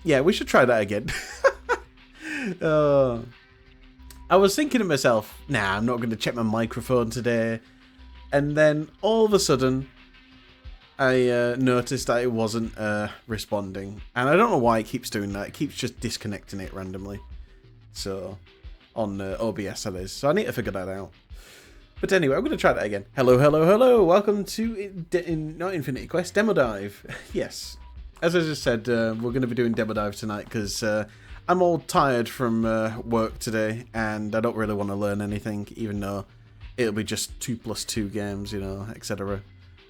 Yeah, we should try that again. uh, I was thinking to myself, nah, I'm not going to check my microphone today. And then all of a sudden, I noticed that it wasn't responding. And I don't know why it keeps doing that. It keeps just disconnecting it randomly. So, on OBS that is. So I need to figure that out. But anyway, I'm going to try that again. Hello, hello, hello. Welcome to, not Infinity Quest, DemoDive. Yes. As I just said, we're going to be doing DemoDive tonight because I'm all tired from work today. And I don't really want to learn anything, even though it'll be just 2+2 games, you know, etc.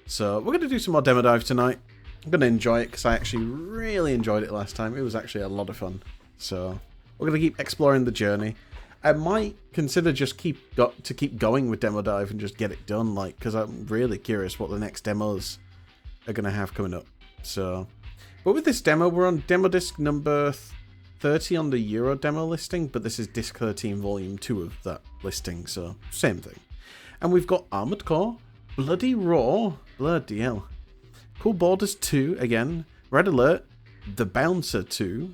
So we're going to do some more DemoDive tonight. I'm going to enjoy it because I actually really enjoyed it last time. It was actually a lot of fun. So we're going to keep exploring the journey. I might consider just keep going with DemoDive and just get it done, like, because I'm really curious what the next demos are going to have coming up. So, but with this demo, we're on demo disc number 30 on the Euro demo listing, but this is disc 13 volume 2 of that listing, so same thing. And we've got Armored Core, Bloody Raw, bloody hell, Cool Borders 2 again, Red Alert, The Bouncer 2,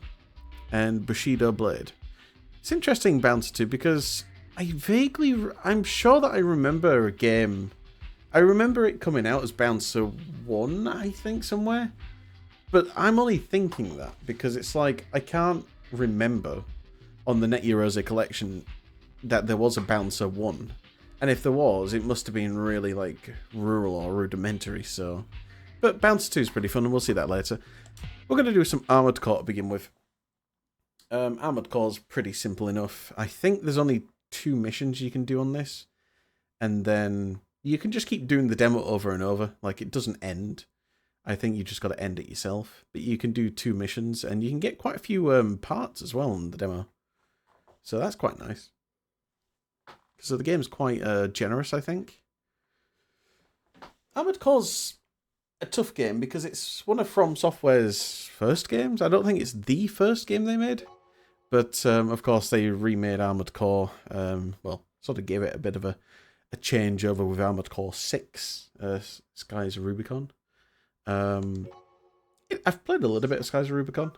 and Bushido Blade. It's interesting, Bouncer 2, because I'm sure that I remember a game. I remember it coming out as Bouncer 1, I think, somewhere. But I'm only thinking that because it's like, I can't remember on the Net Eurose collection that there was a Bouncer 1. And if there was, it must have been really, like, rural or rudimentary, so. But Bouncer 2 is pretty fun, and we'll see that later. We're going to do some Armored Core to begin with. Armored Core's pretty simple enough. I think there's only 2 missions you can do on this. And then you can just keep doing the demo over and over. Like, it doesn't end. I think you just got to end it yourself. But you can do 2 missions, and you can get quite a few parts as well in the demo. So that's quite nice. So the game's quite generous, I think. Armored Core's a tough game because it's one of From Software's first games. I don't think it's the first game they made. But, of course, they remade Armored Core. Well, sort of gave it a bit of a changeover with Armored Core 6, Skies of Rubicon. I've played a little bit of Skies of Rubicon.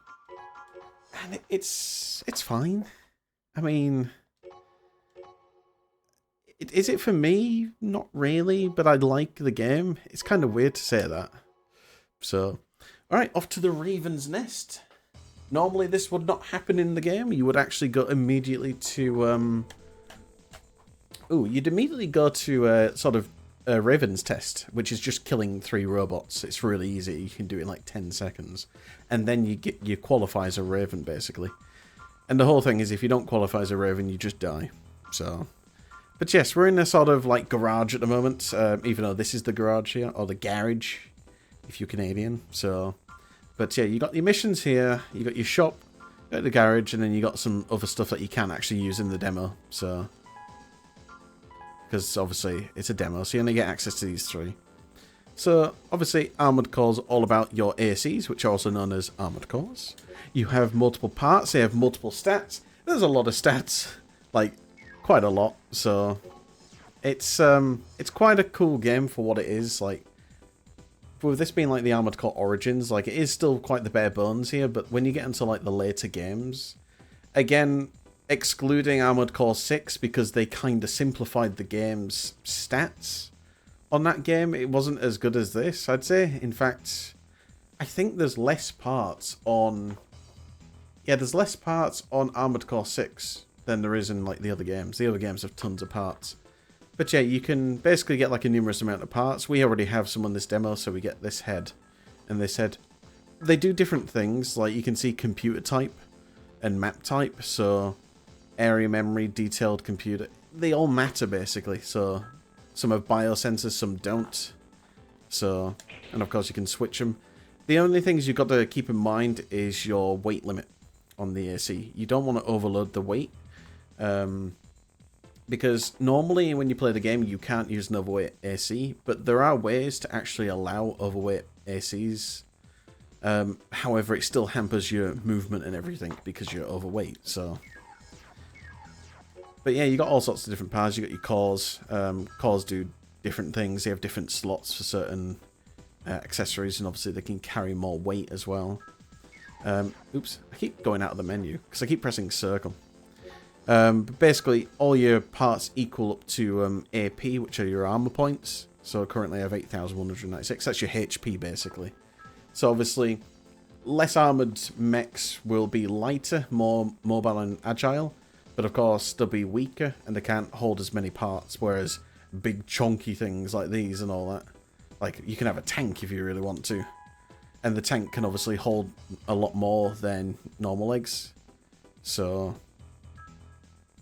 And it's fine. I mean, is it for me? Not really, but I like the game. It's kind of weird to say that. So, alright, off to the Raven's Nest. Normally this would not happen in the game. You would actually go immediately to, you'd immediately go to sort of a Raven's Test, which is just killing 3 robots. It's really easy. You can do it in like 10 seconds. And then you qualify as a Raven, basically. And the whole thing is if you don't qualify as a Raven, you just die. So, but yes, we're in a sort of like garage at the moment, even though this is the garage here, or the garage, if you're Canadian. So, but yeah, you got your missions here, you got your shop, you got the garage, and then you got some other stuff that you can actually use in the demo. So, because obviously it's a demo, so you only get access to these 3. So, obviously, Armored Core's all about your ACs, which are also known as Armored Cores. You have multiple parts, they have multiple stats. There's a lot of stats, like, quite a lot, so it's quite a cool game for what it is. Like, with this being like the Armored Core Origins, like, it is still quite the bare bones here, but when you get into like the later games, again, excluding Armored Core 6 because they kind of simplified the game's stats on that game, it wasn't as good as this, I'd say. In fact, I think there's less parts on Armored Core 6 than there is in like the other games. The other games have tons of parts. But yeah, you can basically get like a numerous amount of parts. We already have some on this demo, so we get this head and this head. They do different things, like you can see computer type and map type, so area memory, detailed computer, they all matter basically. So some have biosensors, some don't. So, and of course you can switch them. The only things you've got to keep in mind is your weight limit on the AC. You don't want to overload the weight. Because normally when you play the game you can't use an overweight AC, but there are ways to actually allow overweight ACs. However, it still hampers your movement and everything because you're overweight. So, but yeah, you got all sorts of different parts. You got your cores. Cores do different things. They have different slots for certain accessories, and obviously they can carry more weight as well. Oops, I keep going out of the menu because I keep pressing circle. But basically, all your parts equal up to AP, which are your armor points. So currently I have 8,196. That's your HP, basically. So obviously, less armored mechs will be lighter, more mobile and agile. But of course, they'll be weaker, and they can't hold as many parts. Whereas big chunky things like these and all that, like you can have a tank if you really want to. And the tank can obviously hold a lot more than normal legs. So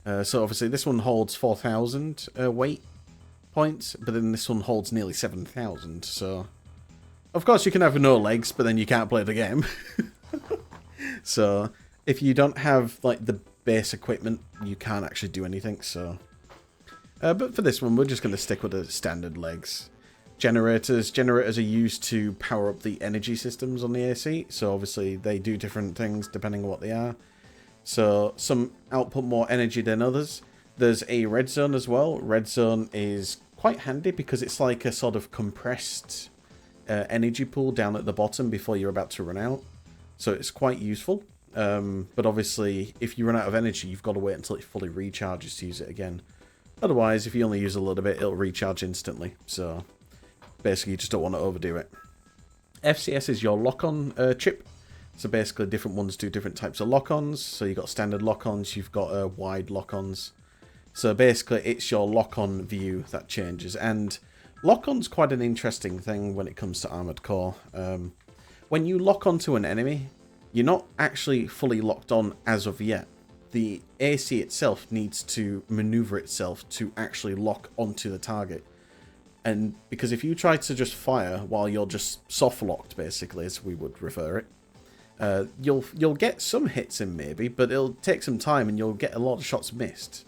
obviously this one holds 4,000 weight points, but then this one holds nearly 7,000. So of course you can have no legs, but then you can't play the game. So if you don't have like the base equipment, you can't actually do anything. So, but for this one, we're just going to stick with the standard legs. Generators are used to power up the energy systems on the AC. So obviously they do different things depending on what they are. So some output more energy than others. There's a red zone as well. Red zone is quite handy because it's like a sort of compressed energy pool down at the bottom before you're about to run out. So it's quite useful. But obviously if you run out of energy, you've got to wait until it fully recharges to use it again. Otherwise, if you only use a little bit, it'll recharge instantly. So basically you just don't want to overdo it. FCS is your lock-on chip. So basically different ones do different types of lock-ons. So you've got standard lock-ons, you've got wide lock-ons. So basically it's your lock-on view that changes. And lock-on's quite an interesting thing when it comes to Armored Core. When you lock onto an enemy, you're not actually fully locked on as of yet. The AC itself needs to maneuver itself to actually lock onto the target. And because if you try to just fire while you're just soft locked, basically, as we would refer it, you'll get some hits in maybe, but it'll take some time and you'll get a lot of shots missed.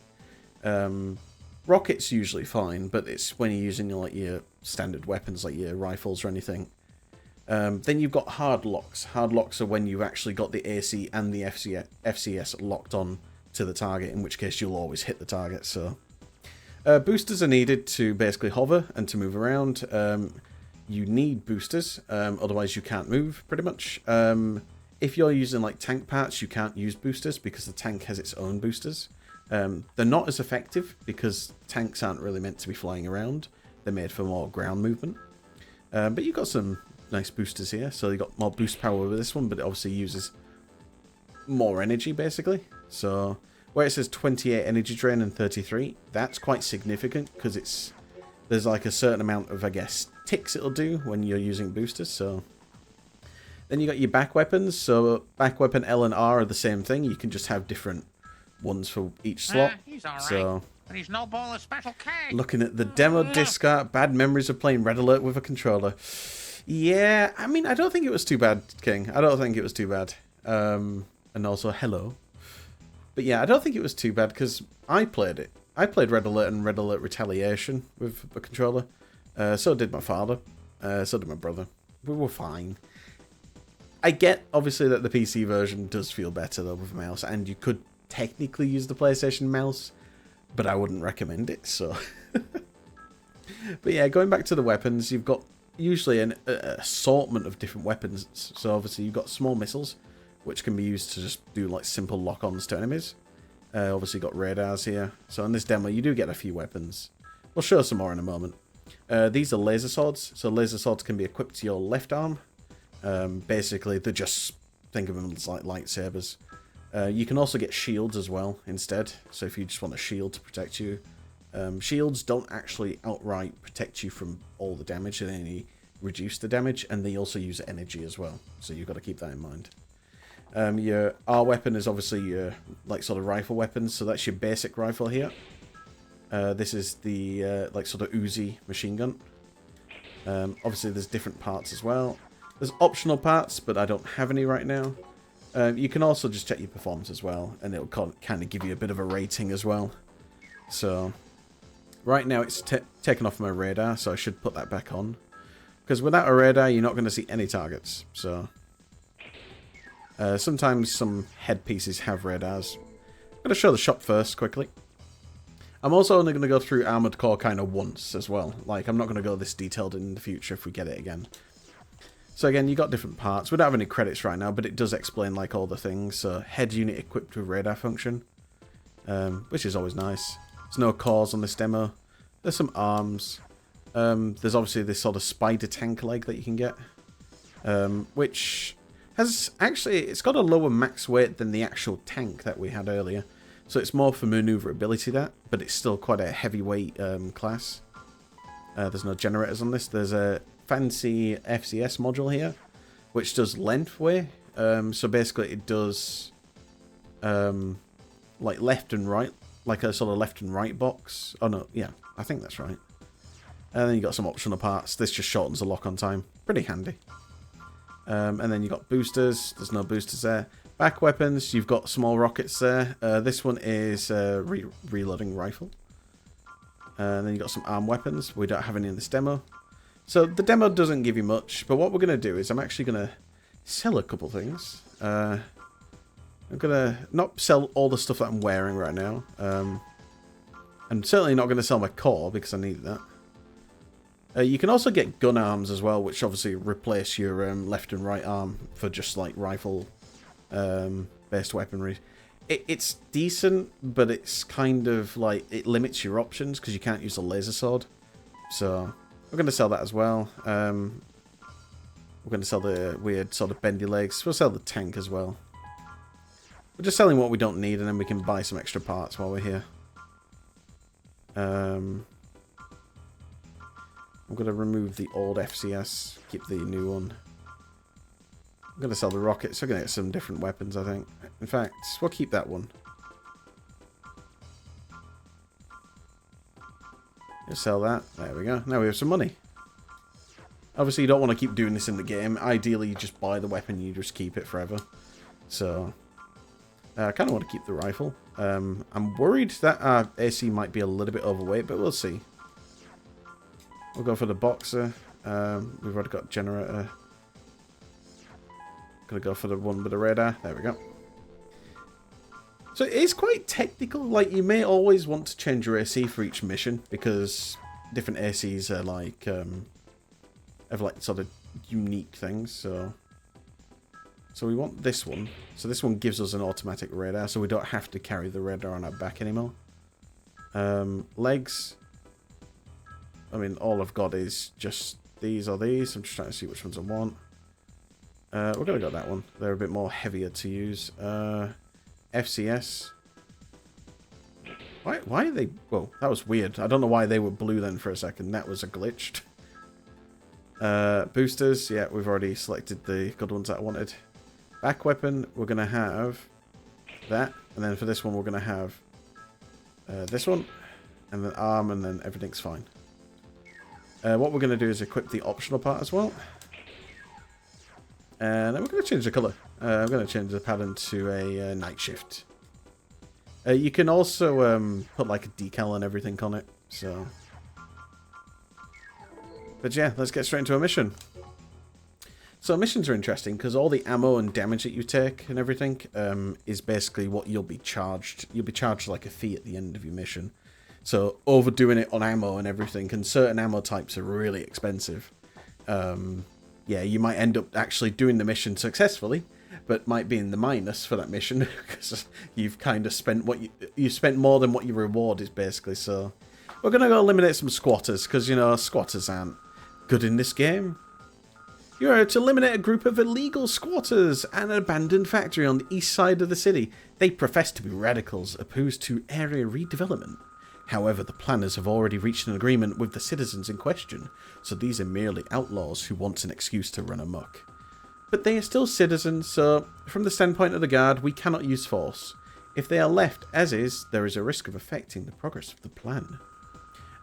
Rockets usually fine, but it's when you're using like your standard weapons, like your rifles or anything. Then you've got hard locks. Hard locks are when you've actually got the AC and the FCS locked on to the target, in which case you'll always hit the target. So boosters are needed to basically hover and to move around. You need boosters, otherwise you can't move, pretty much. If you're using like tank parts, you can't use boosters because the tank has its own boosters. They're not as effective because tanks aren't really meant to be flying around. They're made for more ground movement. But you've got some nice boosters here. So you've got more boost power with this one, but it obviously uses more energy, basically. So where it says 28 energy drain and 33, that's quite significant because there's like a certain amount of, I guess, ticks it'll do when you're using boosters. So then you got your back weapons. So back weapon L and R are the same thing. You can just have different ones for each slot. He's all right, so but he's no ball of special K. Looking at the demo disc art, bad memories of playing Red Alert with a controller. Yeah, I mean, I don't think it was too bad, King. I don't think it was too bad. And also, hello. But yeah, I don't think it was too bad because I played it. I played Red Alert and Red Alert Retaliation with a controller. So did my father. So did my brother. We were fine. I get, obviously, that the PC version does feel better, though, with a mouse. And you could technically use the PlayStation mouse, but I wouldn't recommend it, so... But yeah, going back to the weapons, you've got usually an assortment of different weapons. So obviously you've got small missiles, which can be used to just do like simple lock-ons to enemies. Obviously you've got radars here. So in this demo you do get a few weapons. We'll show some more in a moment. These are laser swords. So laser swords can be equipped to your left arm. Basically they're just, think of them as like lightsabers. You can also get shields as well instead. So if you just want a shield to protect you. Shields don't actually outright protect you from all the damage, they only reduce the damage, and they also use energy as well, so you've got to keep that in mind. Your R weapon is obviously your like sort of rifle weapons, so that's your basic rifle here. This is the like sort of Uzi machine gun. Obviously there's different parts as well. There's optional parts, but I don't have any right now. You can also just check your performance as well, and it'll kind of give you a bit of a rating as well. So right now it's taken off my radar, so I should put that back on. Because without a radar, you're not going to see any targets. So sometimes some headpieces have radars. I'm going to show the shop first, quickly. I'm also only going to go through Armored Core kind of once as well. Like, I'm not going to go this detailed in the future if we get it again. So again, you got different parts. We don't have any credits right now, but it does explain like all the things. So head unit equipped with radar function, which is always nice. There's no cores on this demo. There's some arms. There's obviously this sort of spider tank leg that you can get, which has actually, it's got a lower max weight than the actual tank that we had earlier. So it's more for maneuverability, but it's still quite a heavyweight class. There's no generators on this. There's a fancy FCS module here, which does length way. So basically it does like left and right, like a sort of left and right box. Oh no, yeah, I think that's right. And then you got some optional parts. This just shortens the lock-on time. Pretty handy. And then you got boosters. There's no boosters there. Back weapons, you've got small rockets there. This one is reloading rifle. And then you got some arm weapons. We don't have any in this demo. So the demo doesn't give you much, but what we're going to do is I'm actually going to sell a couple things. I'm going to not sell all the stuff that I'm wearing right now. I'm certainly not going to sell my core because I need that. You can also get gun arms as well, which obviously replace your left and right arm for just like rifle based weaponry. It's decent, but it's kind of like, it limits your options because you can't use a laser sword. So we're going to sell that as well. We're going to sell the weird sort of bendy legs. We'll sell the tank as well. We're just selling what we don't need, and then we can buy some extra parts while we're here. I'm going to remove the old FCS, keep the new one. I'm going to sell the rockets. We're going to get some different weapons, I think. In fact, we'll keep that one. We'll sell that. There we go. Now we have some money. Obviously, you don't want to keep doing this in the game. Ideally, you just buy the weapon, you just keep it forever. So, I kind of want to keep the rifle. I'm worried that our AC might be a little bit overweight, but we'll see. We'll go for the boxer. We've already got generator. Gonna go for the one with the radar. There we go. So it is quite technical. Like, you may always want to change your AC for each mission because different ACs are like have like sort of unique things. So we want this one. So this one gives us an automatic radar, so we don't have to carry the radar on our back anymore. Legs. I mean, all I've got is just these or these. I'm just trying to see which ones I want. We're going to go that one. They're a bit more heavier to use. FCS. Why are they... Whoa, that was weird. I don't know why they were blue then for a second. That was a glitch. Boosters. Yeah, we've already selected the good ones that I wanted. Back weapon, we're going to have that. And then for this one, we're going to have this one. And then arm, and then everything's fine. What we're going to do is equip the optional part as well. And then we're going to change the colour. I'm going to change the pattern to a night shift. You can also put like a decal and everything on it. So, but yeah, let's get straight into a mission. So missions are interesting because all the ammo and damage that you take and everything is basically what you'll be charged. You'll be charged like a fee at the end of your mission. So overdoing it on ammo and everything, and certain ammo types are really expensive. Yeah, you might end up actually doing the mission successfully, but might be in the minus for that mission because you've kind of spent what you spent more than what your reward is basically. So we're gonna go eliminate some squatters because, you know, squatters aren't good in this game. You are to eliminate a group of illegal squatters at an abandoned factory on the east side of the city. They profess to be radicals opposed to area redevelopment. However, the planners have already reached an agreement with the citizens in question, so these are merely outlaws who want an excuse to run amok. But they are still citizens, so from the standpoint of the guard, we cannot use force. If they are left as is, there is a risk of affecting the progress of the plan.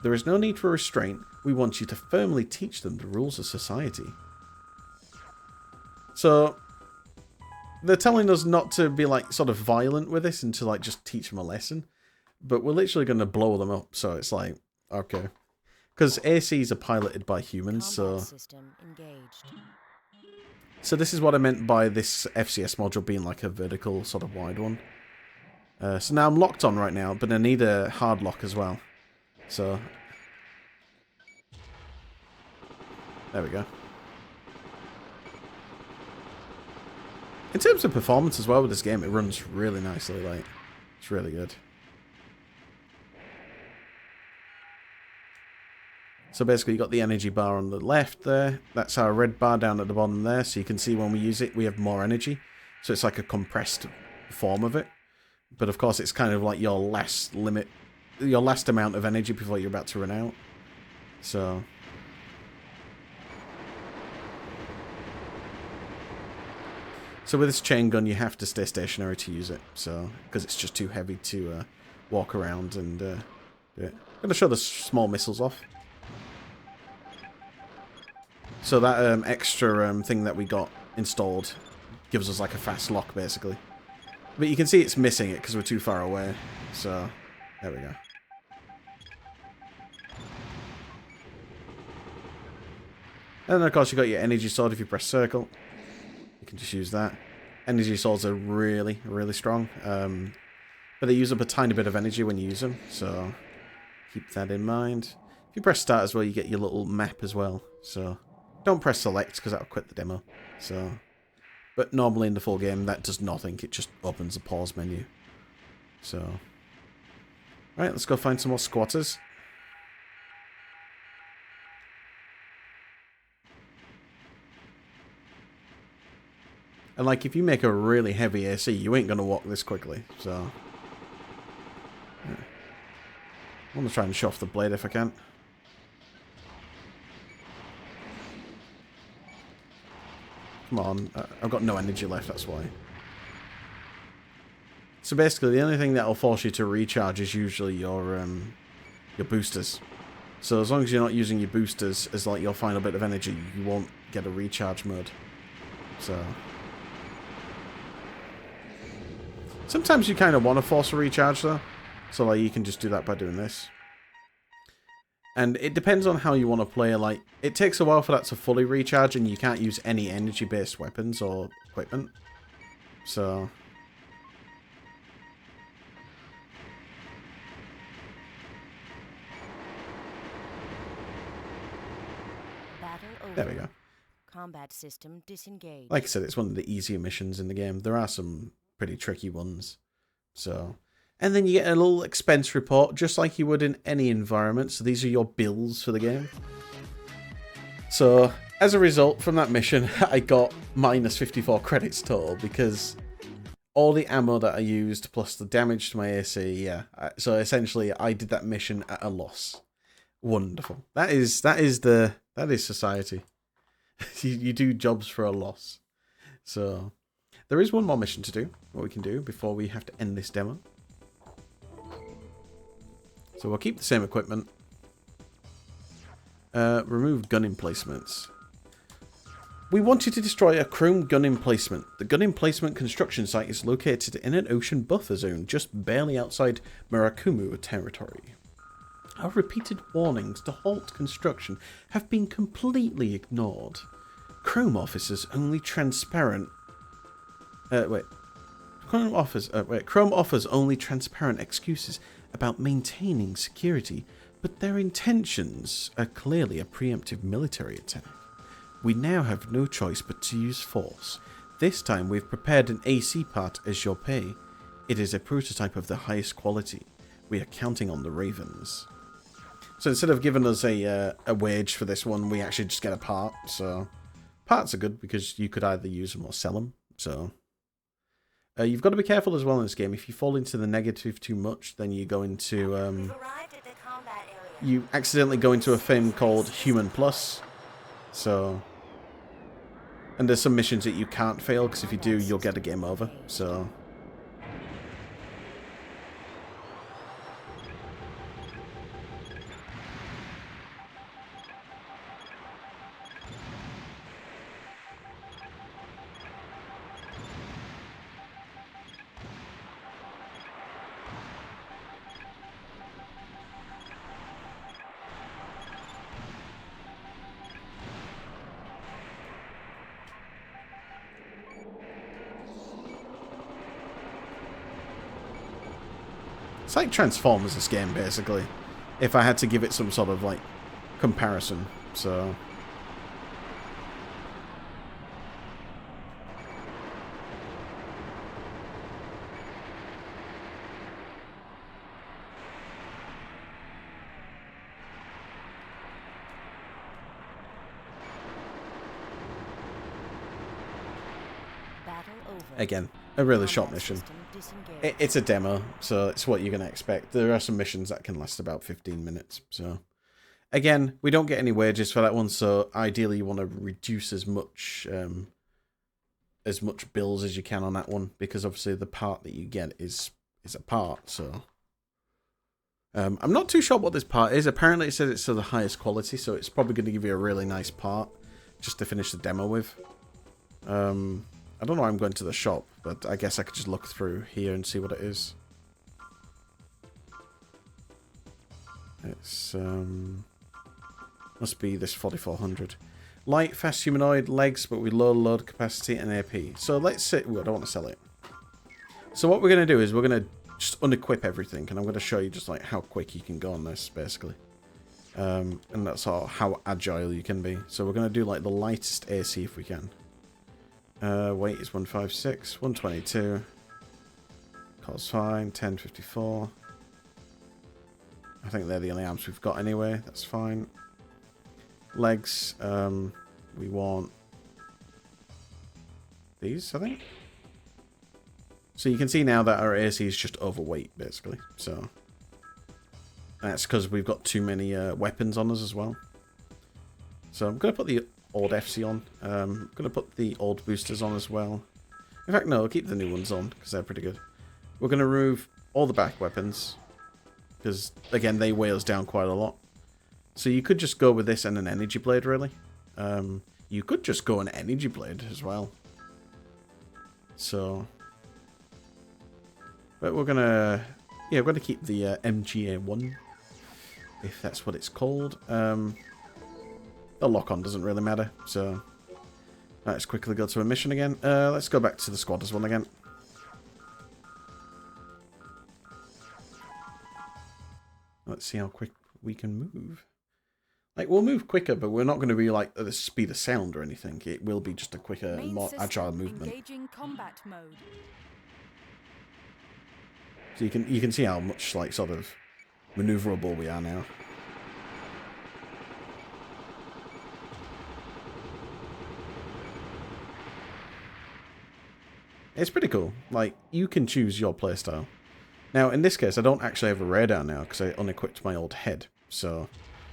There is no need for restraint. We want you to firmly teach them the rules of society. So they're telling us not to be like sort of violent with this and to like just teach them a lesson. But we're literally going to blow them up, so it's like, okay. Because ACs are piloted by humans, so... So this is what I meant by this FCS module being like a vertical sort of wide one. So now I'm locked on right now, but I need a hard lock as well. So... There we go. In terms of performance as well with this game, it runs really nicely. Like, it's really good. So basically, you got the energy bar on the left there. That's our red bar down at the bottom there. So you can see when we use it, we have more energy. So it's like a compressed form of it. But of course, it's kind of like your last limit, your last amount of energy before you're about to run out. So with this chain gun, you have to stay stationary to use it. So because it's just too heavy to walk around and do it. I'm going to show the small missiles off. So that extra thing that we got installed gives us like a fast lock, basically. But you can see it's missing it because we're too far away. So, there we go. And then, of course, you got your energy sword if you press circle. You can just use that. Energy swords are really, really strong. But they use up a tiny bit of energy when you use them. So, keep that in mind. If you press start as well, you get your little map as well. So, don't press select because that'll quit the demo. So, but normally in the full game, that does nothing. It just opens the pause menu. So, right, let's go find some more squatters. And like, if you make a really heavy AC, you ain't gonna walk this quickly. So, yeah. I want to try and show off the blade if I can. Come on, I've got no energy left, that's why. So basically, the only thing that'll force you to recharge is usually your boosters. So as long as you're not using your boosters as like your final bit of energy, you won't get a recharge mode. So sometimes you kind of want to force a recharge though. So like you can just do that by doing this. And it depends on how you want to play. Like, it takes a while for that to fully recharge, and you can't use any energy-based weapons or equipment. So Battle over. there we go. Combat system disengaged. Like I said, it's one of the easier missions in the game. There are some pretty tricky ones. So, and then you get a little expense report, just like you would in any environment. So these are your bills for the game. So, as a result from that mission, I got minus 54 credits total, because all the ammo that I used, plus the damage to my AC, yeah. So essentially, I did that mission at a loss. Wonderful. That is society. you do jobs for a loss. So, there is one more mission to do, what we can do, before we have to end this demo. So we'll keep the same equipment. Remove gun emplacements. We want you to destroy a chrome gun emplacement. The gun emplacement construction site is located in an ocean buffer zone just barely outside Murakumo territory. Our repeated warnings to halt construction have been completely ignored. Chrome offers only transparent excuses about maintaining security, but their intentions are clearly a preemptive military attack. We now have no choice but to use force. This time we've prepared an AC part as your pay. It is a prototype of the highest quality. We are counting on the Ravens. So instead of giving us a wage for this one, we actually just get a part. So parts are good because you could either use them or sell them. So you've got to be careful as well in this game. If you fall into the negative too much, then you go into you accidentally go into a thing called Human Plus. So, and there's some missions that you can't fail, because if you do, you'll get a game over. So it's like Transformers, this game, basically. If I had to give it some sort of, like, comparison. So over. Again, a really short Combat mission. system disengaged. It's a demo, so it's what you're going to expect. There are some missions that can last about 15 minutes, so... Again, we don't get any wages for that one, so ideally you want to reduce as much bills as you can on that one, because obviously the part that you get is a part, so... I'm not too sure what this part is. Apparently it says it's of the highest quality, so it's probably going to give you a really nice part just to finish the demo with. I don't know why I'm going to the shop, but I guess I could just look through here and see what it is. It's, must be this 4400. Light, fast humanoid, legs, but with low load capacity and AP. So let's say... Ooh, I don't want to sell it. So what we're going to do is we're going to just unequip everything, and I'm going to show you just like how quick you can go on this, basically. And that's how agile you can be. So we're going to do like the lightest AC if we can. Weight is 156, 122. Cost fine, 1054. I think they're the only arms we've got anyway, that's fine. Legs, we want these, I think. So you can see now that our AC is just overweight, basically. So that's because we've got too many weapons on us as well. So I'm going to put the old FC on. I'm going to put the old boosters on as well. In fact, no, I'll keep the new ones on because they're pretty good. We're going to remove all the back weapons because, again, they weigh us down quite a lot. So you could just go with this and an energy blade, really. You could just go an energy blade as well. So... But we're gonna, yeah, we're gonna keep the MGA1, if that's what it's called. The lock-on doesn't really matter, so let's quickly go to a mission again. Let's go back to the squatters one again. Let's see how quick we can move. Like, we'll move quicker, but we're not going to be like at the speed of sound or anything. It will be just a quicker and more agile movement. Engaging combat mode. So you can see how much like sort of maneuverable we are now. It's pretty cool. Like, you can choose your playstyle. Now, in this case, I don't actually have a radar now because I unequipped my old head. So,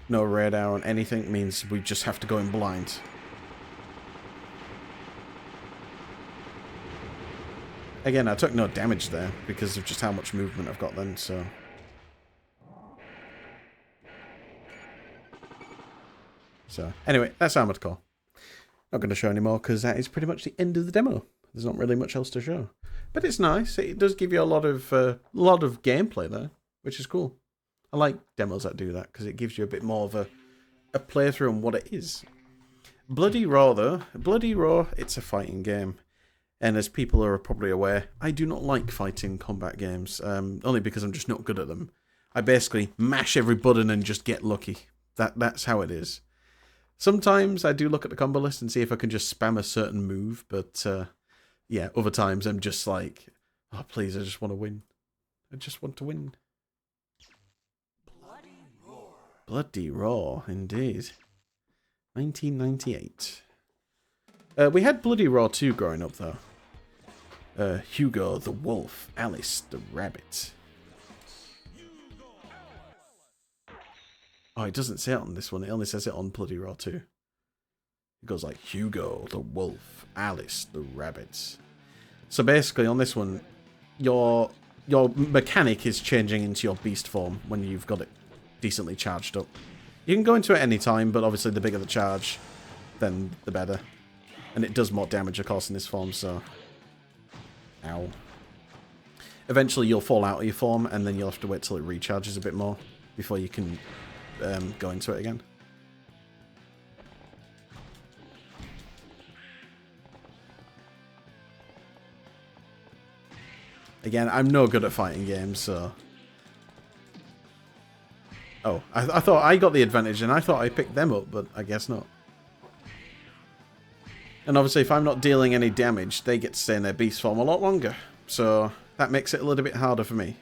no radar on anything means we just have to go in blind. Again, I took no damage there because of just how much movement I've got then, so... So, anyway, that's Armored Core. Not going to show anymore because that is pretty much the end of the demo. There's not really much else to show. But it's nice. It does give you a lot of gameplay there, which is cool. I like demos that do that because it gives you a bit more of a playthrough on what it is. Bloody Raw, though. Bloody Raw, it's a fighting game. And as people are probably aware, I do not like fighting combat games, only because I'm just not good at them. I basically mash every button and just get lucky. That's how it is. Sometimes I do look at the combo list and see if I can just spam a certain move, but yeah, other times I'm just like, oh please, I just want to win. I just want to win. Bloody Raw, indeed. 1998. We had Bloody Raw 2 growing up, though. Hugo the wolf, Alice the rabbit. Oh, it doesn't say it on this one. It only says it on Bloody Raw 2. It goes like, Hugo the wolf, Alice the rabbit. So basically, on this one, your mechanic is changing into your beast form when you've got it decently charged up. You can go into it any time, but obviously the bigger the charge, then the better. And it does more damage, of course, in this form, so... Ow. Eventually you'll fall out of your form, and then you'll have to wait till it recharges a bit more before you can go into it again. Again, I'm no good at fighting games, so... Oh, I thought I got the advantage, and I thought I picked them up, but I guess not. And obviously, if I'm not dealing any damage, they get to stay in their beast form a lot longer. So, that makes it a little bit harder for me.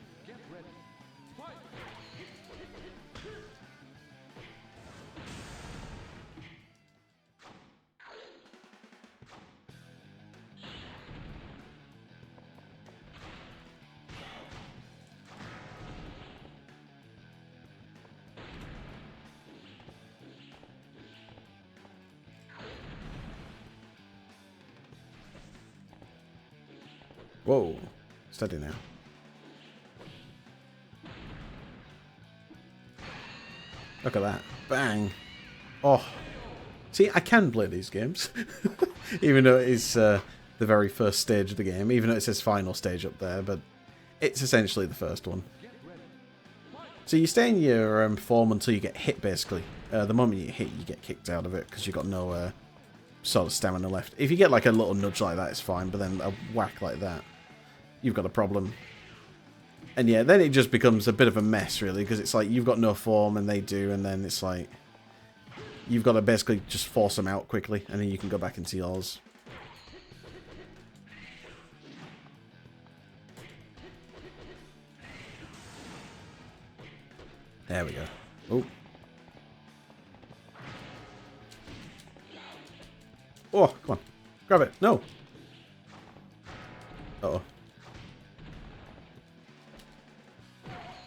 Whoa. Steady now. Look at that. Bang. Oh. See, I can play these games. Even though it is the very first stage of the game. Even though it says final stage up there. But it's essentially the first one. So you stay in your form until you get hit, basically. The moment you hit, you get kicked out of it. Because you've got no sort of stamina left. If you get like a little nudge like that, it's fine. But then a whack like that, you've got a problem. And yeah, then it just becomes a bit of a mess, really, because it's like you've got no form and they do, and then it's like you've got to basically just force them out quickly, and then you can go back into yours. There we go. Oh. Oh, come on. Grab it. No. Uh-oh.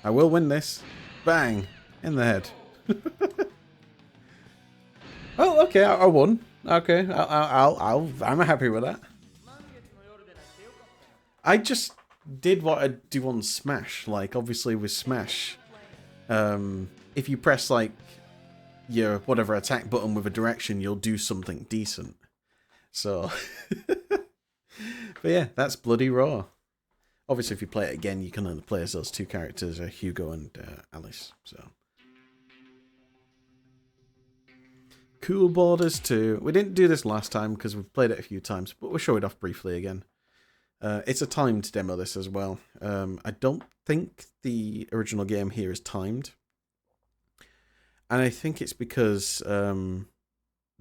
I will win this. Bang! In the head. Oh, okay, I won. Okay, I'm happy with that. I just did what I do on Smash. Like, obviously with Smash, if you press, like, your whatever attack button with a direction, you'll do something decent. So, but yeah, that's bloody raw. Obviously, if you play it again, you can only play as those two characters, Hugo and Alice. So, cool borders too. We didn't do this last time because we've played it a few times, but we'll show it off briefly again. It's a timed demo, this as well. I don't think the original game here is timed, and I think it's because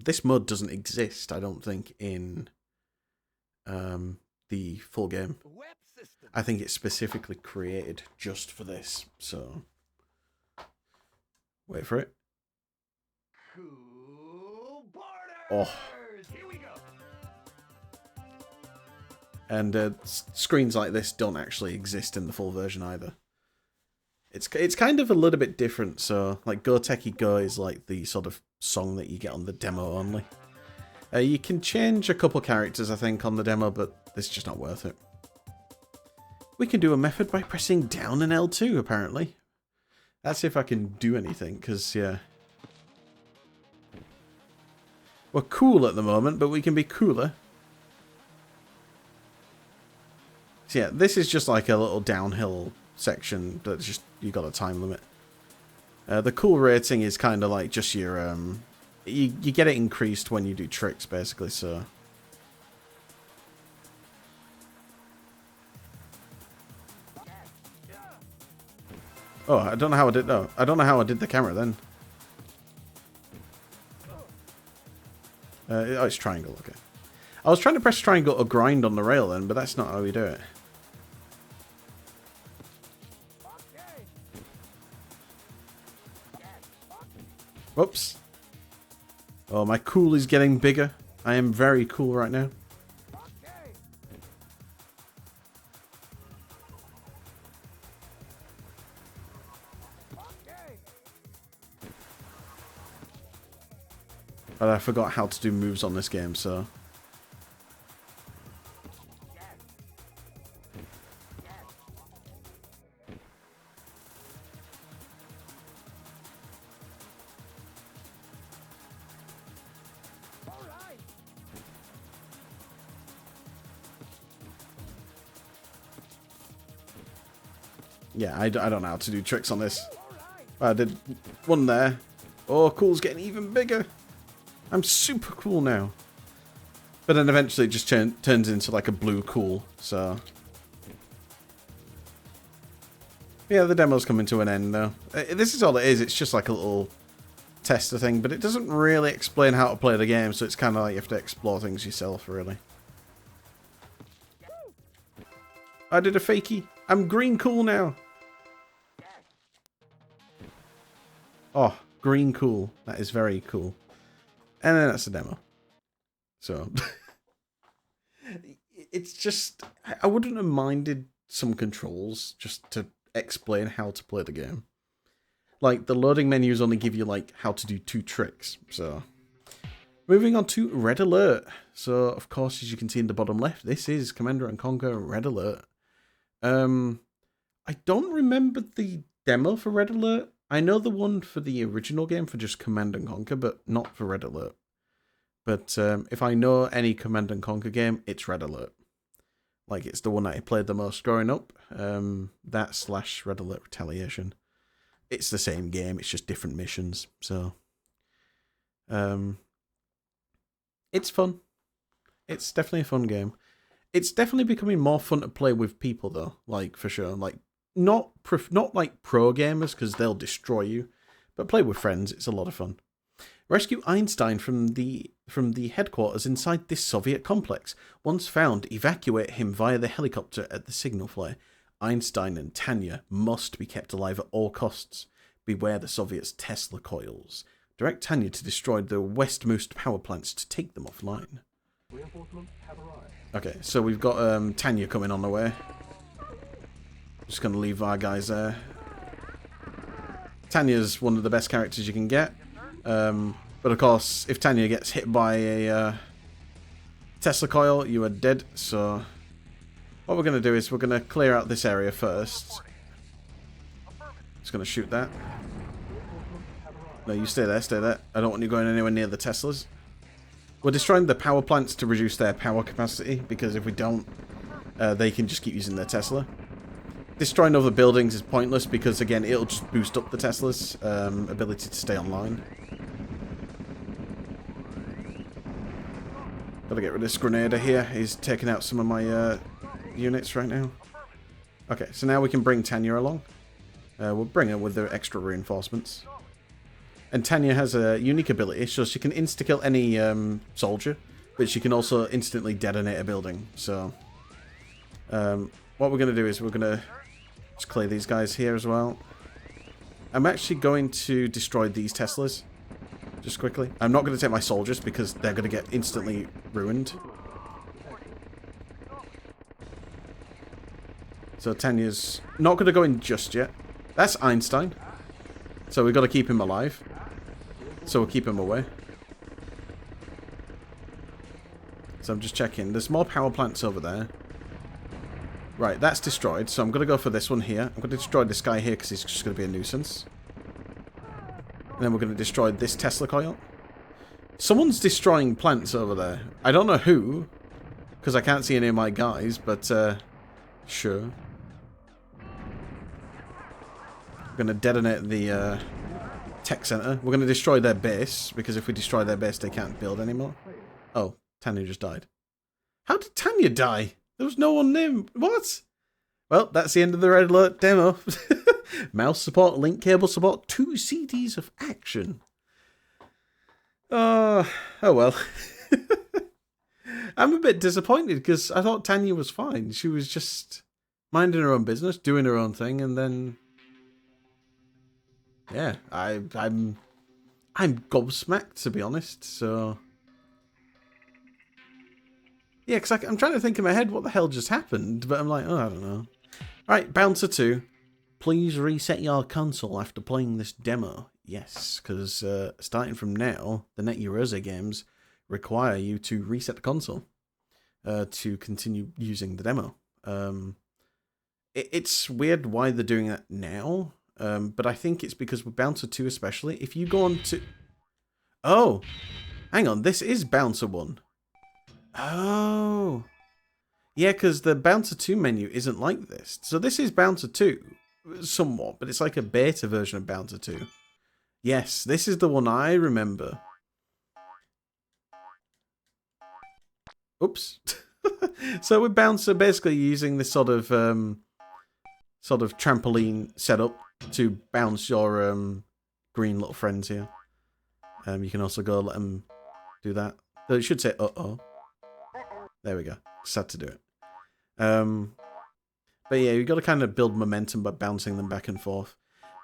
this mode doesn't exist. I don't think in the full game. I think it's specifically created just for this, so wait for it. Oh. Here we go. And screens like this don't actually exist in the full version either. It's kind of a little bit different, so like Go Techie Go is like the sort of song that you get on the demo only. You can change a couple characters, I think, on the demo, but it's just not worth it. We can do a method by pressing down and L2, apparently. Let's see if I can do anything, because, yeah. We're cool at the moment, but we can be cooler. So yeah, this is just like a little downhill section that's just, you got a time limit. The cool rating is kind of like just your, you get it increased when you do tricks, basically, so... Oh, I don't know how I did. No, I don't know how I did the camera then. Oh, it's triangle. Okay. I was trying to press triangle or grind on the rail then, but that's not how we do it. Whoops. Oh, my cool is getting bigger. I am very cool right now. But I forgot how to do moves on this game, so... Yeah, I don't know how to do tricks on this. I did one there. Oh, cool's getting even bigger. I'm super cool now. But then eventually it just turns into like a blue cool, so... Yeah, the demo's coming to an end though. This is all it is, it's just like a little tester thing, but it doesn't really explain how to play the game, so it's kind of like you have to explore things yourself, really. I did a fakie. I'm green cool now. Oh, green cool. That is very cool. And then that's the demo. So, it's just, I wouldn't have minded some controls just to explain how to play the game. Like, the loading menus only give you, like, how to do 2 tricks, so. Moving on to Red Alert. So, of course, as you can see in the bottom left, this is Command & Conquer Red Alert. I don't remember the demo for Red Alert. I know the one for the original game for just Command & Conquer, but not for Red Alert. But if I know any Command & Conquer game, it's Red Alert. Like, it's the one that I played the most growing up. That / Red Alert Retaliation. It's the same game, it's just different missions. So, it's fun. It's definitely a fun game. It's definitely becoming more fun to play with people, though. Like, for sure. Like, not like pro gamers, because they'll destroy you. But play with friends, it's a lot of fun. Rescue Einstein from the headquarters inside this Soviet complex. Once found, evacuate him via the helicopter at the signal flare. Einstein and Tanya must be kept alive at all costs. Beware the Soviets' Tesla coils. Direct Tanya to destroy the Westmost power plants to take them offline. Okay, so we've got Tanya coming on the way. Just going to leave our guys there. Tanya's one of the best characters you can get. But of course, if Tanya gets hit by a Tesla coil, you are dead. So what we're going to do is we're going to clear out this area first. Just going to shoot that. No, you stay there, stay there. I don't want you going anywhere near the Teslas. We're destroying the power plants to reduce their power capacity, because if we don't, they can just keep using their Tesla. Destroying other buildings is pointless, because again, it'll just boost up the Tesla's ability to stay online. Gotta get rid of this Grenadier here. He's taking out some of my units right now. Okay, so now we can bring Tanya along. We'll bring her with the extra reinforcements. And Tanya has a unique ability, so she can insta-kill any soldier, but she can also instantly detonate a building. So, what we're going to do is we're going to just clear these guys here as well. I'm actually going to destroy these Teslas, just quickly. I'm not going to take my soldiers because they're going to get instantly ruined. So Tanya's not going to go in just yet. That's Einstein. So we've got to keep him alive. So we'll keep him away. So I'm just checking. There's more power plants over there. Right, that's destroyed. So I'm going to go for this one here. I'm going to destroy this guy here because he's just going to be a nuisance. And then we're going to destroy this Tesla coil. Someone's destroying plants over there. I don't know who, because I can't see any of my guys, but sure. We're going to detonate the tech center. We're going to destroy their base, because if we destroy their base, they can't build anymore. Oh, Tanya just died. How did Tanya die? There was no one named. What? Well, that's the end of the Red Alert demo. Mouse support, link cable support, 2 CDs of action. Oh well. I'm a bit disappointed because I thought Tanya was fine. She was just minding her own business, doing her own thing, and then yeah, I'm gobsmacked, to be honest. So yeah, because I'm trying to think in my head what the hell just happened, but I'm like, oh, I don't know. Right, Bouncer 2. Please reset your console after playing this demo. Yes, because starting from now, the Net Eurozone games require you to reset the console to continue using the demo. It's weird why they're doing that now, but I think it's because with Bouncer 2 especially, if you go on to... Oh! Hang on, this is Bouncer 1. Oh! Yeah, because the Bouncer 2 menu isn't like this. So this is Bouncer 2. Somewhat, but it's like a beta version of Bouncer 2. Yes, this is the one I remember. Oops. So with Bouncer, basically using this sort of trampoline setup to bounce your green little friends here. You can also go let them do that. Though it should say uh-oh. There we go. Just had to do it. But yeah, you've got to kind of build momentum by bouncing them back and forth.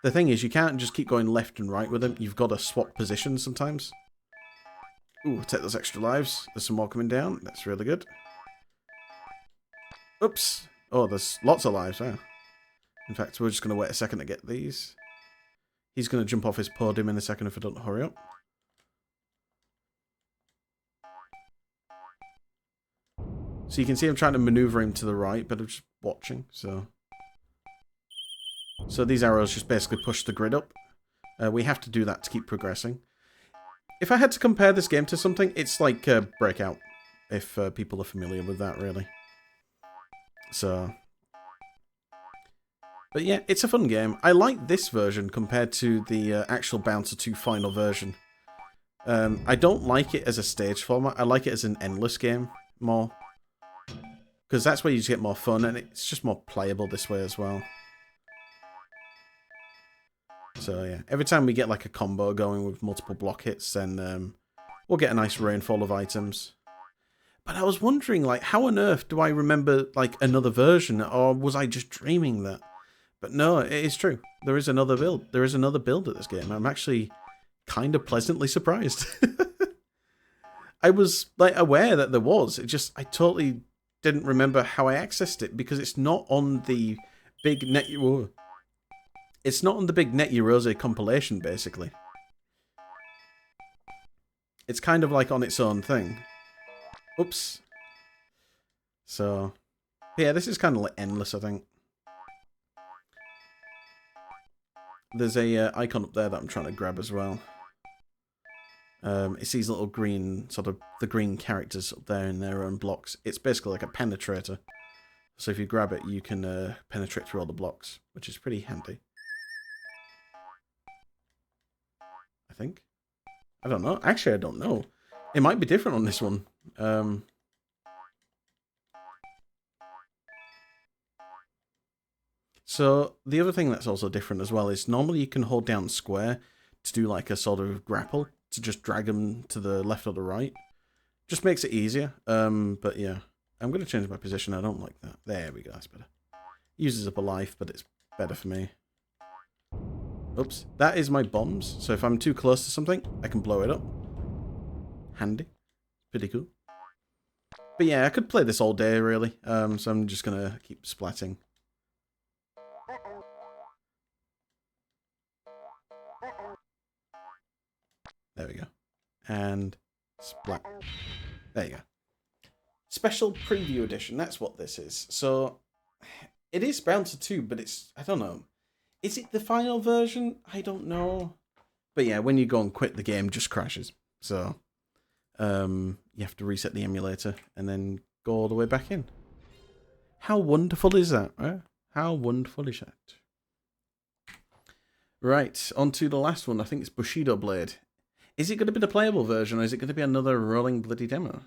The thing is, you can't just keep going left and right with them. You've got to swap positions sometimes. Ooh, take those extra lives. There's some more coming down. That's really good. Oops. Oh, there's lots of lives. Wow. In fact, we're just going to wait a second to get these. He's going to jump off his podium in a second if I don't hurry up. So you can see I'm trying to maneuver him to the right, but I'm just watching, so these arrows just basically push the grid up. We have to do that to keep progressing. If I had to compare this game to something, it's like Breakout, if people are familiar with that, really. So, but yeah, it's a fun game. I like this version compared to the actual Bouncer 2 final version. I don't like it as a stage format. I like it as an endless game more. Because that's where you just get more fun, and it's just more playable this way as well. So yeah, every time we get like a combo going with multiple block hits, then we'll get a nice rainfall of items. But I was wondering, like, how on earth do I remember like another version, or was I just dreaming that? But no, it is true. There is another build. There is another build of this game. I'm actually kind of pleasantly surprised. I was like aware that there was. It just I totally didn't remember how I accessed it because it's not on the big net. Whoa. It's not on the big Net Rose compilation, basically. It's kind of like on its own thing. Oops. So, yeah, this is kind of like endless, I think. There's a icon up there that I'm trying to grab as well. It's these little green, sort of, the green characters up there in their own blocks. It's basically like a penetrator. So if you grab it, you can penetrate through all the blocks, which is pretty handy. I think. I don't know. Actually, I don't know. It might be different on this one. So, the other thing that's also different as well is normally you can hold down square to do like a sort of grapple, to just drag them to the left or the right. Just makes it easier. But yeah, I'm going to change my position. I don't like that. There we go. That's better. Uses up a life, but it's better for me. Oops. That is my bombs. So if I'm too close to something, I can blow it up. Handy. Pretty cool. But yeah, I could play this all day, really. So I'm just going to keep splatting. There we go. And splat. There you go. Special Preview Edition. That's what this is. So, it is Bouncer 2, but it's... I don't know. Is it the final version? I don't know. But yeah, when you go and quit, the game just crashes. So, you have to reset the emulator and then go all the way back in. How wonderful is that, right? How wonderful is that? Right, on to the last one. I think it's Bushido Blade. Is it going to be the playable version, or is it going to be another rolling bloody demo?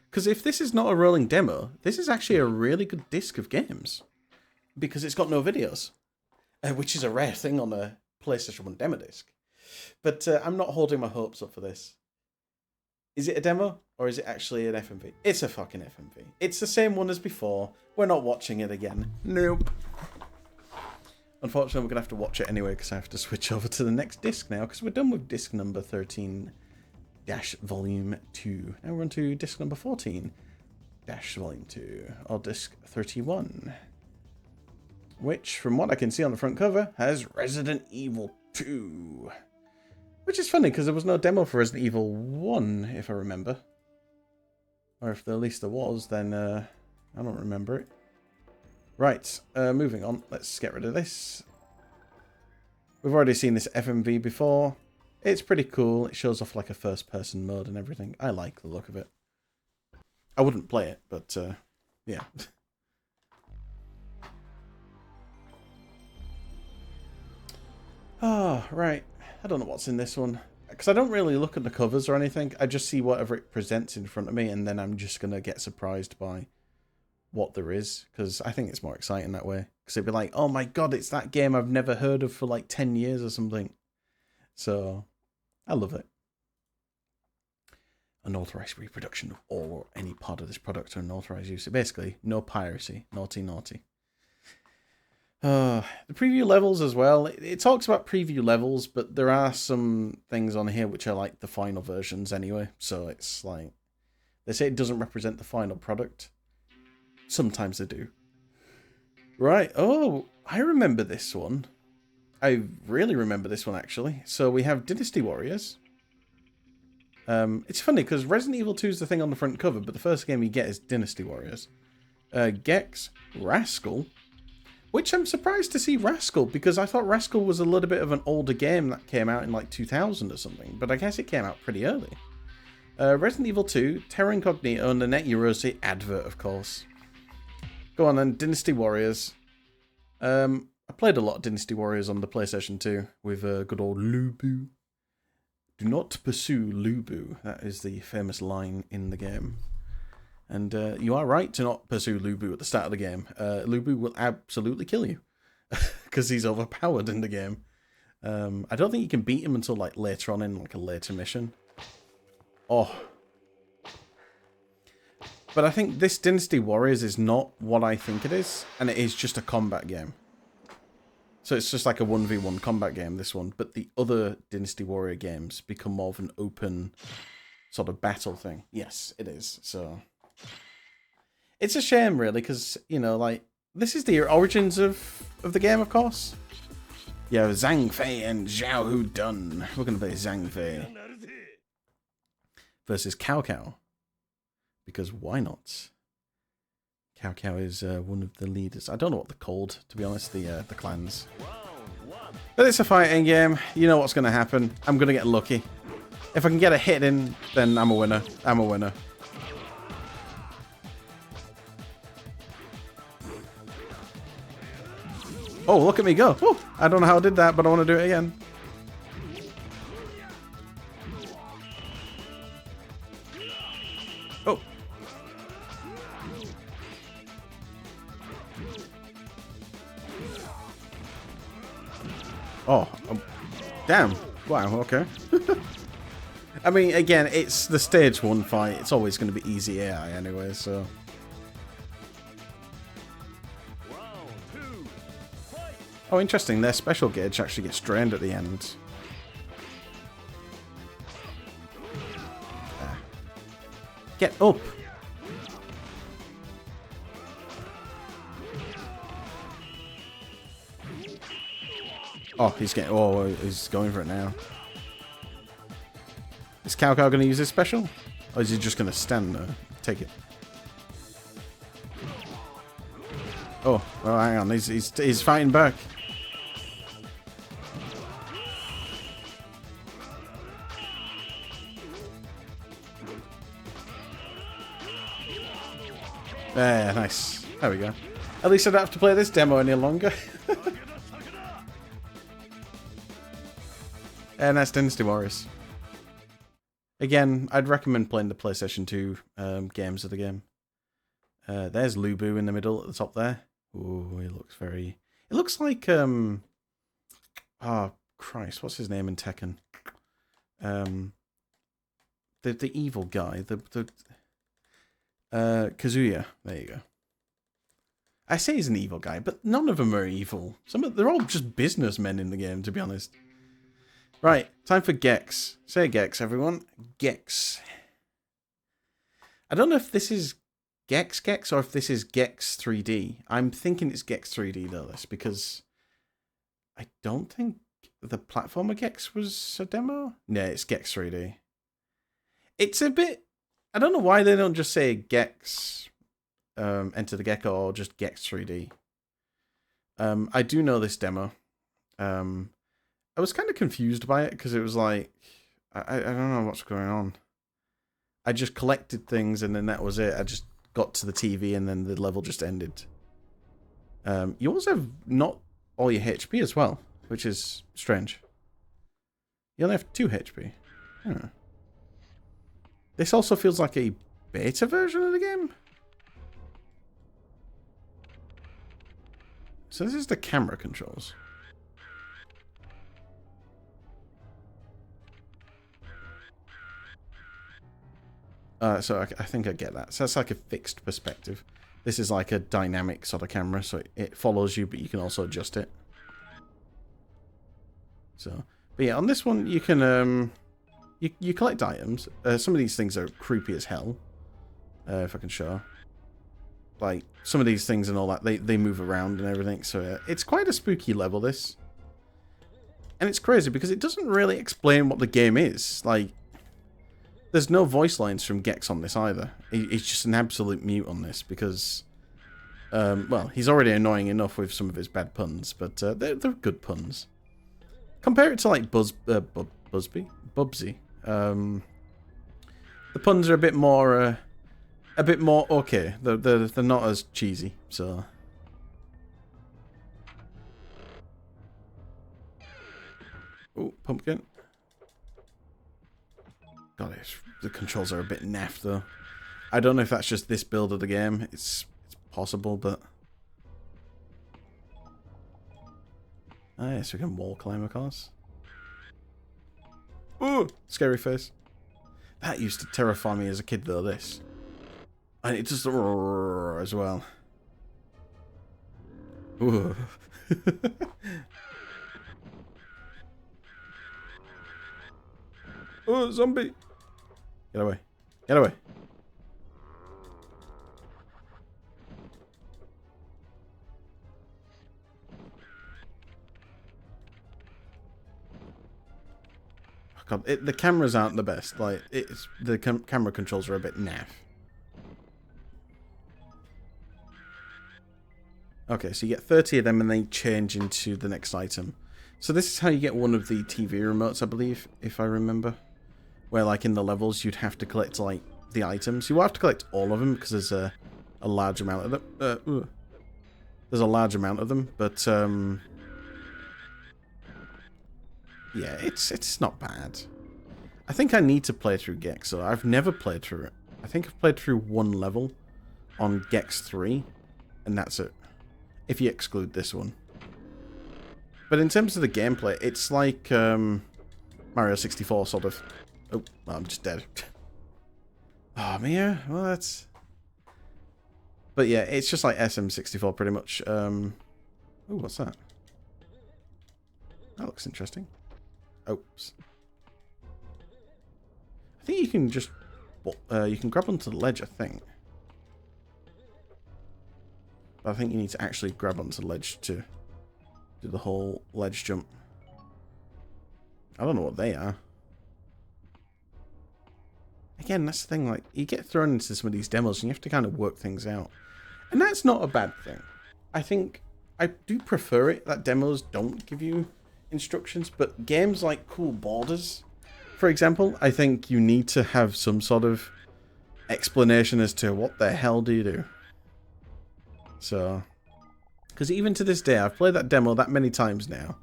Because if this is not a rolling demo, this is actually a really good disc of games. Because it's got no videos. Which is a rare thing on a PlayStation 1 demo disc. But I'm not holding my hopes up for this. Is it a demo, or is it actually an FMV? It's a fucking FMV. It's the same one as before. We're not watching it again. Nope. Unfortunately, we're going to have to watch it anyway, because I have to switch over to the next disc now, because we're done with disc number 13-volume 2. Now we're on to disc number 14-volume 2, or disc 31. Which, from what I can see on the front cover, has Resident Evil 2. Which is funny, because there was no demo for Resident Evil 1, if I remember. Or if at least there was, then I don't remember it. Right, moving on. Let's get rid of this. We've already seen this FMV before. It's pretty cool. It shows off like a first-person mode and everything. I like the look of it. I wouldn't play it, but yeah. Oh, right. I don't know what's in this one. Because I don't really look at the covers or anything. I just see whatever it presents in front of me, and then I'm just going to get surprised by what there is. Because I think it's more exciting that way. Because it'd be like, oh my god, it's that game I've never heard of for like 10 years or something. So, I love it. Unauthorized reproduction of all or any part of this product or unauthorized use. So basically, no piracy. Naughty, naughty. The preview levels as well. It talks about preview levels, but there are some things on here which are like the final versions anyway. So it's like, they say it doesn't represent the final product. Sometimes they do. Right. Oh, I remember this one. I really remember this one, actually. So we have Dynasty Warriors. It's funny because Resident Evil 2 is the thing on the front cover, but the first game you get is Dynasty Warriors. Gex, Rascal, which I'm surprised to see Rascal, because I thought Rascal was a little bit of an older game that came out in like 2000 or something, but I guess it came out pretty early. Resident Evil 2, Terra Incognito, and the Net Eurosy advert, of course. Go on then, Dynasty Warriors. I played a lot of Dynasty Warriors on the PlayStation 2 with good old Lubu. Do not pursue Lubu. That is the famous line in the game. And you are right to not pursue Lubu at the start of the game. Lubu will absolutely kill you because he's overpowered in the game. I don't think you can beat him until like later on in like a later mission. Oh. But I think this Dynasty Warriors is not what I think it is, and it is just a combat game. So it's just like a 1v1 combat game, this one. But the other Dynasty Warrior games become more of an open sort of battle thing. Yes, it is. So it's a shame, really, because, you know, like, this is the origins of the game, of course. Yeah, Zhang Fei and Zhao Hu Dun. We're going to play Zhang Fei versus Cao Cao. Because why not? Cao Cao is one of the leaders. I don't know what they're called, to be honest, the clans. But it's a fighting game. You know what's going to happen. I'm going to get lucky. If I can get a hit in, then I'm a winner. I'm a winner. Oh, look at me go. Woo. I don't know how I did that, but I want to do it again. Oh. Oh. Damn. Wow, okay. I mean, again, it's the stage 1 fight. It's always going to be easy AI anyway, so... Oh, interesting. Their special gauge actually gets drained at the end. Get up! Oh, he's getting... Oh, he's going for it now. Is Cao Cao going to use his special? Or is he just going to stand there? Take it. Oh, hang on. He's fighting back. Yeah, nice. There we go. At least I don't have to play this demo any longer. And that's Dynasty Warriors. Again, I'd recommend playing the PlayStation 2 games of the game. There's Lubu in the middle at the top there. Ooh, he looks very... It looks like... Oh, Christ, what's his name in Tekken? The evil guy. Kazuya. There you go. I say he's an evil guy, but none of them are evil. They're all just businessmen in the game, to be honest. Right, time for Gex. Say Gex, everyone. Gex. I don't know if this is Gex or if this is Gex 3D. I'm thinking it's Gex 3D, though, this, because I don't think the platformer Gex was a demo. No, it's Gex 3D. It's a bit... I don't know why they don't just say Gex Enter the Gecko or just Gex 3D. I do know this demo. I was kind of confused by it because it was like, I don't know what's going on. I just collected things and then that was it. I just got to the TV and then the level just ended. You also have not all your HP as well, which is strange. You only have 2 HP. Huh. This also feels like a beta version of the game. So this is the camera controls. So I think I get that. So that's like a fixed perspective. This is like a dynamic sort of camera, so it follows you, but you can also adjust it. So, but yeah, on this one you can you collect items. Some of these things are creepy as hell. If I can show. Like some of these things and all that, they move around and everything. So it's quite a spooky level, this. And it's crazy because it doesn't really explain what the game is. Like, there's no voice lines from Gex on this either. He's just an absolute mute on this because, well, he's already annoying enough with some of his bad puns, but they're good puns. Compare it to like Bubsy. The puns are a bit more okay. They're not as cheesy. So, oh, pumpkin. God, the controls are a bit naff though. I don't know if that's just this build of the game. It's possible, but ah, yes, we can wall climb, of course. Ooh, scary face. That used to terrify me as a kid, though. This, and it just as well. Ooh. Oh, zombie! Get away! Get away! God, the cameras aren't the best. Like, the camera controls are a bit naff. Okay, so you get 30 of them and they change into the next item. So this is how you get one of the TV remotes, I believe, if I remember. Where, like, in the levels, you'd have to collect, like, the items. You won't have to collect all of them because there's a large amount of them. There's a large amount of them, but, yeah, it's not bad. I think I need to play through Gex, so I've never played through it. I think I've played through one level on Gex 3, and that's it. If you exclude this one. But in terms of the gameplay, it's like Mario 64, sort of. Oh, well, I'm just dead. Oh, Mia? Well, that's... But yeah, it's just like SM64, pretty much. Oh, what's that? That looks interesting. Oops. I think you can just... you can grab onto the ledge, I think. But I think you need to actually grab onto the ledge to do the whole ledge jump. I don't know what they are. Again, that's the thing, like, you get thrown into some of these demos and you have to kind of work things out. And that's not a bad thing. I think I do prefer it that demos don't give you instructions, but games like Cool Borders, for example, I think you need to have some sort of explanation as to what the hell do you do. So, because even to this day, I've played that demo that many times now.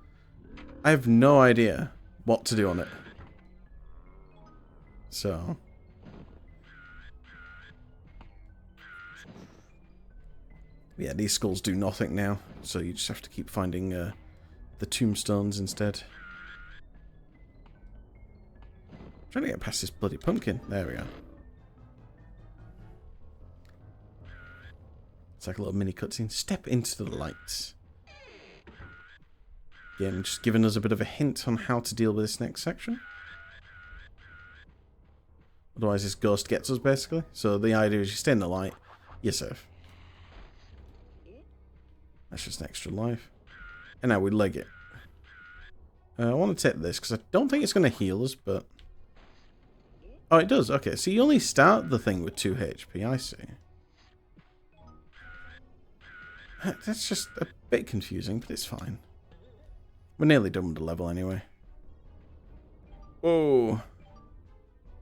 I have no idea what to do on it. So, yeah, these skulls do nothing now, so you just have to keep finding the tombstones instead. I'm trying to get past this bloody pumpkin. There we go. It's like a little mini cutscene. Step into the lights. Again, just giving us a bit of a hint on how to deal with this next section. Otherwise, this ghost gets us, basically. So the idea is you stay in the light, you're safe. That's just an extra life. And now we leg it. I want to take this, because I don't think it's going to heal us, but... Oh, it does. Okay, so you only start the thing with 2 HP, I see. That's just a bit confusing, but it's fine. We're nearly done with the level anyway. Oh.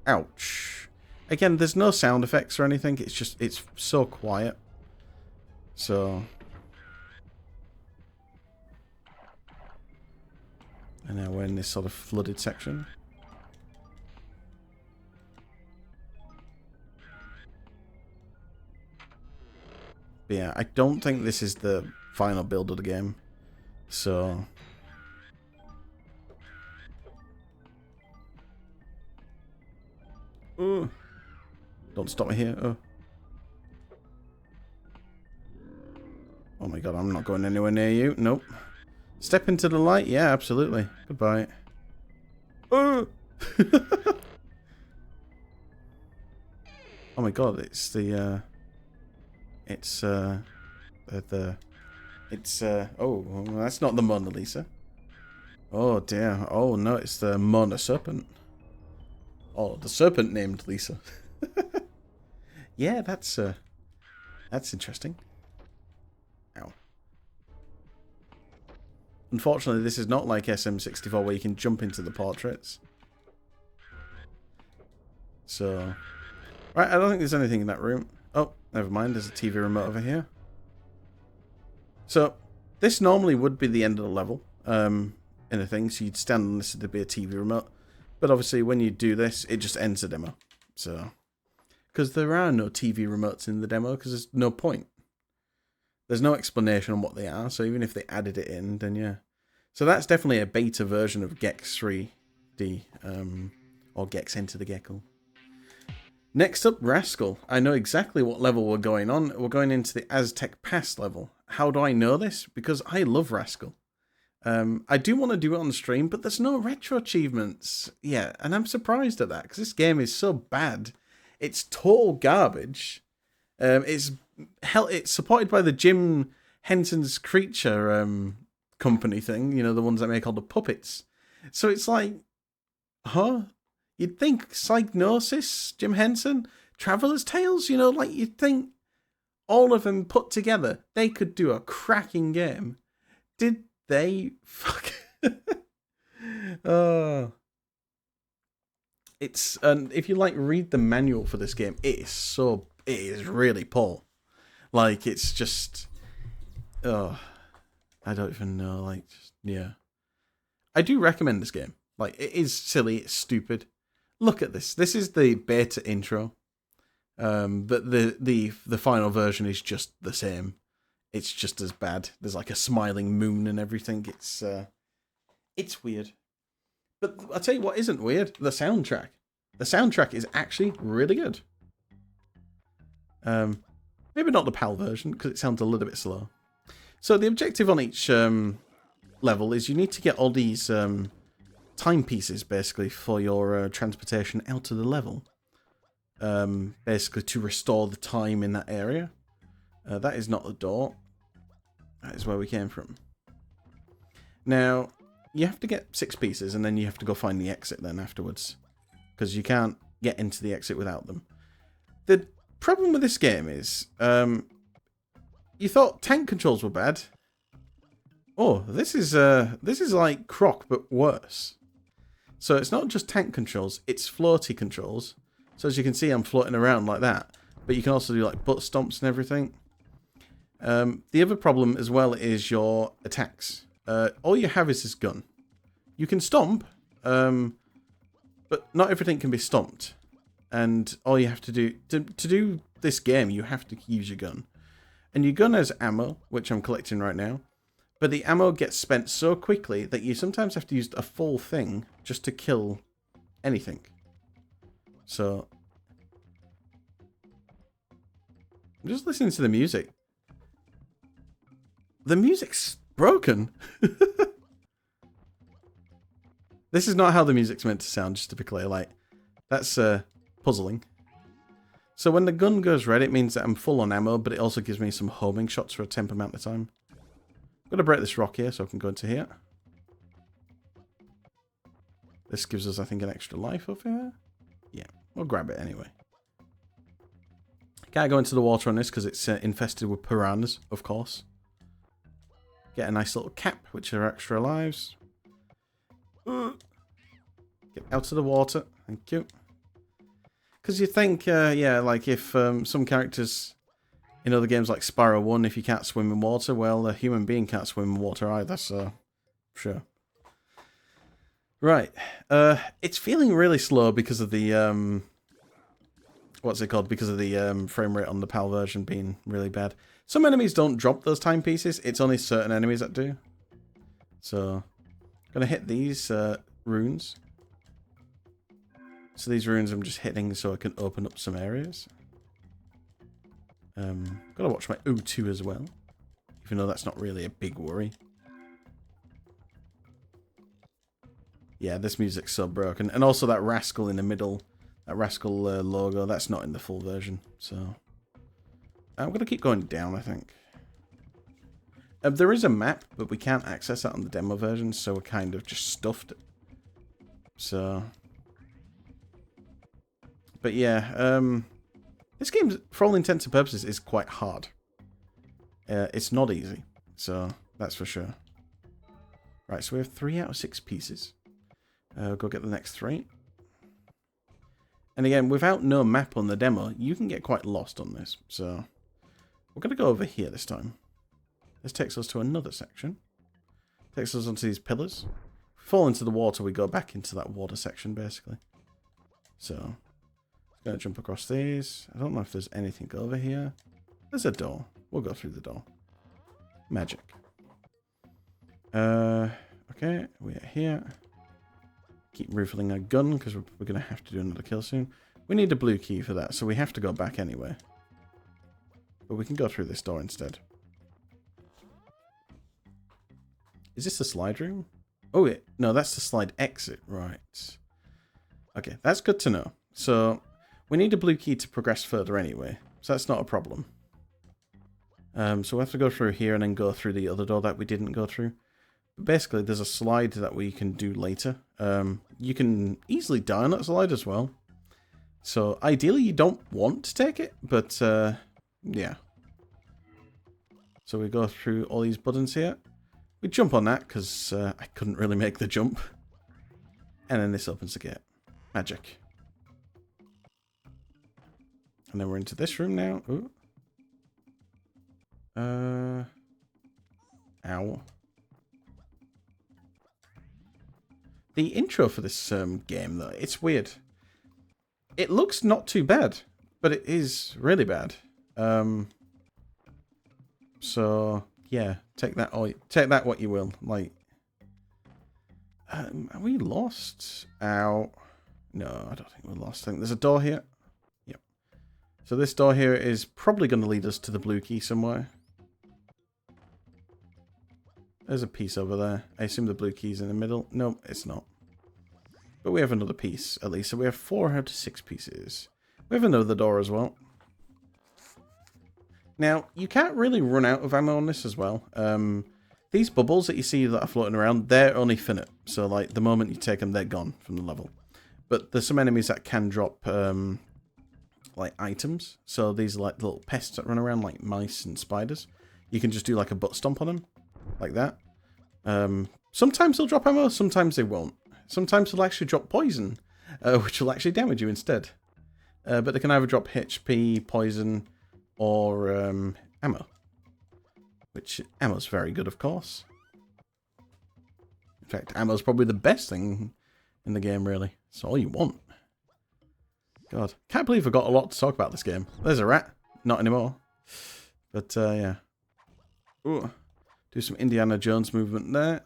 Ouch. Again, there's no sound effects or anything. It's just, it's so quiet. So. And now we're in this sort of flooded section. But yeah, I don't think this is the final build of the game. So... Ooh. Don't stop me here. Oh. Oh my god, I'm not going anywhere near you. Nope. Step into the light? Yeah, absolutely. Goodbye. Oh! Oh my god, it's the, oh, that's not the Mona Lisa. Oh dear. Oh no, it's the Mona Serpent. Oh, the serpent named Lisa. Yeah, that's interesting. Ow. Unfortunately, this is not like SM64 where you can jump into the portraits. So, right, I don't think there's anything in that room. Oh, never mind, there's a TV remote over here. So, this normally would be the end of the level in a thing, so you'd stand on this and there'd be a TV remote. But obviously, when you do this, it just ends the demo. So, because there are no TV remotes in the demo, because there's no point. There's no explanation on what they are, so even if they added it in, then yeah. So that's definitely a beta version of Gex 3D, or Gex Enter the Gecko. Next up, Rascal. I know exactly what level we're going on. We're going into the Aztec Pass level. How do I know this? Because I love Rascal. I do want to do it on the stream, but there's no retro achievements. Yeah, and I'm surprised at that, because this game is so bad. It's total garbage. It's supported by the Jim Henson's Creature company thing, you know, the ones that make all the puppets. So it's like, huh? You'd think Psygnosis, Jim Henson, Traveler's Tales, you know, like you'd think all of them put together, they could do a cracking game. Did they? Fuck. Oh. It's, and if you like read the manual for this game, it is really poor. Like, it's just, oh, I don't even know, like, just, yeah. I do recommend this game. Like, it is silly, it's stupid. Look at this. This is the beta intro. But the final version is just the same. It's just as bad. There's like a smiling moon and everything. It's weird. But I'll tell you what isn't weird. The soundtrack. The soundtrack is actually really good. Maybe not the PAL version, because it sounds a little bit slow. So the objective on each level is you need to get all these timepieces, basically, for your transportation out of the level. Basically, to restore the time in that area. That is not the door. That is where we came from. Now, you have to get 6 pieces, and then you have to go find the exit then afterwards. Because you can't get into the exit without them. The problem with this game is, you thought tank controls were bad. Oh, this is like Croc, but worse. So it's not just tank controls, it's floaty controls. So as you can see, I'm floating around like that. But you can also do like butt stomps and everything. The other problem as well is your attacks. All you have is this gun. You can stomp, but not everything can be stomped. And all you have to do, to do this game, you have to use your gun. And your gun has ammo, which I'm collecting right now. But the ammo gets spent so quickly that you sometimes have to use a full thing just to kill anything. So, I'm just listening to the music. The music's broken. This is not how the music's meant to sound, just to be clear. Like, that's puzzling. So when the gun goes red, it means that I'm full on ammo, but it also gives me some homing shots for a temp amount of time. I'm going to break this rock here so I can go into here. This gives us, I think, an extra life over here. Yeah, we'll grab it anyway. Can't go into the water on this because it's infested with piranhas, of course. Get a nice little cap, which are extra lives. Get out of the water. Thank you. Because you think, yeah, like if some characters in other games like Spyro 1, if you can't swim in water, well, a human being can't swim in water either, so sure. Right. It's feeling really slow because of the, what's it called? Because of the frame rate on the PAL version being really bad. Some enemies don't drop those timepieces. It's only certain enemies that do. So, I'm going to hit these runes. So these runes I'm just hitting so I can open up some areas. Gotta watch my O2 as well. Even though that's not really a big worry. Yeah, this music's so broken. And also that Rascal in the middle. That Rascal logo, that's not in the full version. So, I'm going to keep going down, I think. There is a map, but we can't access that on the demo version, so we're kind of just stuffed. So, But yeah, this game, for all intents and purposes, is quite hard. It's not easy, so that's for sure. Right, so we have 3 out of 6 pieces. Go get the next 3. And again, without no map on the demo, you can get quite lost on this. So we're going to go over here this time. This takes us to another section. Takes us onto these pillars. If we fall into the water, we go back into that water section, basically. So, I'm going to jump across these. I don't know if there's anything over here. There's a door. We'll go through the door. Magic. Okay, we're here. Keep refilling our gun, because we're going to have to do another kill soon. We need a blue key for that, so we have to go back anyway. But we can go through this door instead. Is this the slide room? Oh, wait. No, that's the slide exit. Right. Okay, that's good to know. So, we need a blue key to progress further anyway. So that's not a problem. So we have to go through here and then go through the other door that we didn't go through. But basically, there's a slide that we can do later. You can easily die on that slide as well. So, ideally, you don't want to take it. But, yeah. So we go through all these buttons here. We jump on that because I couldn't really make the jump. And then this opens the gate. Magic. And then we're into this room now. Ooh. Ow. The intro for this game, though, it's weird. It looks not too bad, but it is really bad. So... yeah, take that what you will. Like, are we lost? Ow. No, I don't think we're lost. I think there's a door here. Yep. So this door here is probably going to lead us to the blue key somewhere. There's a piece over there. I assume the blue key's in the middle. No, it's not. But we have another piece, at least. So we have 4 out of 6 pieces. We have another door as well. Now, you can't really run out of ammo on this as well. These bubbles that you see that are floating around, they're only finite. So, like, the moment you take them, they're gone from the level. But there's some enemies that can drop, like, items. So these are, like, little pests that run around, like mice and spiders. You can just do, like, a butt stomp on them. Like that. Sometimes they'll drop ammo, sometimes they won't. Sometimes they'll actually drop poison, which will actually damage you instead. But they can either drop HP, poison... or ammo. Which, ammo's very good, of course. In fact, ammo's probably the best thing in the game, really. It's all you want. God, can't believe I've got a lot to talk about this game. There's a rat. Not anymore. But, yeah. Ooh. Do some Indiana Jones movement there.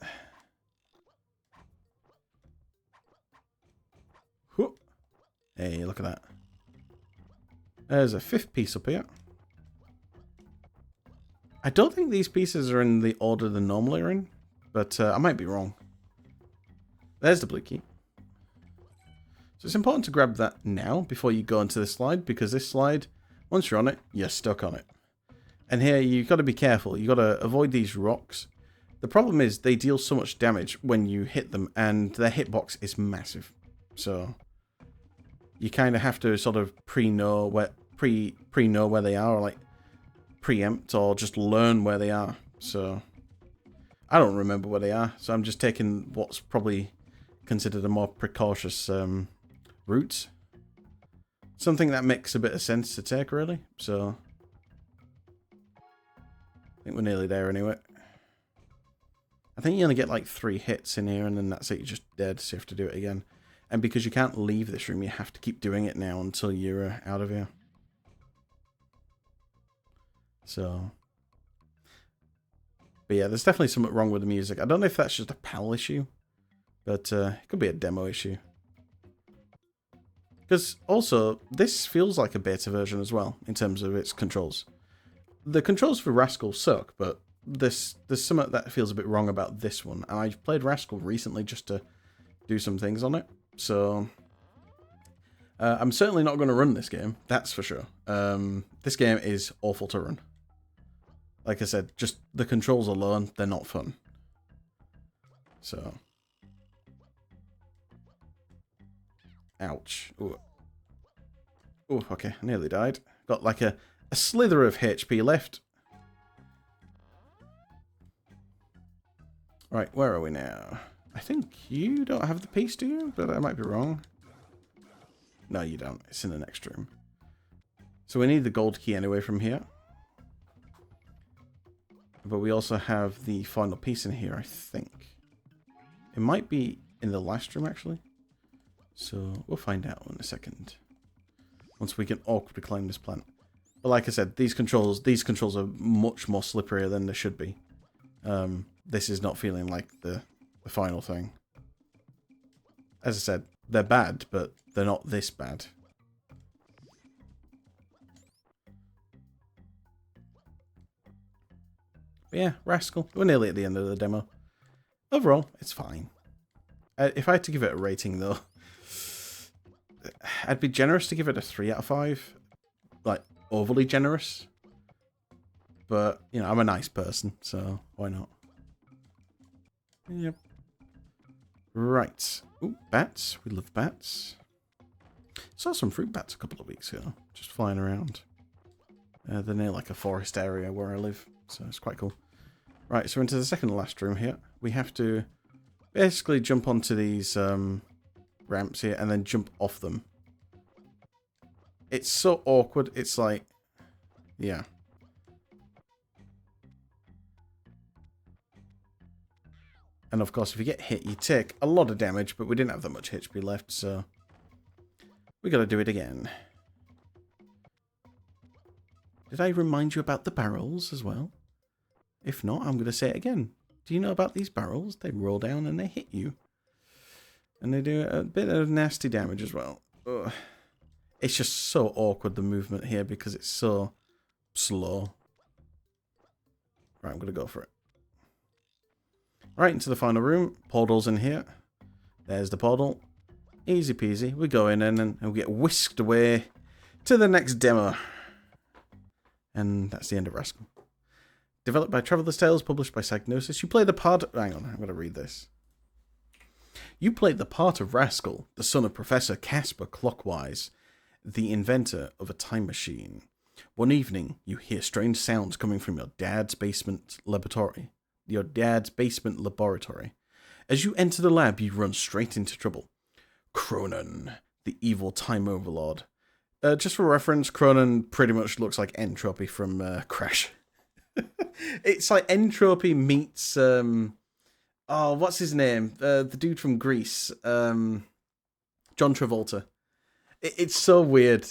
Whoop. Hey, look at that. There's a 5th piece up here. I don't think these pieces are in the order they normally are in, but I might be wrong. There's the blue key. So it's important to grab that now before you go into this slide, because this slide, once you're on it, you're stuck on it. And here, you've got to be careful. You've got to avoid these rocks. The problem is they deal so much damage when you hit them, and their hitbox is massive. So you kind of have to sort of pre-know where they are, or like preempt, or just learn where they are. So I don't remember where they are, so I'm just taking what's probably considered a more precautious route. Something that makes a bit of sense to take, really. So I think we're nearly there anyway. I think you only get like 3 hits in here, and then that's it, you're just dead, so you have to do it again. And because you can't leave this room, you have to keep doing it now until you're out of here. So, but yeah, there's definitely something wrong with the music. I don't know if that's just a PAL issue, but it could be a demo issue. Because also, this feels like a beta version as well, in terms of its controls. The controls for Rascal suck, but there's something that feels a bit wrong about this one. And I've played Rascal recently just to do some things on it. So, I'm certainly not going to run this game, that's for sure. This game is awful to run. Like I said, just the controls alone, they're not fun. So. Ouch. Ooh. Oh, okay, I nearly died. Got like a slither of HP left. Right, where are we now? I think you don't have the piece, do you? But I might be wrong. No, you don't. It's in the next room. So we need the gold key anyway from here. But we also have the final piece in here, I think. It might be in the last room, actually. So we'll find out in a second. Once we can awkwardly climb this plant. But like I said, these controls are much more slipperier than they should be. This is not feeling like the final thing. As I said, they're bad, but they're not this bad. But yeah, Rascal. We're nearly at the end of the demo. Overall, it's fine. If I had to give it a rating, though, I'd be generous to give it a 3 out of 5. Like, overly generous. But, you know, I'm a nice person, so why not? Yep. Right. Ooh, bats. We love bats. Saw some fruit bats a couple of weeks ago, just flying around. They're near like a forest area where I live, so it's quite cool. Right, so into the second to last room here. We have to basically jump onto these ramps here and then jump off them. It's so awkward. It's like, yeah. And of course, if you get hit, you take a lot of damage, but we didn't have that much HP left, so we gotta do it again. Did I remind you about the barrels as well? If not, I'm gonna say it again. Do you know about these barrels? They roll down and they hit you. And they do a bit of nasty damage as well. Ugh. It's just so awkward, the movement here, because it's so slow. Right, I'm gonna go for it. Right, into the final room. Portal's in here. There's the portal. Easy peasy. We go in and we get whisked away to the next demo. And that's the end of Rascal. Developed by Traveler's Tales, published by Psygnosis. You play the part... Hang on, I'm going to read this. You played the part of Rascal, the son of Professor Casper Clockwise, the inventor of a time machine. One evening, you hear strange sounds coming from your dad's basement laboratory. As you enter the lab, you run straight into trouble. Cronin, the evil time overlord. Just for reference, Cronin pretty much looks like Entropy from Crash. It's like Entropy meets... what's his name? The dude from Grease. John Travolta. It's so weird.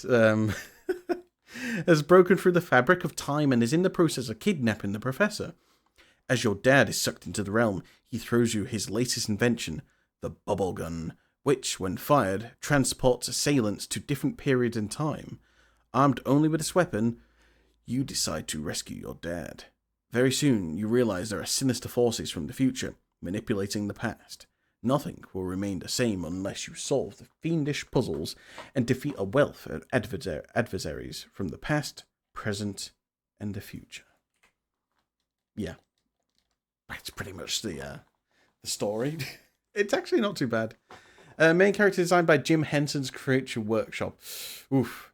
Has broken through the fabric of time and is in the process of kidnapping the professor. As your dad is sucked into the realm, he throws you his latest invention, the bubble gun, which, when fired, transports assailants to different periods in time. Armed only with this weapon, you decide to rescue your dad. Very soon, you realize there are sinister forces from the future, manipulating the past. Nothing will remain the same unless you solve the fiendish puzzles and defeat a wealth of adversaries from the past, present, and the future. Yeah. That's pretty much the story. It's actually not too bad. Main character designed by Jim Henson's Creature Workshop. Oof.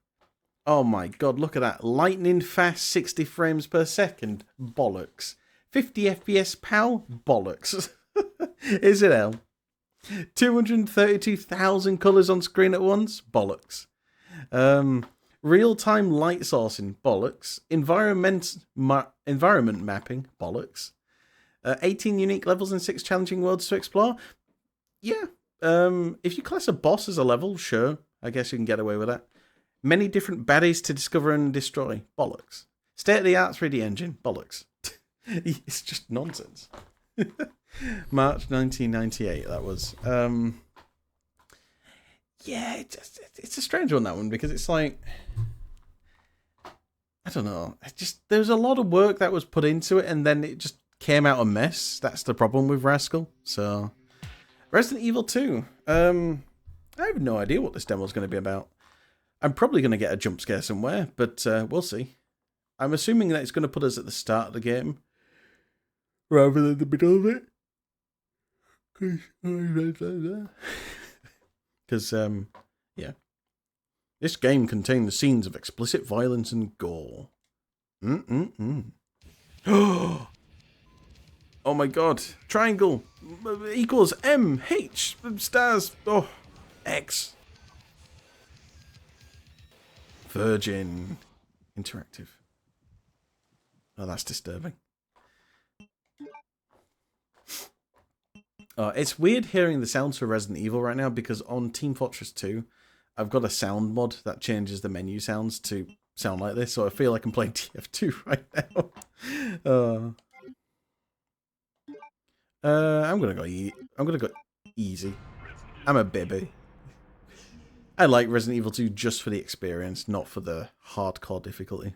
Oh my god, look at that. Lightning fast 60 frames per second. Bollocks. 50 FPS POW? Bollocks. Is it hell? 232,000 colours on screen at once? Bollocks. Real-time light sourcing? Bollocks. Environment mapping? Bollocks. 18 unique levels and 6 challenging worlds to explore? Yeah. If you class a boss as a level, sure. I guess you can get away with that. Many different baddies to discover and destroy? Bollocks. State-of-the-art 3D engine? Bollocks. It's just nonsense. March 1998, that was. Yeah, it's a strange one, that one, because it's like... I don't know. There's a lot of work that was put into it, and then it just came out a mess. That's the problem with Rascal. So, Resident Evil 2. I have no idea what this demo is going to be about. I'm probably going to get a jump scare somewhere, but we'll see. I'm assuming that it's going to put us at the start of the game rather than the middle of it. Because, yeah. This game contains scenes of explicit violence and gore. Oh my god. Triangle equals M, H, stars, oh, X. Virgin. Interactive. Oh, that's disturbing. It's weird hearing the sounds for Resident Evil right now because on Team Fortress 2, I've got a sound mod that changes the menu sounds to sound like this, so I feel like I'm playing TF2 right now. I'm gonna go easy. I'm a baby. I like Resident Evil 2 just for the experience, not for the hardcore difficulty.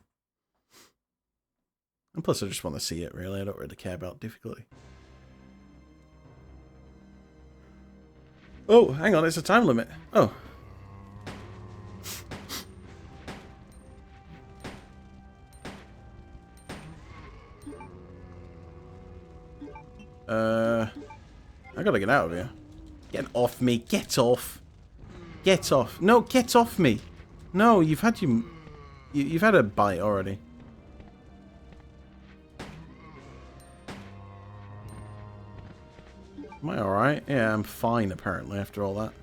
And plus, I just want to see it, really. I don't really care about difficulty. Oh, hang on, it's a time limit. Oh. I gotta get out of here. Get off me. Get off. Get off. No, get off me. No, you've had you've had a bite already. Am I alright? Yeah, I'm fine apparently after all that.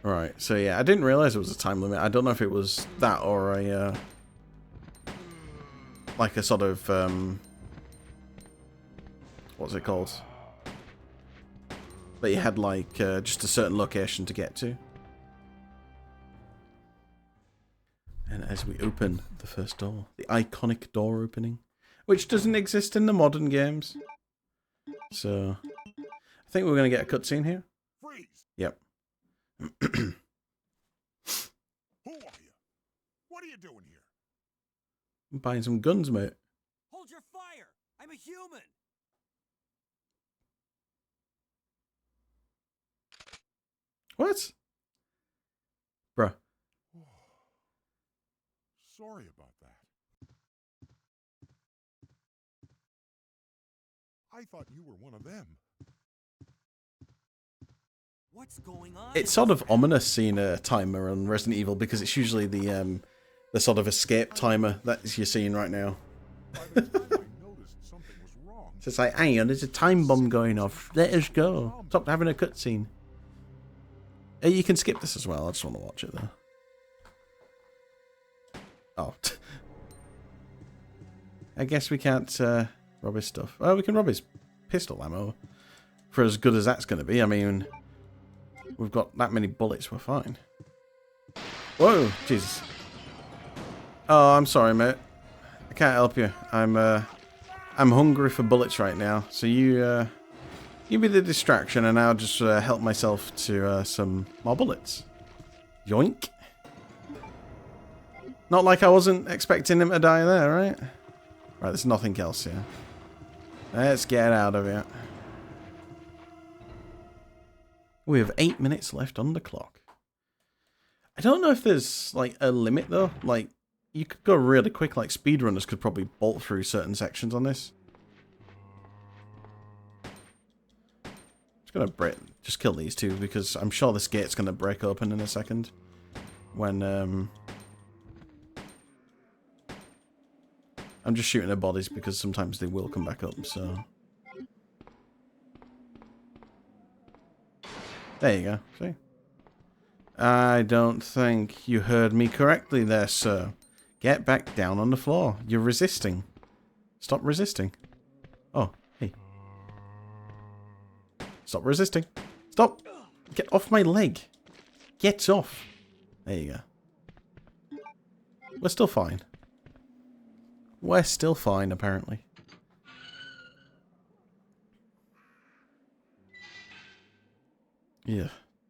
Right, so yeah, I didn't realize it was a time limit. I don't know if it was that or a like a sort of what's it called? That you had like just a certain location to get to. And as we open the first door, the iconic door opening, which doesn't exist in the modern games. So I think we're gonna get a cutscene here. Freeze! Yep. Who are you? What are you doing here? I'm buying some guns, mate. Hold your fire! I'm a human! What? Bruh. Sorry about that. I thought you were one of them. What's going on? It's sort of ominous seeing a timer on Resident Evil because it's usually the sort of escape timer that you're seeing right now. By the time I noticed something was wrong. So it's like, hang on, there's a time bomb going off. Let us go. Stop having a cutscene. You can skip this as well. I just want to watch it though. Oh. I guess we can't rob his stuff. Oh, we can rob his pistol ammo. For as good as that's going to be. I mean, we've got that many bullets. We're fine. Whoa, Jesus. Oh, I'm sorry, mate. I can't help you. I'm hungry for bullets right now. So you be the distraction, and I'll just help myself to some more bullets. Yoink. Not like I wasn't expecting him to die there, right? Right, there's nothing else here. Let's get out of here. We have 8 minutes left on the clock. I don't know if there's, like, a limit, though. Like, you could go really quick. Like, speedrunners could probably bolt through certain sections on this. Just gonna just kill these two, because I'm sure this gate's gonna break open in a second. When, I'm just shooting their bodies because sometimes they will come back up, so... There you go, see? I don't think you heard me correctly there, sir. Get back down on the floor. You're resisting. Stop resisting. Oh, hey. Stop resisting. Stop! Get off my leg. Get off. There you go. We're still fine. We're still fine, apparently. Yeah,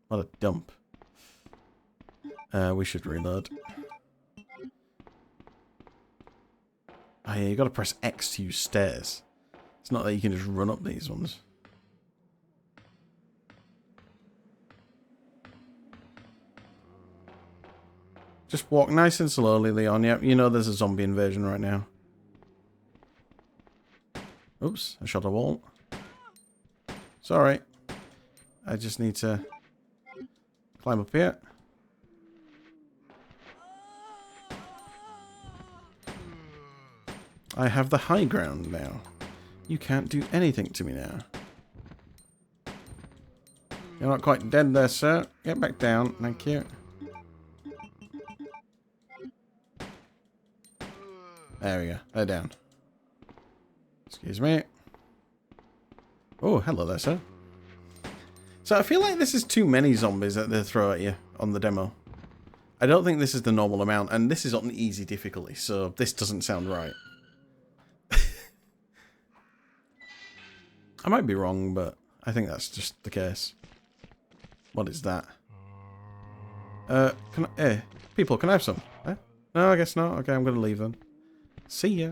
what a dump. We should reload. Oh yeah, you gotta press X to use stairs. It's not that you can just run up these ones. Just walk nice and slowly, Leon. Yep, you know there's a zombie invasion right now. Oops, I shot a wall. Sorry. I just need to climb up here. I have the high ground now. You can't do anything to me now. You're not quite dead there, sir. Get back down. Thank you. There we go. They're down. Excuse me. Oh, hello there, sir. So I feel like this is too many zombies that they throw at you on the demo. I don't think this is the normal amount, and this is on easy difficulty, so this doesn't sound right. I might be wrong, but I think that's just the case. What is that? People, can I have some? No, I guess not. Okay, I'm gonna leave then. See ya.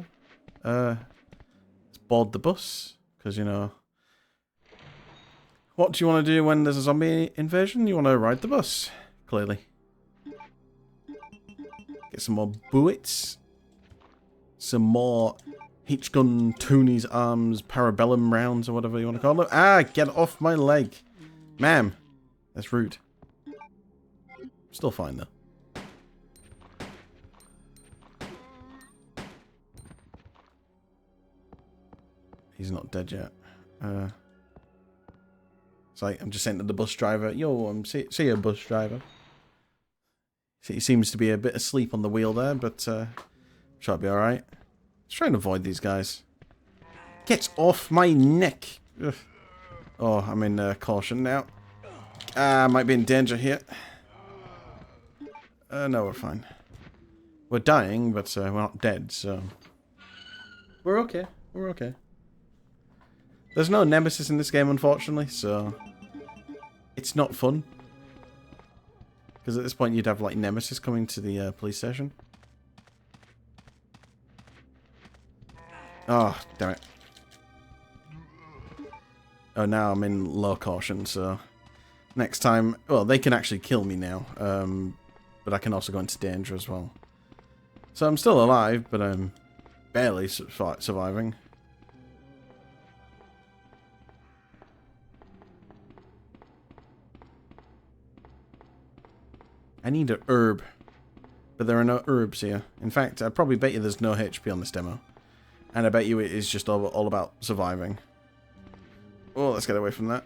Let's board the bus, because, you know... What do you want to do when there's a zombie invasion? You want to ride the bus, clearly. Get some more bullets. Some more H-gun, Tony's arms, parabellum rounds, or whatever you want to call it. Ah, get off my leg. Ma'am. That's rude. Still fine, though. He's not dead yet. It's like, I'm just saying to the bus driver, yo, see you, bus driver. He seems to be a bit asleep on the wheel there, but I'm sure I'll be alright. Just trying to avoid these guys. Get off my neck! Ugh. Oh, I'm in caution now. I might be in danger here. No, we're fine. We're dying, but we're not dead, so... We're okay. We're okay. There's no nemesis in this game, unfortunately, so... It's not fun. Because at this point you'd have, like, nemesis coming to the police station. Oh, damn it. Oh, now I'm in low caution, so... Next time... Well, they can actually kill me now. But I can also go into danger as well. So I'm still alive, but I'm barely surviving. I need an herb. But there are no herbs here. In fact, I probably bet you there's no HP on this demo. And I bet you it is just all about surviving. Oh, let's get away from that.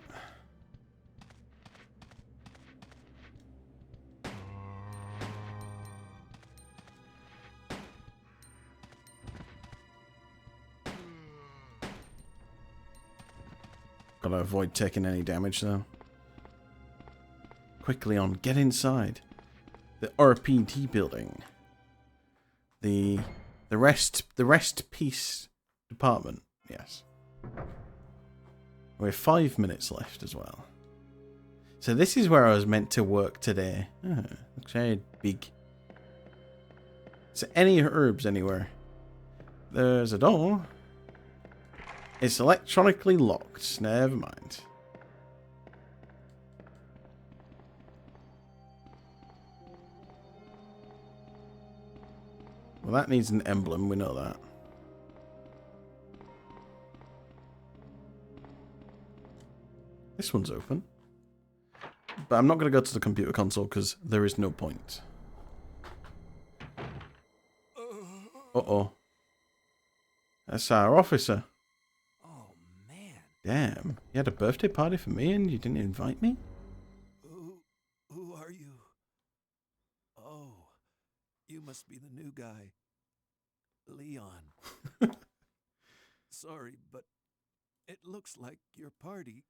Gotta avoid taking any damage, though. Quickly on, get inside. The RPD building. The rest peace department. Yes. We have 5 minutes left as well. So this is where I was meant to work today. Oh, looks very big. Is there any herbs anywhere? There's a door. It's electronically locked. Never mind. Well, that needs an emblem. We know that. This one's open. But I'm not going to go to the computer console because there is no point. Uh-oh. That's our officer. Oh, man. Damn. You had a birthday party for me and you didn't invite me? Who are you? Oh, you must be the new guy. Leon. Sorry, but it looks like your party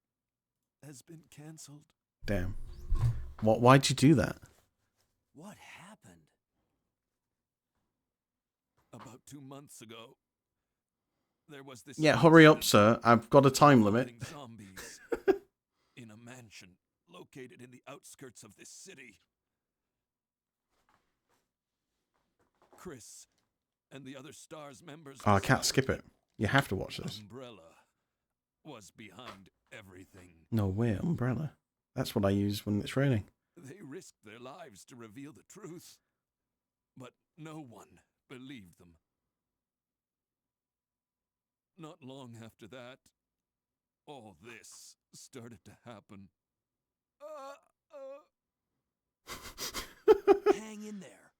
has been canceled. Damn. Why'd you do that? What happened? About 2 months ago, there was this... Yeah, hurry up, sir. I've got a time limit. Zombies in a mansion located in the outskirts of this city. Chris and the other STARS members... Oh, I can't skip it. You have to watch this. Umbrella was behind everything. No way, umbrella. That's what I use when it's raining. They risked their lives to reveal the truth, but no one believed them. not long after that, all this started to happen. Hang in there.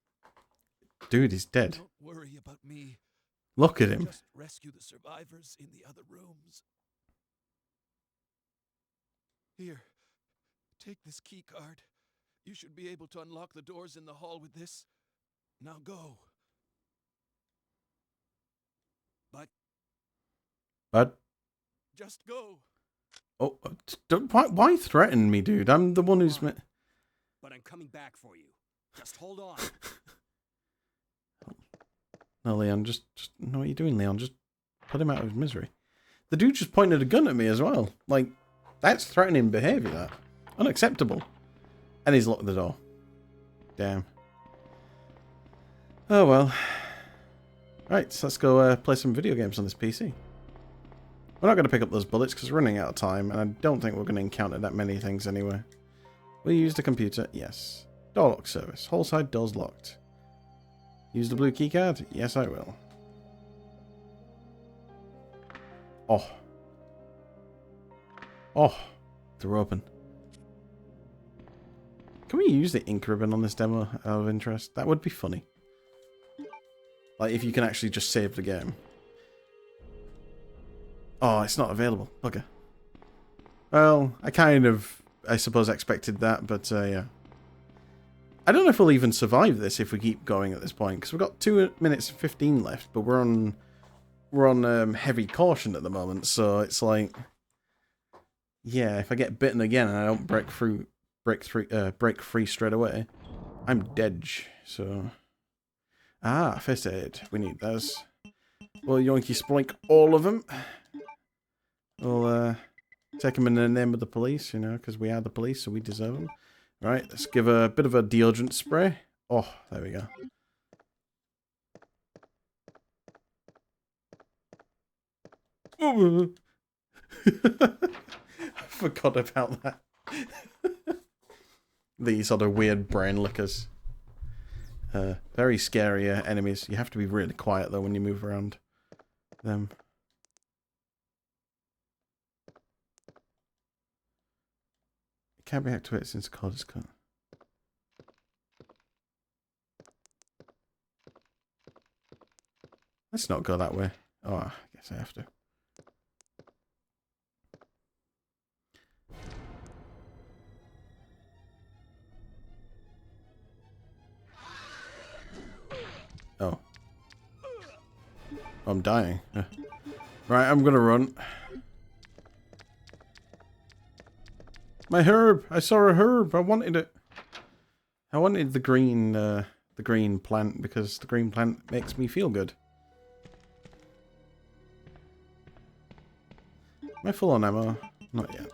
Dude, he's dead. Don't worry about me. Look at him. Just rescue the survivors in the other rooms. Here, take this key card. You should be able to unlock the doors in the hall with this. Now go. But Just go. oh, don't, why threaten me, dude? I'm the one who's But I'm coming back for you. Just hold on. No, Leon, just know what you're doing, Leon. Just put him out of his misery. The dude just pointed a gun at me as well. Like, that's threatening behaviour, that. Unacceptable. And he's locked the door. Damn. Oh, well. Right, so let's go play some video games on this PC. We're not going to pick up those bullets because we're running out of time, and I don't think we're going to encounter that many things anyway. Will you use the computer? Yes. Door lock service. Whole side doors locked. Use the blue keycard? Yes, I will. Oh. Oh. They're open. Can we use the ink ribbon on this demo out of interest? That would be funny. Like, if you can actually just save the game. Oh, it's not available. Bugger. Well, I suppose expected that, but yeah. I don't know if we'll even survive this if we keep going at this point, because we've got 2 minutes and 15 left, but we're on heavy caution at the moment, so it's like, yeah, if I get bitten again and I don't break free straight away, I'm dead. So, first aid. We need those. Well, yoinky sploink all of them. We'll take them in the name of the police, you know, because we are the police, so we deserve them. Right, let's give a bit of a deodorant spray. Oh, there we go. I forgot about that. These sort of weird brain lickers. Very scary enemies. You have to be really quiet, though, when you move around them. Can't be activated since the code is cut. Let's not go that way. Oh, I guess I have to. Oh. I'm dying. Right, I'm gonna run. My herb! I saw a herb! I wanted it! I wanted the green plant because the green plant makes me feel good. Am I full on ammo? Not yet.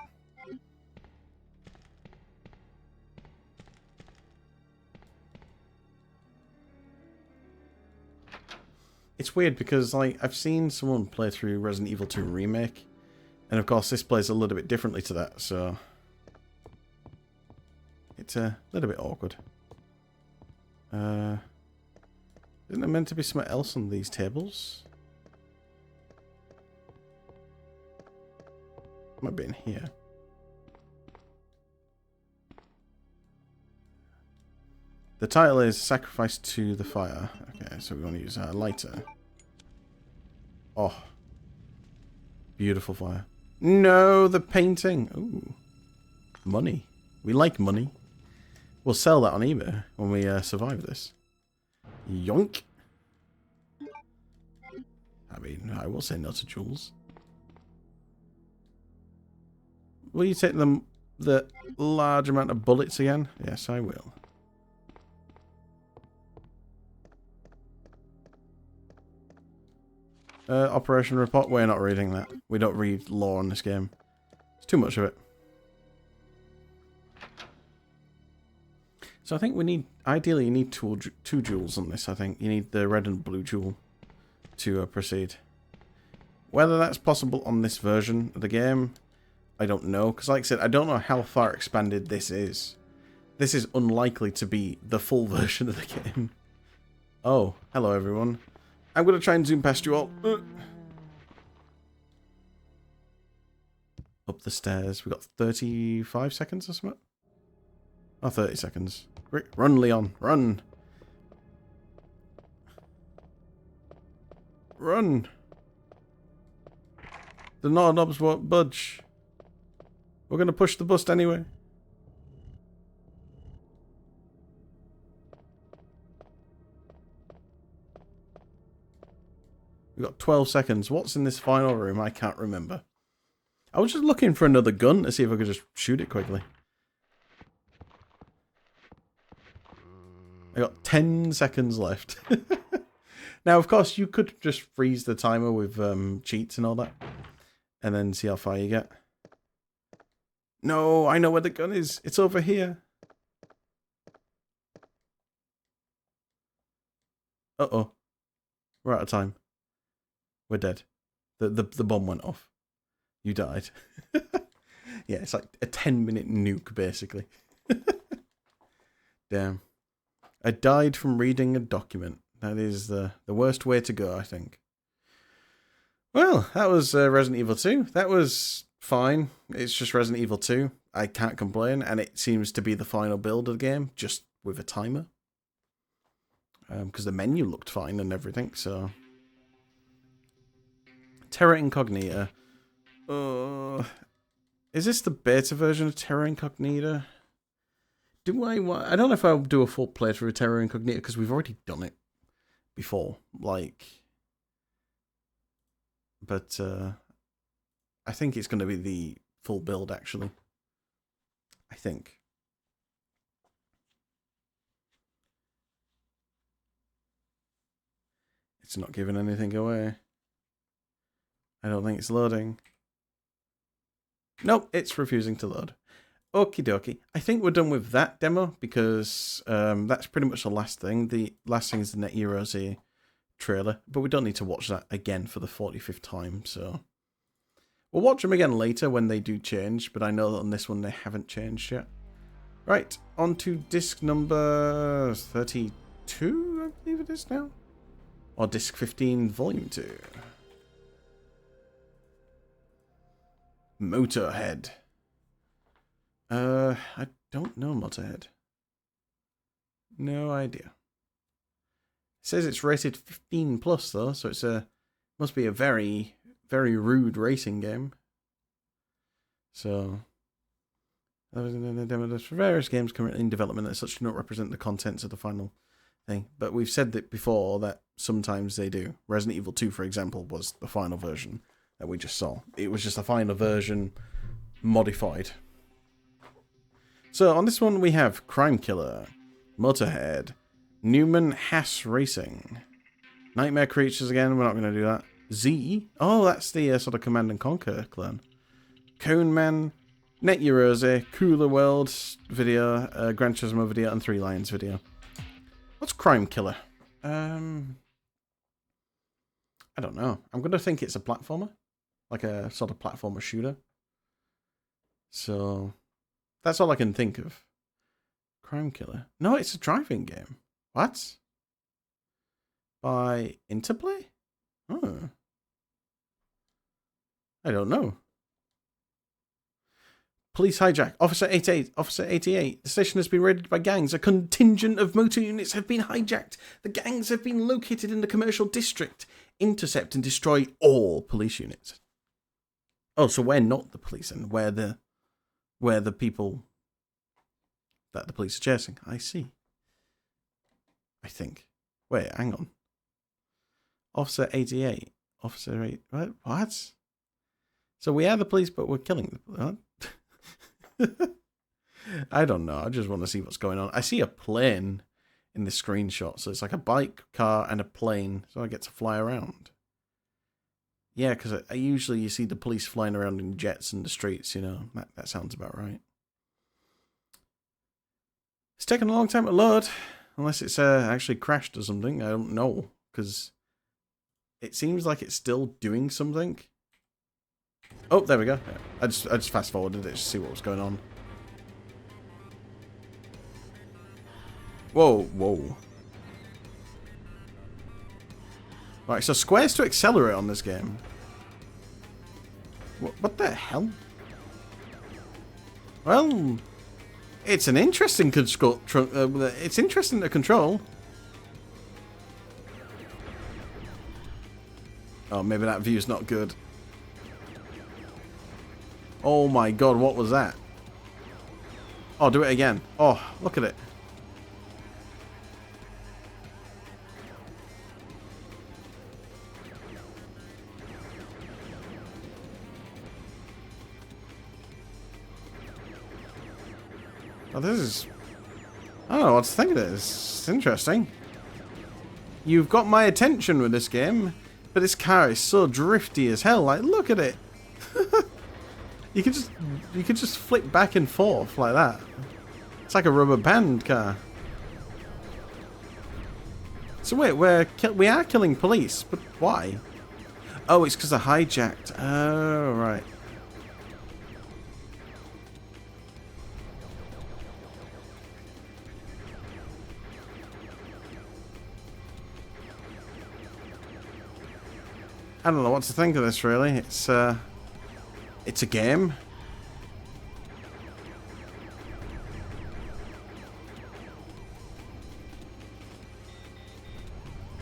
It's weird because, like, I've seen someone play through Resident Evil 2 Remake, and of course this plays a little bit differently to that, so it's a little bit awkward. Isn't there meant to be something else on these tables? Might be in here. The title is Sacrifice to the Fire. Okay, so we want to use our lighter. Oh. Beautiful fire. No, the painting. Ooh. Money. We like money. We'll sell that on eBay when we survive this. Yoink. I mean, I will say no to jewels. Will you take the large amount of bullets again? Yes, I will. Operation report. We're not reading that. We don't read lore in this game. It's too much of it. So I think we need, ideally you need two jewels on this, I think. You need the red and blue jewel to proceed. Whether that's possible on this version of the game, I don't know. Because like I said, I don't know how far expanded this is. This is unlikely to be the full version of the game. Oh, hello everyone. I'm going to try and zoom past you all. Up the stairs. We got 35 seconds or something? Oh, 30 seconds. Run, Leon. Run. Run. The knobs won't budge. We're going to push the bust anyway. We've got 12 seconds. What's in this final room? I can't remember. I was just looking for another gun to see if I could just shoot it quickly. I got 10 seconds left. Now, of course, you could just freeze the timer with cheats and all that. And then see how far you get. No, I know where the gun is. It's over here. Uh-oh. We're out of time. We're dead. The bomb went off. You died. Yeah, it's like a 10-minute nuke, basically. Damn. I died from reading a document. That is the worst way to go, I think. Well, that was Resident Evil 2. That was fine. It's just Resident Evil 2. I can't complain, and it seems to be the final build of the game, just with a timer. Because the menu looked fine and everything, so... Terra Incognita. Is this the beta version of Terra Incognita? I don't know if I'll do a full playthrough of Terra Incognita, because we've already done it before. But I think it's going to be the full build, actually. I think. It's not giving anything away. I don't think it's loading. Nope, it's refusing to load. Okie dokie. I think we're done with that demo because that's pretty much the last thing. The last thing is the Net Heroes trailer, but we don't need to watch that again for the 45th time, so... We'll watch them again later when they do change, but I know that on this one they haven't changed yet. Right, on to disc number 32, I believe it is now. Or disc 15, volume 2. Motorhead. I don't know Motorhead. No idea. It says it's rated 15 plus though, so it's must be a very, very rude racing game. So, for various games currently in development that such do not represent the contents of the final thing. But we've said that before that sometimes they do. Resident Evil 2, for example, was the final version that we just saw. It was just a final version modified. So on this one we have Crime Killer, Motorhead, Newman Haas Racing, Nightmare Creatures again, we're not going to do that. Z, oh that's the sort of Command and Conquer clone. Cone Man, Net Heroes, Cooler World video, Gran Turismo video, and Three Lions video. What's Crime Killer? I don't know. I'm going to think it's a platformer. Like a sort of platformer shooter. So, that's all I can think of. Crime Killer. No, it's a driving game. What? By Interplay? Oh. I don't know. Police hijack. Officer 88. Officer 88. The station has been raided by gangs. A contingent of motor units have been hijacked. The gangs have been located in the commercial district. Intercept and destroy all police units. Oh, so we're not the police and we're the people that the police are chasing. I see. I think. Wait, hang on. Officer 88. Officer 8. What? So we are the police, but we're killing them. I don't know. I just want to see what's going on. I see a plane in this screenshot. So it's like a bike, car, and a plane. So I get to fly around. Yeah, because I usually you see the police flying around in jets in the streets, you know. That sounds about right. It's taken a long time to load. Unless it's actually crashed or something. I don't know. Because it seems like it's still doing something. Oh, there we go. I just fast forwarded it to see what was going on. Whoa, whoa. Right, so squares to accelerate on this game. What the hell? Well, it's an interesting it's interesting to control. Oh, maybe that view's not good. Oh my god, what was that? Oh, do it again. Oh, look at it. Oh, this is... I don't know what to think of this. It's interesting. You've got my attention with this game, but this car is so drifty as hell. Like, look at it. You could just flick back and forth like that. It's like a rubber band car. So wait, we are killing police, but why? Oh, it's because they're hijacked. Oh, right. I don't know what to think of this, really. It's a game.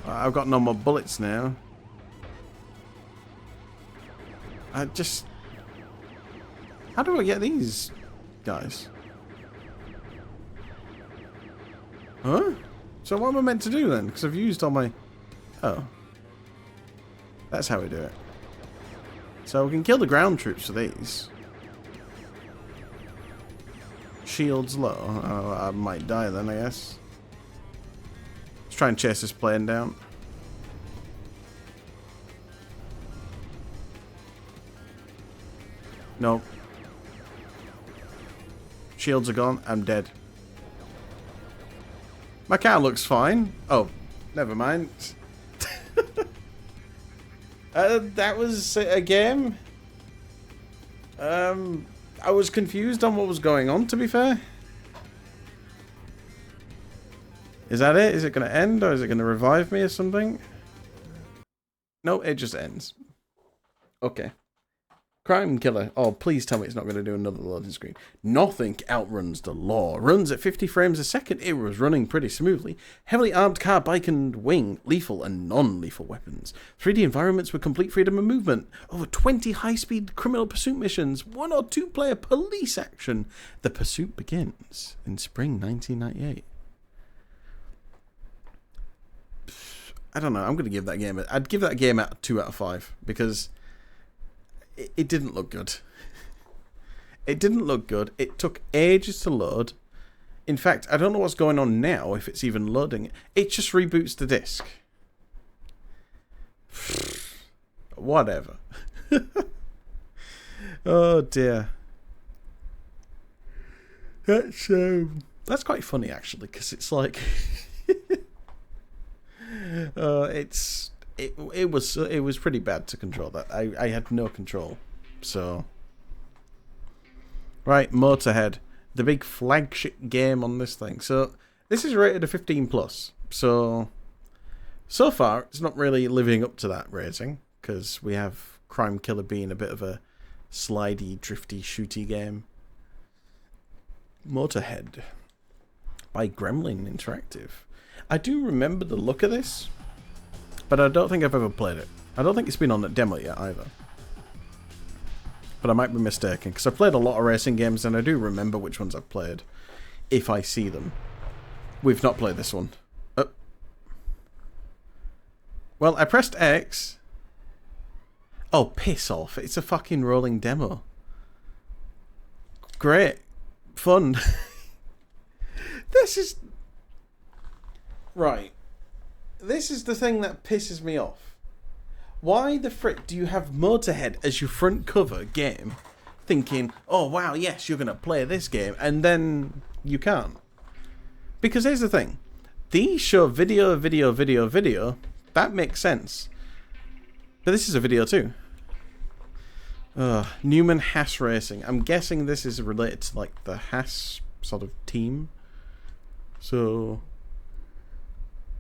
I've got no more bullets now. How do I get these guys? Huh? So what am I meant to do then? Because I've used all my... Oh. That's how we do it. So we can kill the ground troops for these. Shields low. Oh, I might die then, I guess. Let's try and chase this plane down. No. Shields are gone. I'm dead. My car looks fine. Oh, never mind. That was a game. I was confused on what was going on, to be fair. Is that it? Is it going to end, or is it going to revive me or something? No, it just ends. Okay. Crime Killer. Oh, please tell me it's not going to do another loading screen. Nothing outruns the law. Runs at 50 frames a second. It was running pretty smoothly. Heavily armed car, bike and wing. Lethal and non-lethal weapons. 3D environments with complete freedom of movement. Over 20 high-speed criminal pursuit missions. 1 or 2 player police action. The pursuit begins in spring 1998. I don't know. I'm going to give that game... I'd give that game a 2 out of 5. Because... It didn't look good. It didn't look good. It took ages to load. In fact, I don't know what's going on now, if it's even loading. It just reboots the disc. Whatever. Oh dear. That's quite funny actually, because it's like It was pretty bad to control that. I had no control. So right, Motorhead, the big flagship game on this thing. So this is rated a 15+. So far it's not really living up to that rating, because we have Crime Killer being a bit of a slidey, drifty, shooty game. Motorhead by Gremlin Interactive. I do remember the look of this, but I don't think I've ever played it. I don't think it's been on the demo yet either. But I might be mistaken, because I've played a lot of racing games and I do remember which ones I've played, if I see them. We've not played this one. Oh. Well, I pressed X. Oh, piss off. It's a fucking rolling demo. Great. Fun. This is... Right. This is the thing that pisses me off. Why the frick do you have Motorhead as your front cover game, thinking, oh wow, yes, you're going to play this game, and then you can't? Because here's the thing. These show video, that makes sense. But this is a video too. Newman Haas Racing. I'm guessing this is related to like the Haas sort of team. So...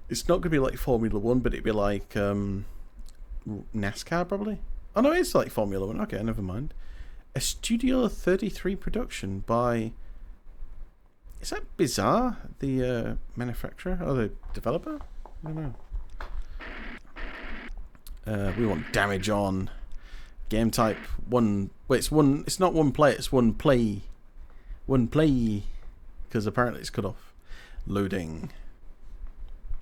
it's not going to be like Formula 1, but it'd be like NASCAR, probably. Oh, no, it's like Formula 1. Okay, never mind. A Studio 33 production by... Is that Bizarre, the manufacturer or the developer? I don't know. We want damage on. Game type one. Wait, it's one. It's not one play. It's one play. One play. Because apparently it's cut off. Loading.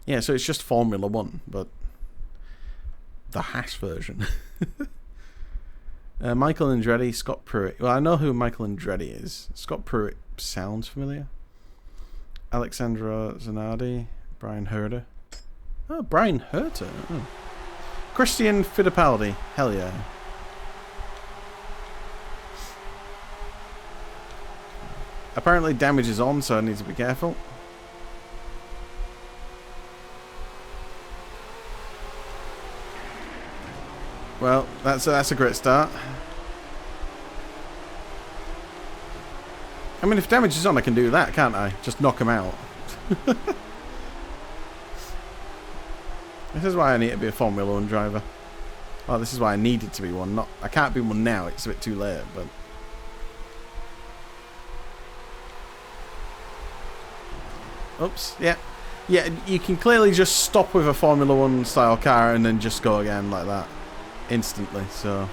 Yeah, so it's just Formula 1, but the hash version. Michael Andretti, Scott Pruitt. Well, I know who Michael Andretti is. Scott Pruitt sounds familiar. Alexandra Zanardi, Brian Herder. Oh, Brian Herter. Oh. Christian Fittipaldi. Hell yeah. Apparently damage is on, so I need to be careful. Well, that's a great start. I mean, if damage is on, I can do that, can't I? Just knock him out. This is why I need to be a Formula 1 driver. Oh, this is why I needed to be one. Not, I can't be one now. It's a bit too late, but... Oops, yeah. Yeah, you can clearly just stop with a Formula 1 style car and then just go again like that. Instantly, so...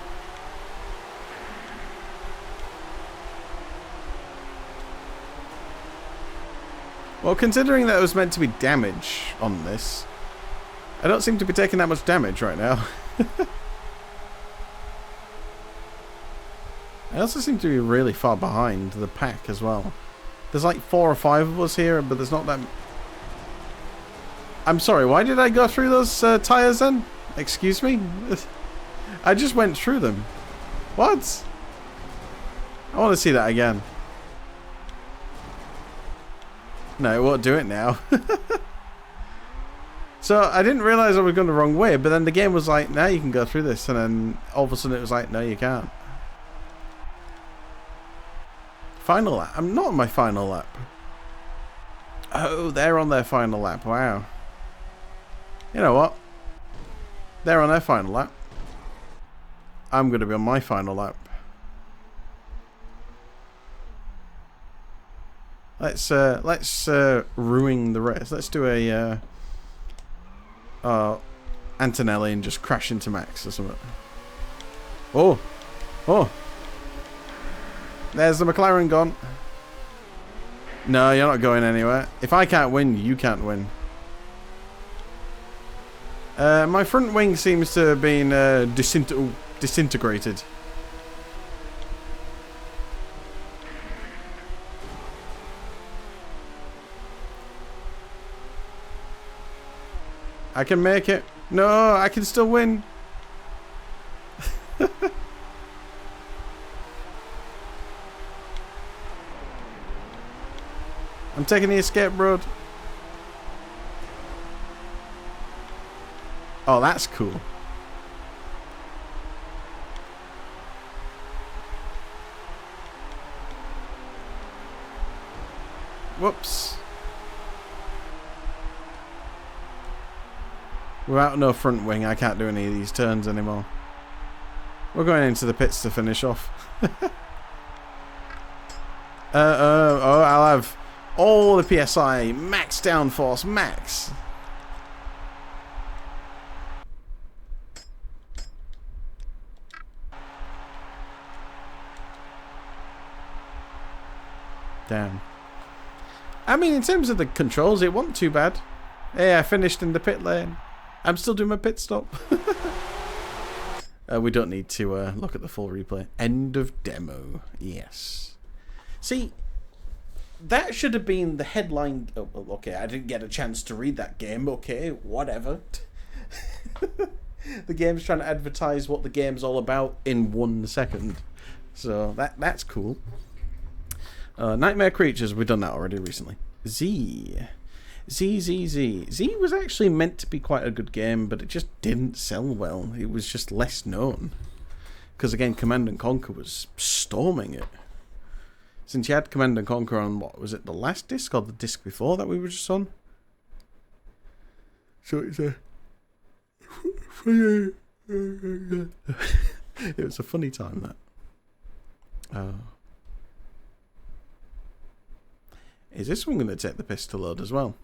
Well, considering that it was meant to be damage on this, I don't seem to be taking that much damage right now. I also seem to be really far behind the pack as well. There's like 4 or 5 of us here, but there's not that... I'm sorry, why did I go through those tyres then? Excuse me? I just went through them. What? I want to see that again. No, it won't do it now. So, I didn't realise I was going the wrong way, but then the game was like, now you can go through this, and then all of a sudden it was like, no you can't. Final lap? I'm not on my final lap. Oh, they're on their final lap, wow. You know what? They're on their final lap. I'm going to be on my final lap. Let's ruin the race. Let's do a Antonelli and just crash into Max or something. Oh, oh! There's the McLaren gone. No, you're not going anywhere. If I can't win, you can't win. My front wing seems to have been disintegrated. I can make it. No, I can still win. I'm taking the escape road. Oh, that's cool. Whoops. Without no front wing, I can't do any of these turns anymore. We're going into the pits to finish off. Oh, I'll have all the PSI, max downforce, max. Damn. I mean, in terms of the controls, it wasn't too bad. Hey, I finished in the pit lane. I'm still doing my pit stop. We don't need to look at the full replay. End of demo. Yes. See, that should have been the headline. Oh, well, okay, I didn't get a chance to read that game. Okay, whatever. The game's trying to advertise what the game's all about in 1 second. So that's cool. Nightmare Creatures, we've done that already recently. Z was actually meant to be quite a good game, but it just didn't sell well. It was just less known. Because again, Command & Conquer was storming it. Since you had Command & Conquer on, what was it, the last disc or the disc before that we were just on? So it's a... it was a funny time, that. Oh. Is this one going to take the piss to load as well?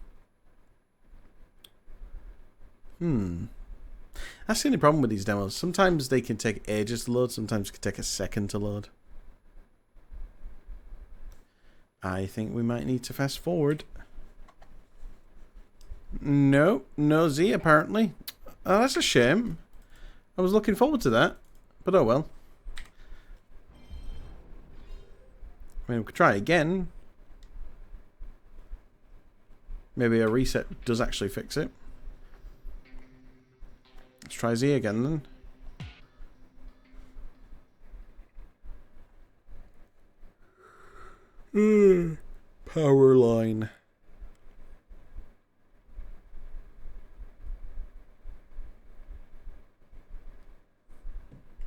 That's the only problem with these demos. Sometimes they can take ages to load, sometimes it can take a second to load. I think we might need to fast forward. No, no Z apparently. Oh, that's a shame. I was looking forward to that, but oh well. I mean, we could try again. Maybe a reset does actually fix it. Let's try Z again then. Power line.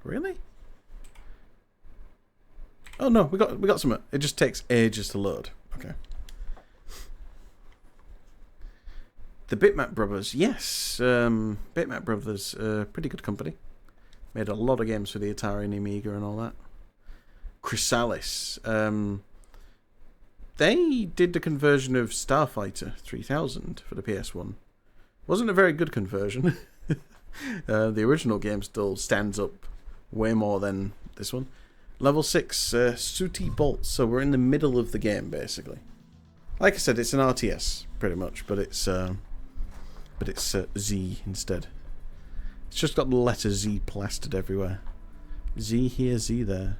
Really? Oh no, we got something. It just takes ages to load. Okay. The Bitmap Brothers, yes. Bitmap Brothers, pretty good company. Made a lot of games for the Atari and Amiga and all that. Chrysalis. They did the conversion of Starfighter 3000 for the PS1. Wasn't a very good conversion. The original game still stands up way more than this one. Level 6, Sooty Bolt. So we're in the middle of the game, basically. Like I said, it's an RTS, pretty much, but it's Z instead. It's just got the letter Z plastered everywhere. Z here, Z there.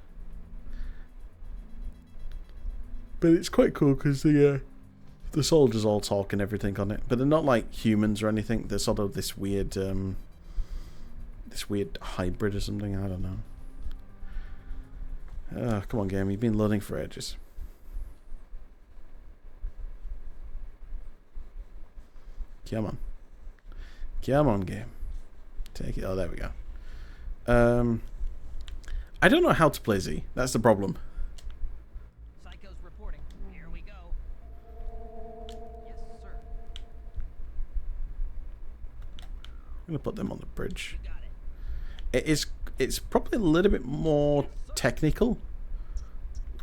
But it's quite cool because the soldiers all talk and everything on it. But they're not like humans or anything. They're sort of this weird hybrid or something. I don't know. Come on, game. You've been loading for ages. Come on. Come on, game. Take it. Oh, there we go. I don't know how to play Z. That's the problem. Psycho's reporting. Here we go. Yes, sir. I'm going to put them on the bridge. Got it. It's probably a little bit more technical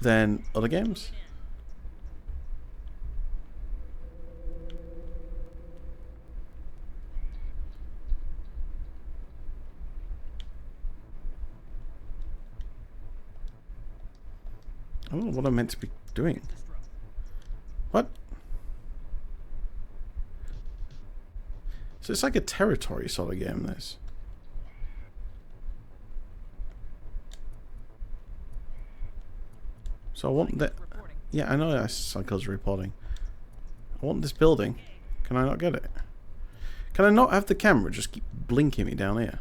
than other games. I don't know what I'm meant to be doing. What? So it's like a territory sort of game, this. So I want that. Yeah, I know that Psycho's reporting. I want this building. Can I not get it? Can I not have the camera just keep blinking me down here?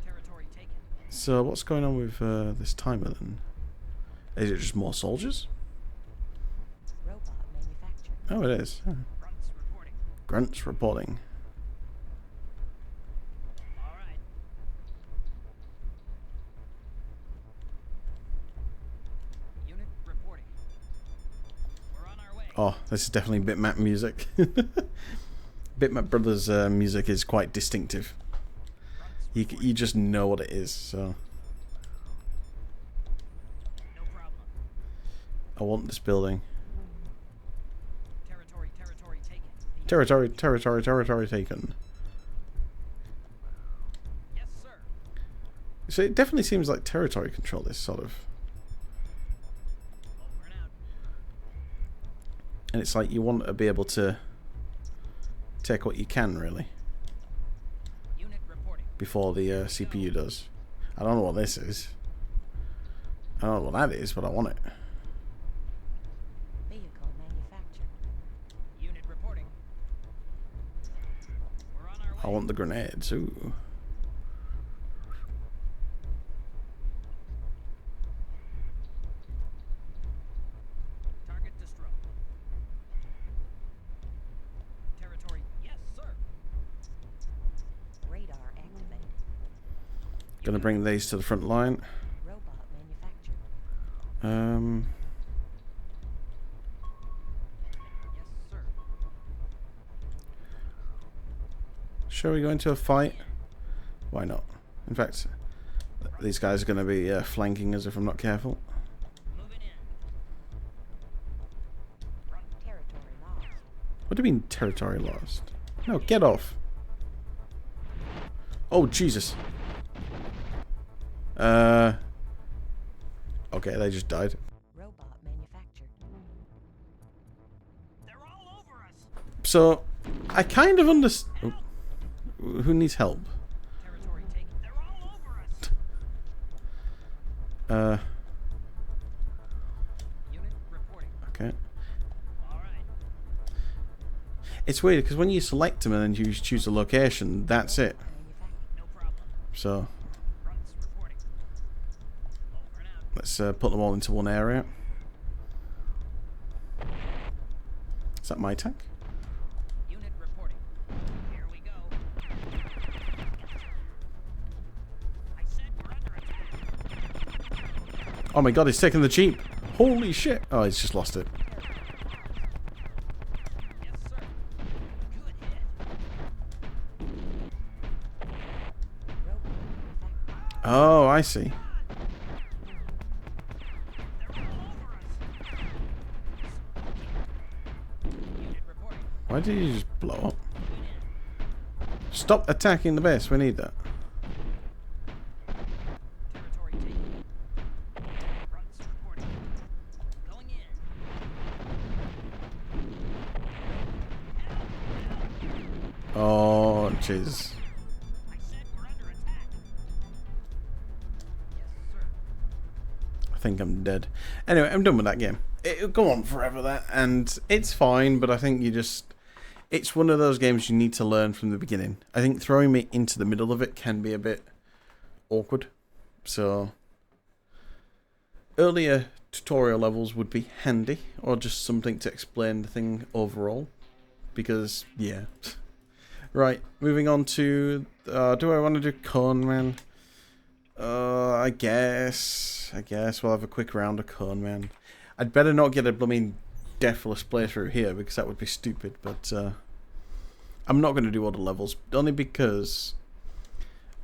Territory taken. So what's going on with this timer then? Is it just more soldiers? Robot manufactured. Oh, it is. Huh. Grunts reporting. Grunts reporting. All right. Unit reporting. We're on our way. Oh, this is definitely Bitmap music. Bitmap Brothers music is quite distinctive. You just know what it is, so... No problem. I want this building. Territory taken. Territory taken. Yes, sir. So it definitely seems like territory control, this sort of... Over and out. And it's like you want to be able to take what you can, really, Unit reporting. before the CPU does. I don't know what this is. I don't know what that is, but I want it. Vehicle manufactured. Unit reporting. We're on our way. I want the grenades. Ooh. Target destroyed. Territory. Yes, sir. Radar activated. Gonna bring these to the front line. Robot manufactured. Yes, sir. Shall we go into a fight? Why not? In fact, these guys are going to be flanking us if I'm not careful. What do you mean territory lost? No, get off. Oh, Jesus. Okay, they just died. Robot manufactured. They're all over us. So, I kind of understand. Who needs help? Territory taken. They're all over us. Unit reporting. Okay. All right. It's weird because when you select them and then you choose a location, that's it. Manufactured. No problem. So, Fronts reporting. Over and out. let's put them all into one area. Is that my tank? Unit reporting. Here we go. I said we're under attack. Oh my god, he's taking the Jeep. Holy shit. Oh, he's just lost it. Yes, sir. Good hit. Robot manufactured. Oh, I see. They're all over us. Unit reporting. Why did he just blow up? Moving in. Stop attacking the base. We need that. Territory taken. Fronts reporting. Going in. Oh, jeez. I said we're under attack. Yes, sir. I think I'm dead. Anyway, I'm done with that game. It'll go on forever, that, and it's fine, but I think you just... It's one of those games you need to learn from the beginning. I think throwing me into the middle of it can be a bit awkward. So, earlier tutorial levels would be handy, or just something to explain the thing overall. Because, yeah. Right, moving on to... do I want to do Cone Man? I guess we'll have a quick round of Cone Man. I'd better not get a blooming deathless playthrough here, because that would be stupid, but I'm not going to do all the levels, only because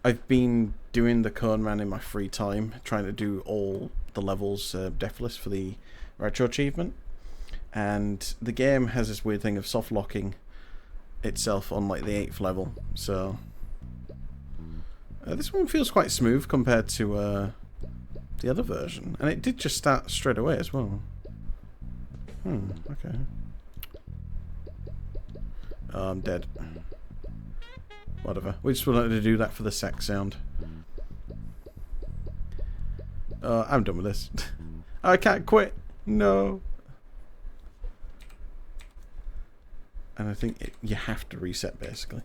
I've been doing the Cone Man in my free time, trying to do all the levels deathless for the retro achievement, and the game has this weird thing of soft locking itself on like the 8th level, so this one feels quite smooth compared to the other version, and it did just start straight away as well. Okay. Oh, I'm dead. Whatever. We just wanted to do that for the sex sound. I'm done with this. I can't quit. No. And I think you have to reset, basically.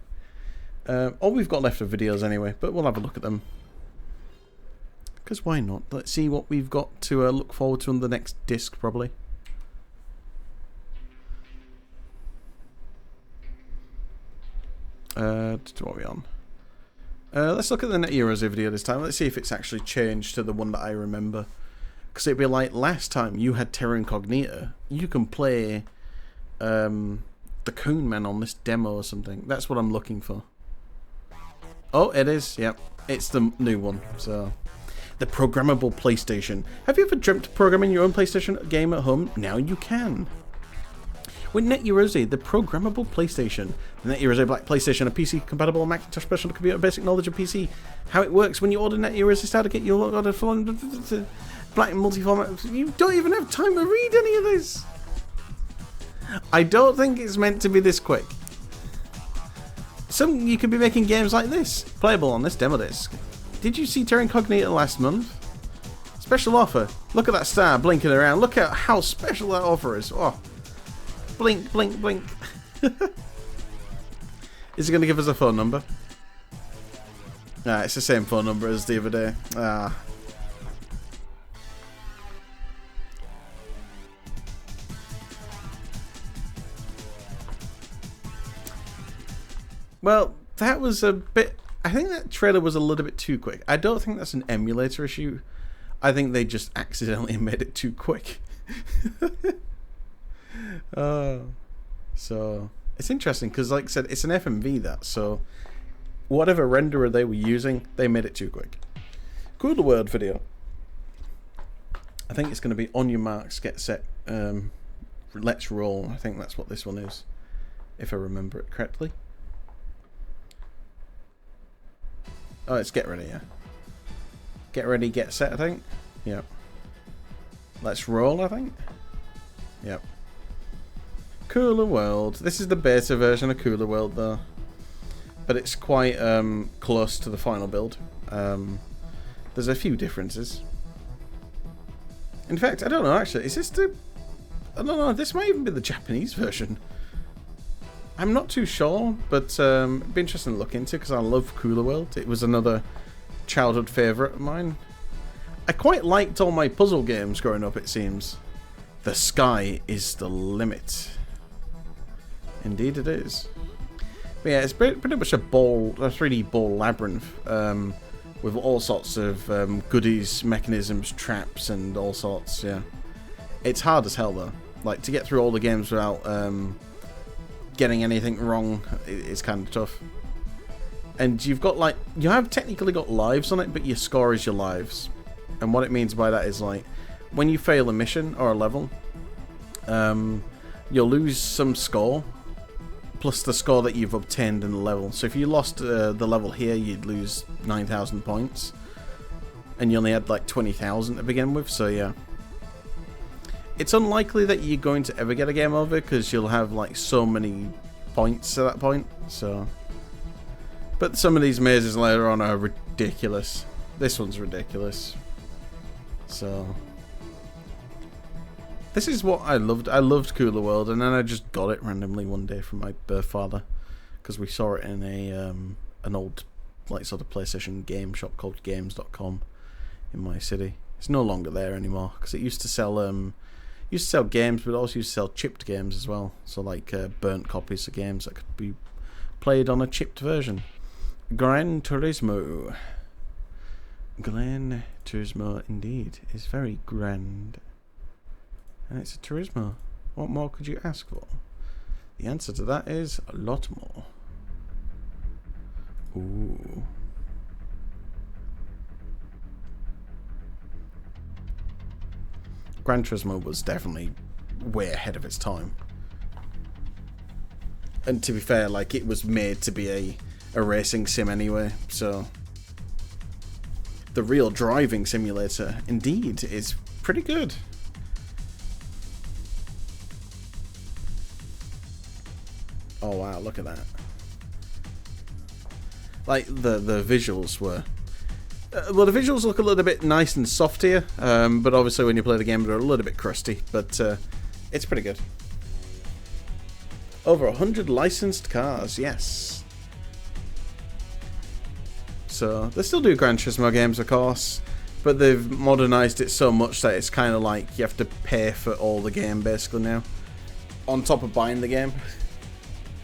All we've got left are videos anyway, but we'll have a look at them. Because why not? Let's see what we've got to look forward to on the next disc, probably. What are we on? Let's look at the Net Heroes video this time. Let's see if it's actually changed to the one that I remember. Because it'd be like last time you had Terra Incognita. You can play the Coon Man on this demo or something. That's what I'm looking for. Oh, it is. Yep. It's the new one. So, the programmable PlayStation. Have you ever dreamt of programming your own PlayStation game at home? Now you can. With Net Heroes, the programmable PlayStation. The Net Heroes Black PlayStation, a PC compatible Macintosh personal computer, basic knowledge of PC. How it works when you order Net Heroes start to get your order full black multi-format. You don't even have time to read any of this. I don't think it's meant to be this quick. You could be making games like this, playable on this demo disc. Did you see Terra Incognita last month? Special offer. Look at that star blinking around. Look at how special that offer is. Oh. Blink, blink, blink. Is he going to give us a phone number? Nah, it's the same phone number as the other day. Ah. Well, that was a bit... I think that trailer was a little bit too quick. I don't think that's an emulator issue. I think they just accidentally made it too quick. So it's interesting because, like I said, it's an FMV that, so whatever renderer they were using, they made it too quick. Cool word video. I think it's going to be on your marks, get set, let's roll. I think that's what this one is. if I remember it correctly. Oh, it's get ready, yeah. Get ready, get set, I think. Yep. Let's roll, I think. Yep. Cooler World. This is the beta version of Cooler World, though. But it's quite close to the final build. There's a few differences. In fact, I don't know, actually. Is this the... I don't know, this might even be the Japanese version. I'm not too sure, but it'd be interesting to look into, because I love Cooler World. It was another childhood favourite of mine. I quite liked all my puzzle games growing up, it seems. The sky is the limit. Indeed it is. But yeah, it's pretty much a 3D ball labyrinth, with all sorts of goodies, mechanisms, traps, and all sorts, yeah. It's hard as hell, though. Like, to get through all the games without getting anything wrong is kind of tough. And you've got, like, you have technically got lives on it, but your score is your lives. And what it means by that is, like, when you fail a mission or a level, you'll lose some score, plus the score that you've obtained in the level. So if you lost the level here, you'd lose 9,000 points. And you only had, like, 20,000 to begin with, so yeah. It's unlikely that you're going to ever get a game over, because you'll have, like, so many points at that point, so... But some of these mazes later on are ridiculous. This one's ridiculous. So... This is what I loved. I loved Cooler World, and then I just got it randomly one day from my birth father, because we saw it in a an old, like, sort of PlayStation game shop called Games.com in my city. It's no longer there anymore, because it used to sell games, but it also used to sell chipped games as well. So, like, burnt copies of games that could be played on a chipped version. Gran Turismo. Gran Turismo, indeed, is very grand. And it's a Turismo. What more could you ask for? The answer to that is a lot more. Ooh. Gran Turismo was definitely way ahead of its time. And to be fair, like, it was made to be a racing sim anyway, so... The real driving simulator, indeed, is pretty good. Oh wow, look at that. Like, the visuals were... well, the visuals look a little bit nice and soft here, but obviously when you play the game they're a little bit crusty, but it's pretty good. Over 100 licensed cars, yes. So, they still do Gran Turismo games, of course, but they've modernized it so much that it's kind of like you have to pay for all the game, basically, now. On top of buying the game.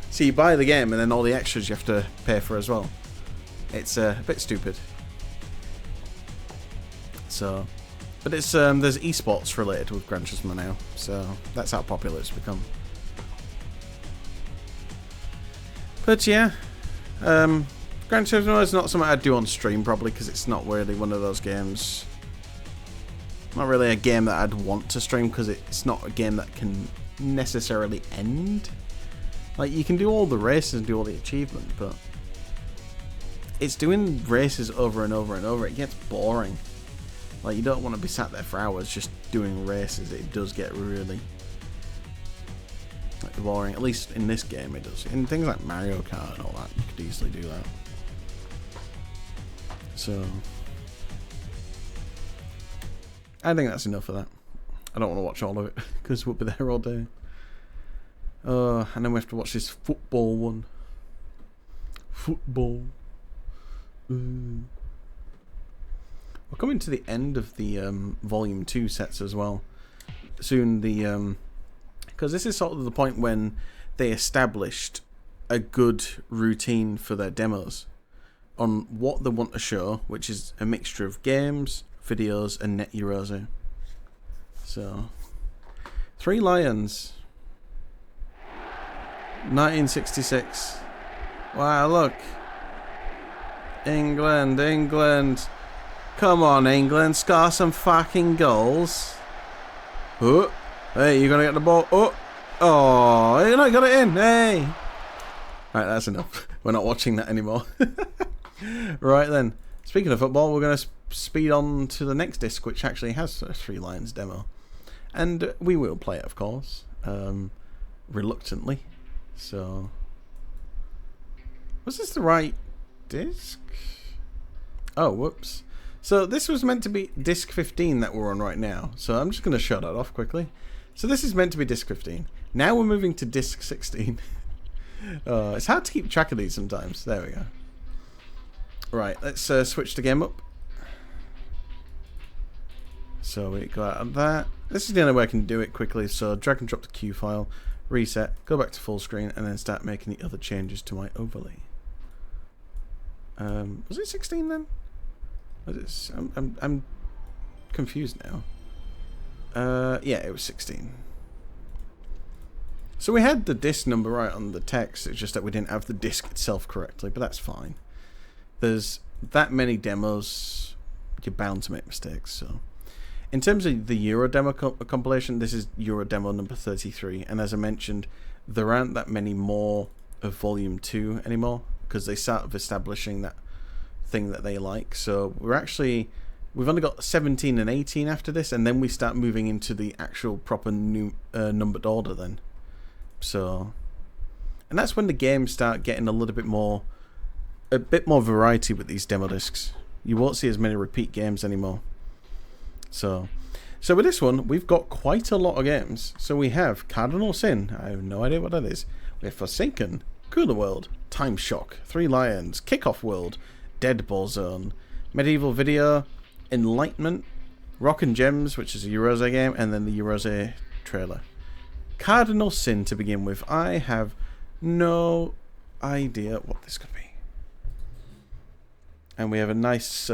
So you buy the game and then all the extras you have to pay for as well. It's a bit stupid. So, but it's there's esports related with Gran Turismo now, so that's how popular it's become. But yeah, Gran Turismo is not something I'd do on stream probably, because it's not really one of those games. Not really a game that I'd want to stream, because it's not a game that can necessarily end. Like, you can do all the races and do all the achievement, but it's doing races over and over and over. It gets boring. Like, you don't want to be sat there for hours just doing races. It does get really, like, boring. At least in this game it does. In things like Mario Kart and all that, you could easily do that. So, I think that's enough of that. I don't want to watch all of it, because we'll be there all day. And then we have to watch this football one. Football. Ooh. We're coming to the end of the Volume 2 sets as well. Soon because this is sort of the point when they established a good routine for their demos on what they want to show, which is a mixture of games, videos, and Net Eurose. So, 3 Lions. 1966. Wow, look. England, England. Come on, England. Score some fucking goals. Oh. Hey, you're going to get the ball. Oh. Oh, and I got it in. Hey. Right, that's enough. We're not watching that anymore. Right then. Speaking of football, we're going to speed on to the next disc, which actually has a Three Lions demo. And we will play it, of course. Reluctantly. So... Was this the right disc? Oh, whoops. So this was meant to be disc 15 that we're on right now. So I'm just going to shut that off quickly. So this is meant to be disc 15. Now we're moving to disc 16. It's hard to keep track of these sometimes. There we go. Right, let's switch the game up. So we go out of that. This is the only way I can do it quickly. So drag and drop the Q file, reset, go back to full screen, and then start making the other changes to my overlay. Was it 16 then? Was it, I'm confused now. Yeah, it was 16. So we had the disc number right on the text, it's just that we didn't have the disc itself correctly, but that's fine. There's that many demos, you're bound to make mistakes, so... In terms of the Euro demo compilation, this is Euro demo number 33, and as I mentioned, there aren't that many more of Volume 2 anymore, because they start of establishing that thing that they like, so we've only got 17 and 18 after this, and then we start moving into the actual proper new numbered order then. So, and that's when the games start getting a bit more variety with these demo discs. You won't see as many repeat games anymore. So with this one, we've got quite a lot of games. So we have Cardinal Sin. I have no idea what that is. We have Forsaken, Cooler World, Time Shock, Three Lions, Kickoff World, Dead Ball Zone, Medieval Video, Enlightenment, Rock and Gems, which is a Eurose game, and then the Eurose trailer. Cardinal Sin to begin with. I have no idea what this could be. And we have a nice,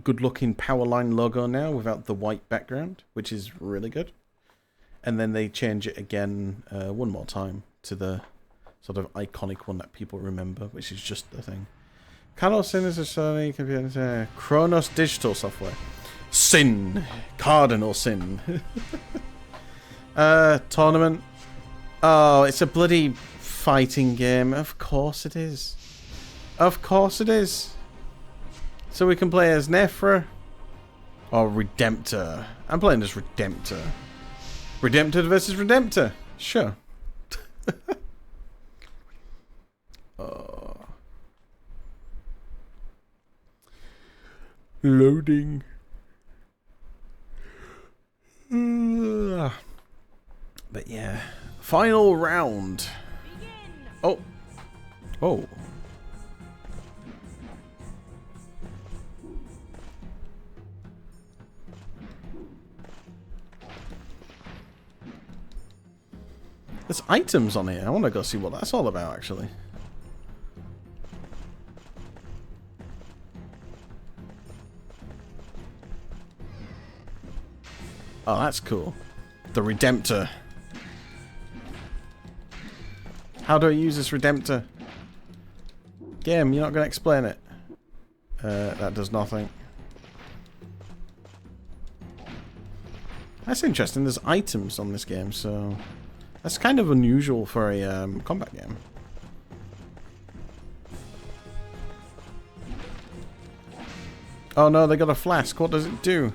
good-looking Powerline logo now without the white background, which is really good. And then they change it again one more time to the sort of iconic one that people remember, which is just the thing. Cardinal Sin is a Sony computer. Kronos Digital Software. Sin. Cardinal Sin. Tournament. Oh, it's a bloody fighting game. Of course it is. Of course it is. So we can play as Nephra. Or Redemptor. I'm playing as Redemptor. Redemptor versus Redemptor. Sure. Oh. Loading. But yeah. Final round. Oh. Oh. There's items on here. I want to go see what that's all about, actually. Oh, that's cool. The Redemptor. How do I use this Redemptor? Game, you're not going to explain it. That does nothing. That's interesting. There's items on this game, so... That's kind of unusual for a combat game. Oh no, they got a flask. What does it do?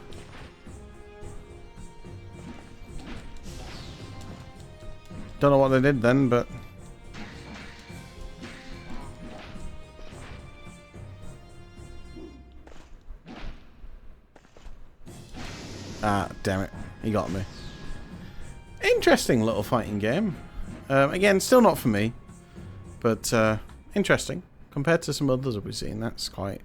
Don't know what they did then, but... Ah, damn it. He got me. Interesting little fighting game. Again, still not for me. But, interesting. Compared to some others that we've seen, that's quite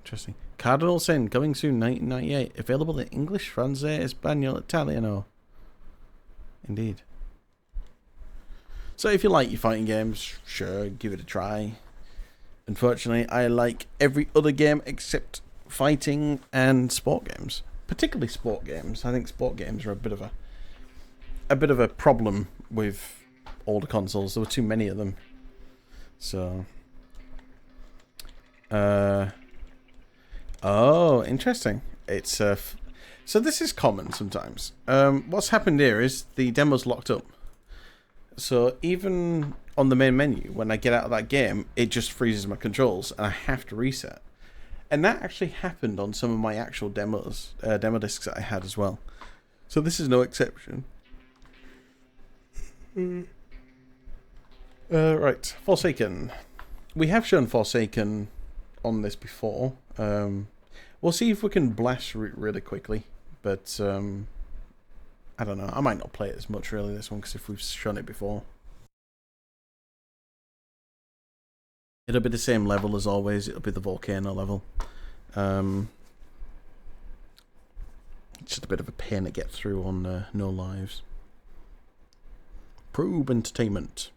interesting. Cardinal Sin, coming soon, 1998. Available in English, Francais, Espanol, Italiano. Indeed. So if you like your fighting games, sure, give it a try. Unfortunately, I like every other game except fighting and sport games. Particularly sport games. I think sport games are a bit of a problem with older consoles. There were too many of them. So oh, interesting. It's so this is common sometimes. What's happened here is the demo's locked up. So even on the main menu, when I get out of that game, it just freezes my controls and I have to reset. And that actually happened on some of my actual demo discs that I had as well. So this is no exception. Right, Forsaken. We have shown Forsaken on this before. We'll see if we can blast through it really quickly. But, I don't know. I might not play it as much really this one, because if we've shown it before. It'll be the same level as always. It'll be the volcano level. It's just a bit of a pain to get through on no lives. Probe Entertainment.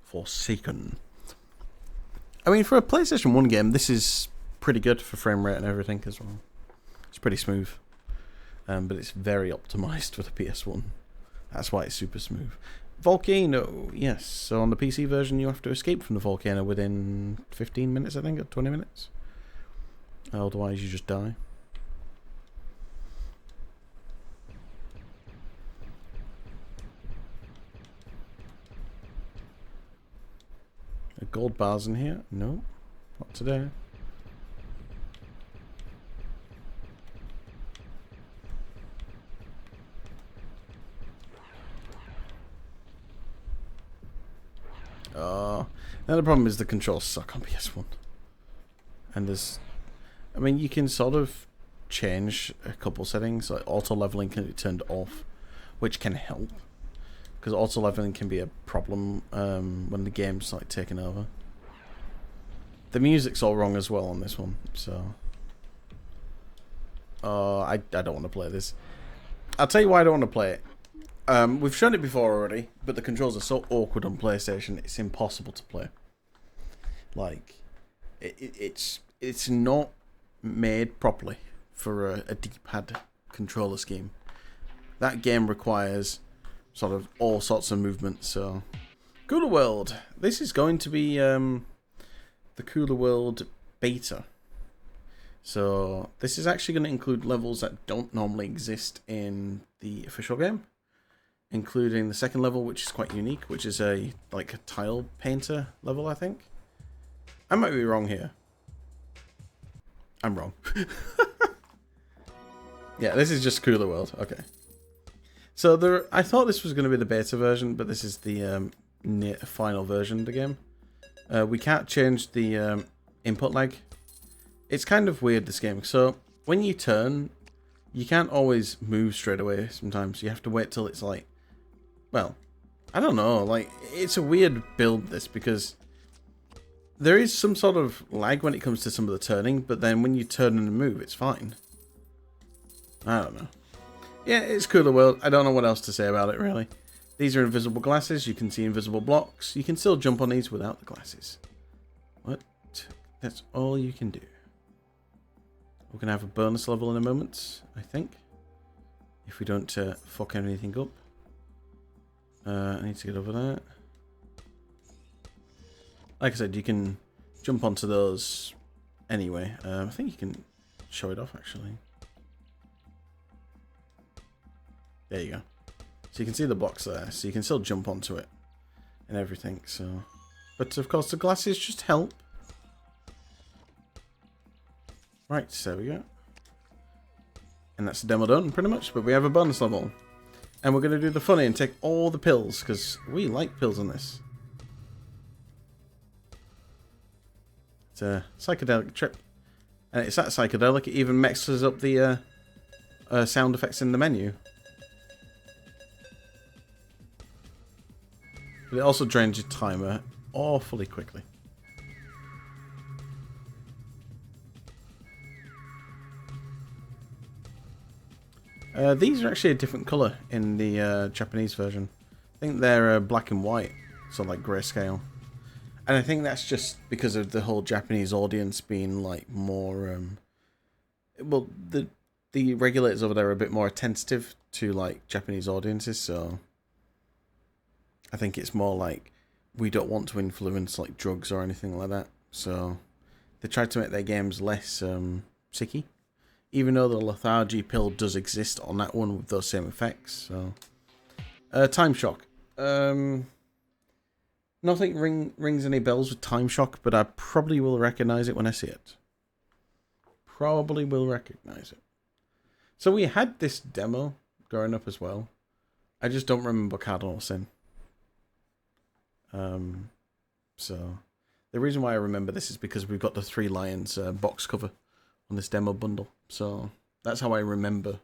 Forsaken. I mean, for a PlayStation 1 game, this is pretty good for frame rate and everything as well. It's pretty smooth. But it's very optimized for the PS1. That's why it's super smooth. Volcano, yes. So on the PC version, you have to escape from the volcano within 15 minutes, I think, or 20 minutes. Otherwise, you just die. Gold bars in here? No, not today. Now the problem is the controls suck on PS1. And there's... I mean, you can sort of change a couple settings, like auto-leveling can be turned off, which can help. Because auto-leveling can be a problem when the game's like taken over. The music's all wrong as well on this one, so... I don't want to play this. I'll tell you why I don't want to play it. We've shown it before already, but the controls are so awkward on PlayStation, it's impossible to play. Like, it's not made properly for a D-pad controller scheme. That game requires sort of all sorts of movements, so... Cooler World. This is going to be the Cooler World beta. So, this is actually going to include levels that don't normally exist in the official game. Including the second level, which is quite unique, which is a tile painter level, I think. I might be wrong here. I'm wrong. Yeah, this is just Cooler World. Okay. So I thought this was going to be the beta version, but this is the final version of the game. We can't change the input lag. It's kind of weird, this game. So when you turn, you can't always move straight away sometimes. You have to wait till it's like... Well, I don't know. Like, it's a weird build, this, because there is some sort of lag when it comes to some of the turning, but then when you turn and move, it's fine. I don't know. Yeah, it's Cooler World. I don't know what else to say about it, really. These are invisible glasses. You can see invisible blocks. You can still jump on these without the glasses. What? That's all you can do. We're going to have a bonus level in a moment, I think. If we don't fuck anything up. I need to get over that. Like I said, you can jump onto those anyway. I think you can show it off, actually. There you go. So you can see the box there, so you can still jump onto it and everything. So, but of course the glasses just help. Right, there we go. And that's the demo done, pretty much. But we have a bonus level. And we're going to do the funny and take all the pills, because we like pills on this. It's a psychedelic trip. And it's that psychedelic, it even mixes up the sound effects in the menu. But it also drains your timer awfully quickly. These are actually a different colour in the Japanese version. I think they're black and white, so like grayscale. And I think that's just because of the whole Japanese audience being like more... well, the regulators over there are a bit more attentive to like Japanese audiences, so... I think it's more like we don't want to influence like drugs or anything like that. So they tried to make their games less sicky. Even though the lethargy pill does exist on that one with those same effects. So, Time Shock. Nothing rings any bells with Time Shock, but I probably will recognize it when I see it. Probably will recognize it. So we had this demo growing up as well. I just don't remember Cardinal Sin. So the reason why I remember this is because we've got the Three Lions box cover on this demo bundle. So that's how I remember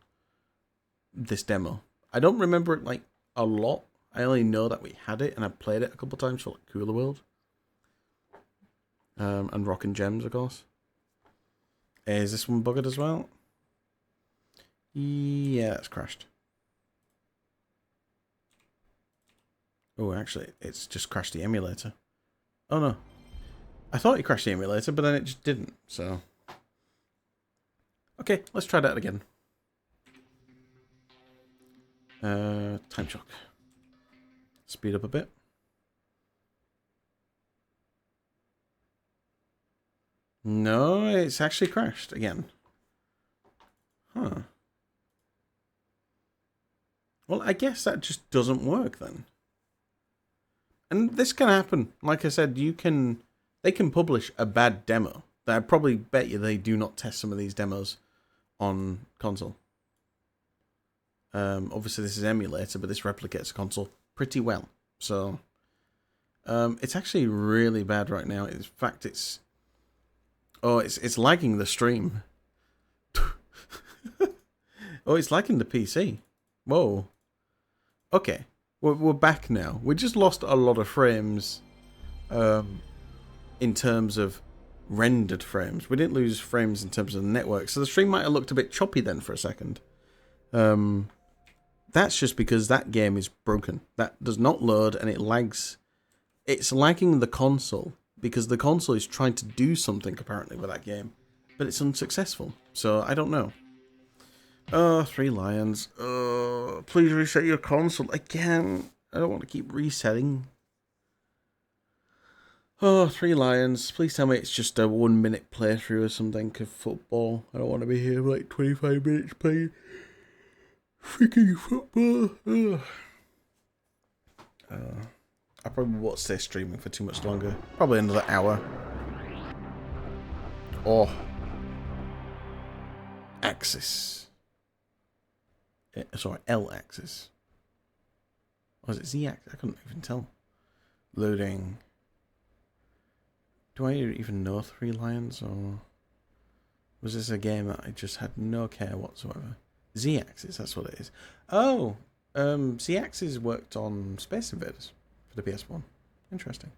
this demo. I don't remember it like a lot. I only know that we had it and I played it a couple times for like Cooler World. And Rockin' Gems, of course. Is this one buggered as well? Yeah, it's crashed. Oh, actually, it's just crashed the emulator. Oh no. I thought it crashed the emulator, but then it just didn't, so. Okay, let's try that again. Time Shock. Speed up a bit. No, it's actually crashed again. Huh. Well, I guess that just doesn't work then. And this can happen. Like I said, they can publish a bad demo. I probably bet you they do not test some of these demos on console. Obviously this is emulator, but this replicates a console pretty well. So it's actually really bad right now. In fact, it's lagging the stream. Oh, it's lagging the PC. Whoa. Okay, we're back now. We just lost a lot of frames in terms of rendered frames. We didn't lose frames in terms of the network, so the stream might have looked a bit choppy then for a second. That's just because that game is broken. That does not load and it lags. It's lagging the console because the console is trying to do something apparently with that game, but it's unsuccessful. So I don't know. Oh, Three Lions. Oh, please reset your console again. I don't want to keep resetting. Oh, Three Lions. Please tell me it's just a 1 minute playthrough or something of football. I don't want to be here for like 25 minutes playing freaking football. I probably won't stay streaming for too much longer. Probably another hour. Oh. Axis. Sorry, L-axis. Or was it Z-axis? I couldn't even tell. Loading. Do I even know Three Lions, or was this a game that I just had no care whatsoever? Z-axis, that's what it is. Oh, Z-axis worked on Space Invaders for the PS1. Interesting.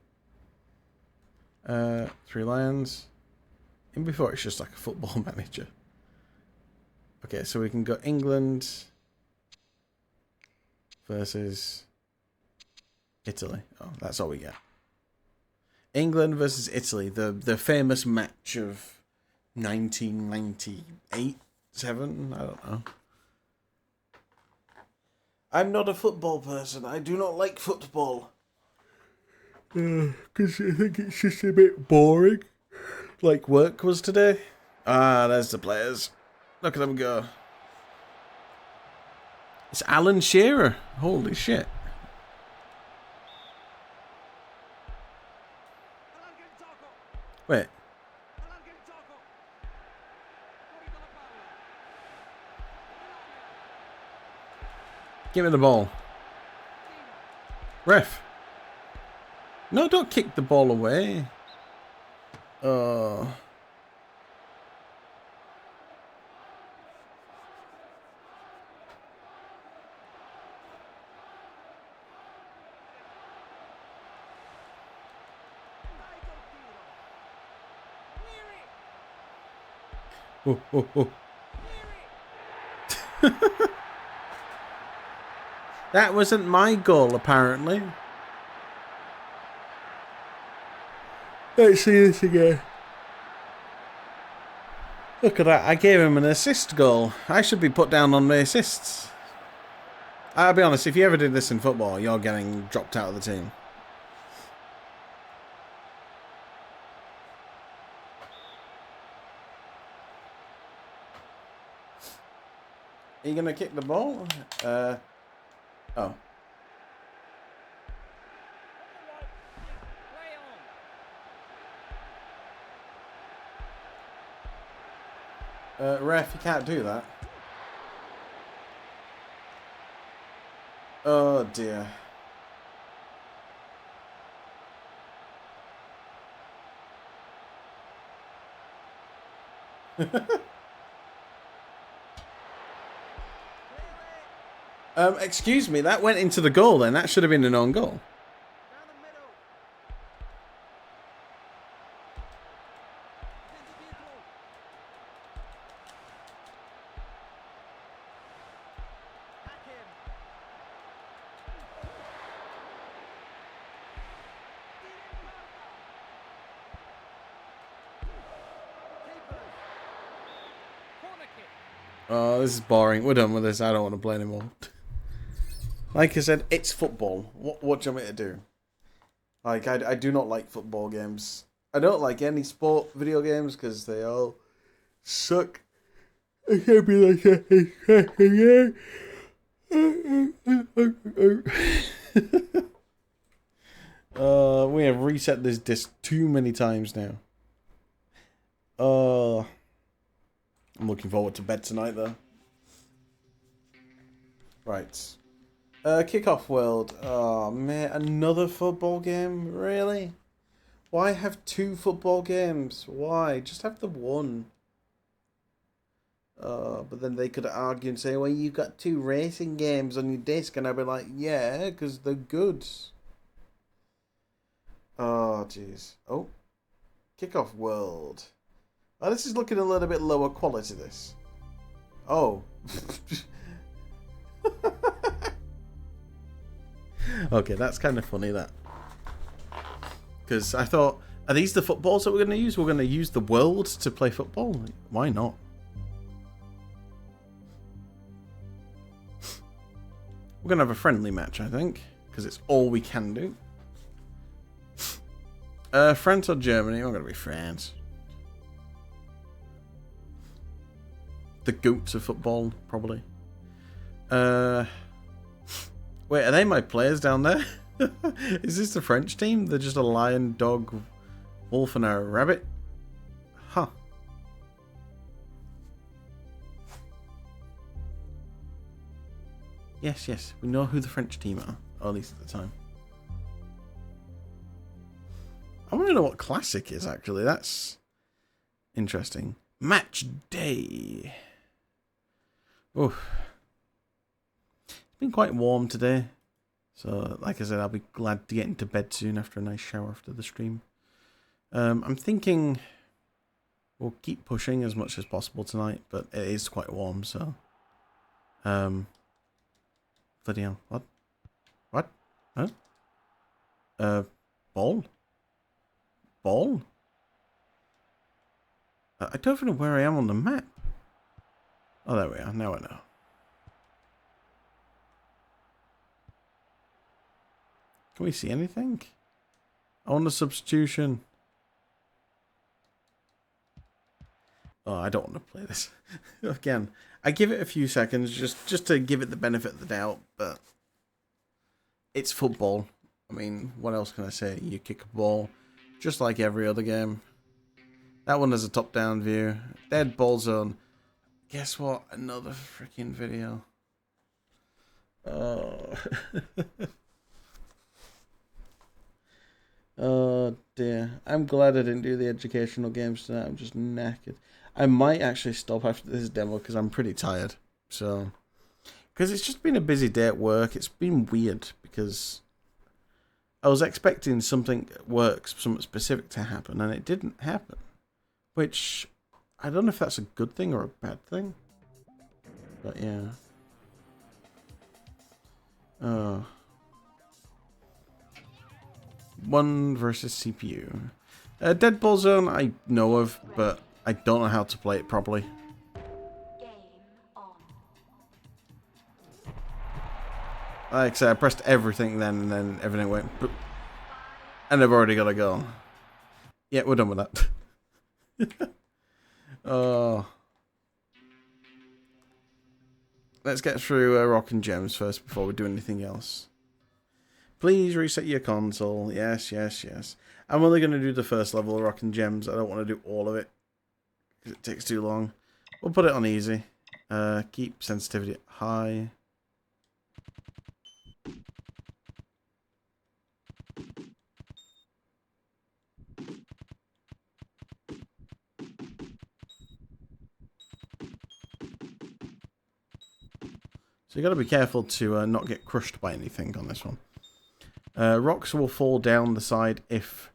Three Lions. And before it's just like a football manager. Okay, so we can go England versus Italy. Oh, that's all we get. England versus Italy, the famous match of 1998, 7, I don't know. I'm not a football person. I do not like football. Because I think it's just a bit boring. Like work was today. Ah, there's the players. Look at them go. It's Alan Shearer. Holy shit. Wait. Give me the ball. Ref. No, don't kick the ball away. Oh. Oh, oh, oh. That wasn't my goal, apparently. Let's see this again. Look at that, I gave him an assist goal. I should be put down on my assists. I'll be honest, if you ever did this in football, you're getting dropped out of the team. Are you going to kick the ball? Oh. Ref, you can't do that. Oh dear. Excuse me, that went into the goal then. That should have been an own goal. Down the middle. Individual. Back him. Keepers. Corner kick. Oh, this is boring. We're done with this. I don't want to play anymore. Like I said, it's football. What do you want me to do? Like, I do not like football games. I don't like any sport video games because they all suck. I can't be like that. We have reset this disc too many times now. I'm looking forward to bed tonight, though. Right. Kickoff World. Oh, man. Another football game? Really? Why have 2 football games? Why? Just have the one. But then they could argue and say, well, you've got 2 racing games on your disc. And I'd be like, yeah, because they're good. Oh, jeez. Oh. Kickoff World. Oh, this is looking a little bit lower quality, this. Oh. Okay, that's kind of funny, that. Because I thought, are these the footballs that we're going to use? We're going to use the world to play football? Why not? We're going to have a friendly match, I think. Because it's all we can do. France or Germany? We're going to be France. The goats of football, probably. Wait, are they my players down there? Is this the French team? They're just a lion, dog, wolf, and a rabbit? Huh. Yes, yes. We know who the French team are. Or at least at the time. I want to know what Classic is, actually. That's interesting. Match day. Oof. It's been quite warm today. So, like I said, I'll be glad to get into bed soon after a nice shower after the stream. I'm thinking we'll keep pushing as much as possible tonight, but it is quite warm, so... Bloody hell. What? What? Huh? Ball? Ball? I don't even know where I am on the map. Oh, there we are. Now I know. Can we see anything? On the substitution. Oh, I don't want to play this. Again, I give it a few seconds just to give it the benefit of the doubt, but it's football. I mean, what else can I say? You kick a ball just like every other game. That one has a top-down view. Dead ball zone. Guess what? Another freaking video. Oh. Oh dear. I'm glad I didn't do the educational games tonight. I'm just knackered. I might actually stop after this demo because I'm pretty tired. So, because it's just been a busy day at work. It's been weird because I was expecting something at work, something specific to happen, and it didn't happen. Which, I don't know if that's a good thing or a bad thing. But yeah. Oh. 1 versus CPU. Deadball Zone I know of, but I don't know how to play it properly. Game on. Like I said, I pressed everything then, and then everything went boop. And I've already got to go. Yeah, we're done with that. Oh. Let's get through Rock and Gems first before we do anything else. Please reset your console. Yes, yes, yes. I'm only going to do the first level of Rock and Gems. I don't want to do all of it because it takes too long. We'll put it on easy. Keep sensitivity high. So you got to be careful to not get crushed by anything on this one. Rocks will fall down the side if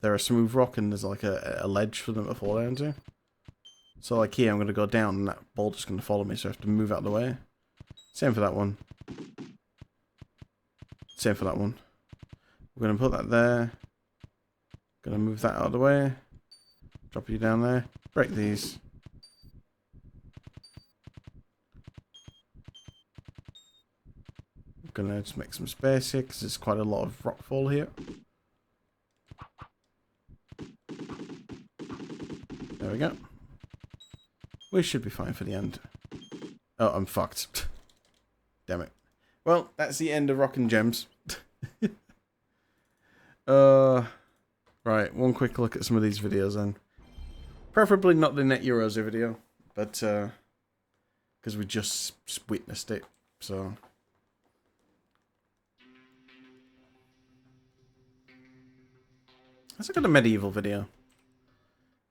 they're a smooth rock and there's like a ledge for them to fall down to. So like here, I'm going to go down and that boulder's going to follow me, so I have to move out of the way. Same for that one. Same for that one. We're going to put that there. Going to move that out of the way. Drop you down there. Break these. I'm going to just make some space here because there's quite a lot of rockfall here. There we go. We should be fine for the end. Oh, I'm fucked. Damn it. Well, that's the end of Rock and Gems. Right, one quick look at some of these videos then. Preferably not the Net Euros video, but because we just witnessed it, so. Let's look at a Medieval video.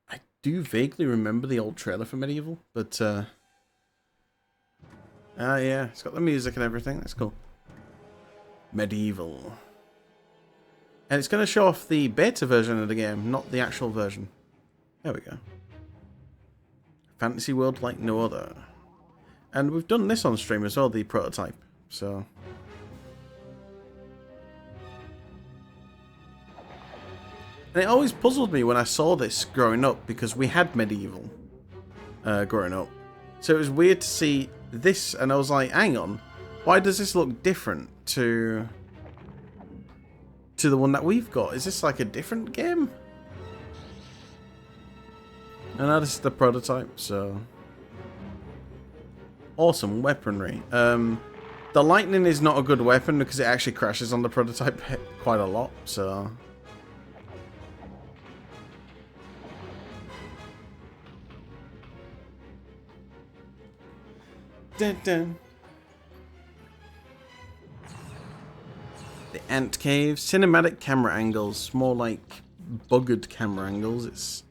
I do vaguely remember the old trailer for Medieval, but yeah, it's got the music and everything. That's cool. Medieval. And it's going to show off the beta version of the game, not the actual version. There we go. Fantasy world like no other. And we've done this on stream as well, the prototype. So. And it always puzzled me when I saw this growing up, because we had Medieval growing up. So it was weird to see this, and I was like, hang on, why does this look different to the one that we've got? Is this like a different game? And now this is the prototype, so. Awesome weaponry. The lightning is not a good weapon because it actually crashes on the prototype quite a lot, so. Dun, dun. The ant cave, cinematic camera angles, more like buggered camera angles. It's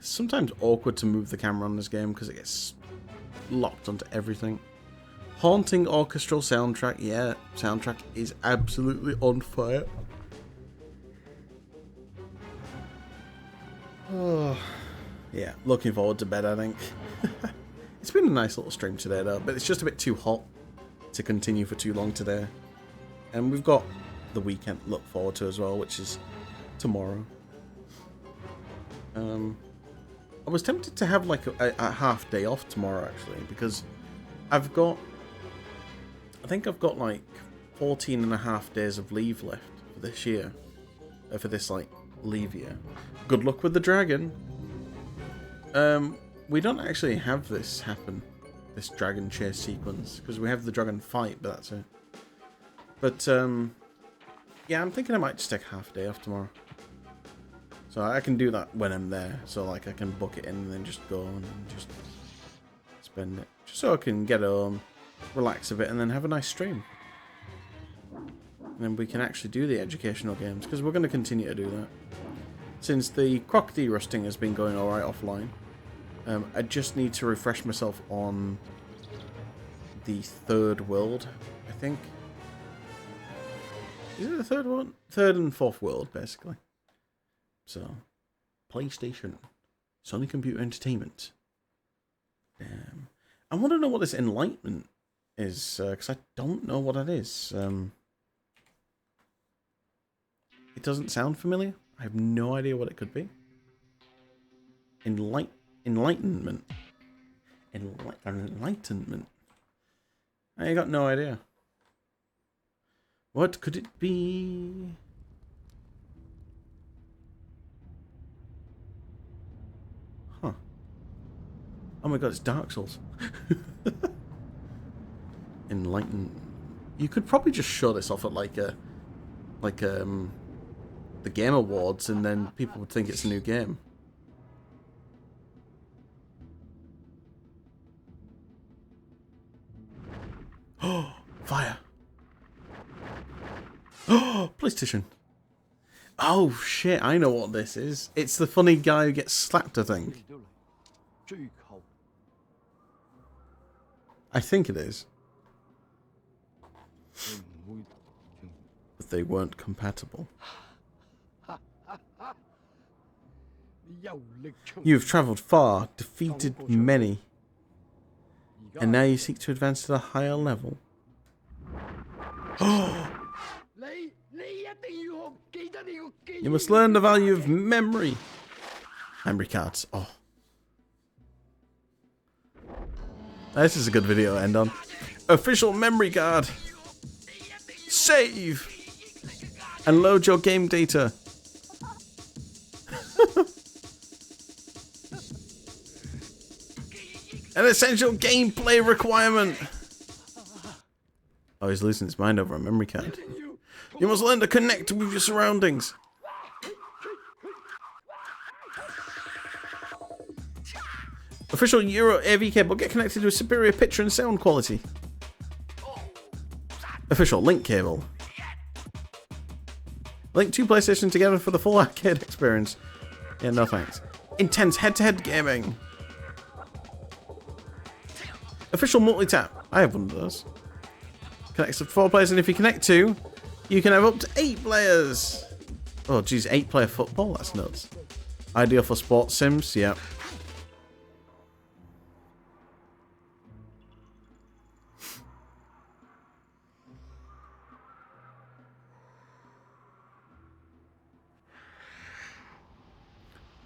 sometimes awkward to move the camera on this game because it gets locked onto everything. Haunting orchestral soundtrack, yeah, soundtrack is absolutely on fire. Oh, yeah, looking forward to bed, I think. It's been a nice little stream today though, but it's just a bit too hot to continue for too long today. And we've got the weekend to look forward to as well, which is tomorrow. I was tempted to have like a half day off tomorrow actually, because I think I've got like 14 and a half days of leave left for this year. For this like leave year. Good luck with the dragon. We don't actually have this happen, this dragon chase sequence, because we have the dragon fight, but that's it. But, yeah, I'm thinking I might just take half a day off tomorrow. So I can do that when I'm there. So, like, I can book it in and then just go and just spend it. Just so I can get home, relax a bit, and then have a nice stream. And then we can actually do the educational games, because we're going to continue to do that. Since the croc derusting has been going alright offline, I just need to refresh myself on the third world, I think. Is it the third one? Third and fourth world, basically. So, PlayStation, Sony Computer Entertainment. I want to know what this enlightenment is, because I don't know what it is. It doesn't sound familiar. I have no idea what it could be. Enlightenment. Enlightenment. I got no idea. What could it be? Huh. Oh my god, it's Dark Souls. Enlighten. You could probably just show this off at the Game Awards, and then people would think it's a new game. PlayStation. Oh shit, I know what this is. It's the funny guy who gets slapped, I think. I think it is. But they weren't compatible. You've travelled far, defeated many, and now you seek to advance to the higher level. You must learn the value of memory. Memory cards. Oh. This is a good video to end on. Official memory card. Save. And load your game data. An essential gameplay requirement. Oh, he's losing his mind over a memory card. You must learn to connect with your surroundings. Official Euro AV cable. Get connected to a superior picture and sound quality. Official Link cable. Link 2 PlayStation together for the full arcade experience. Yeah, no thanks. Intense head-to-head gaming. Official multi-tap. I have one of those. Connects to 4 players, and if you connect 2, you can have up to 8 players. Oh, geez, 8-player football? That's nuts. Ideal for sports sims, yeah.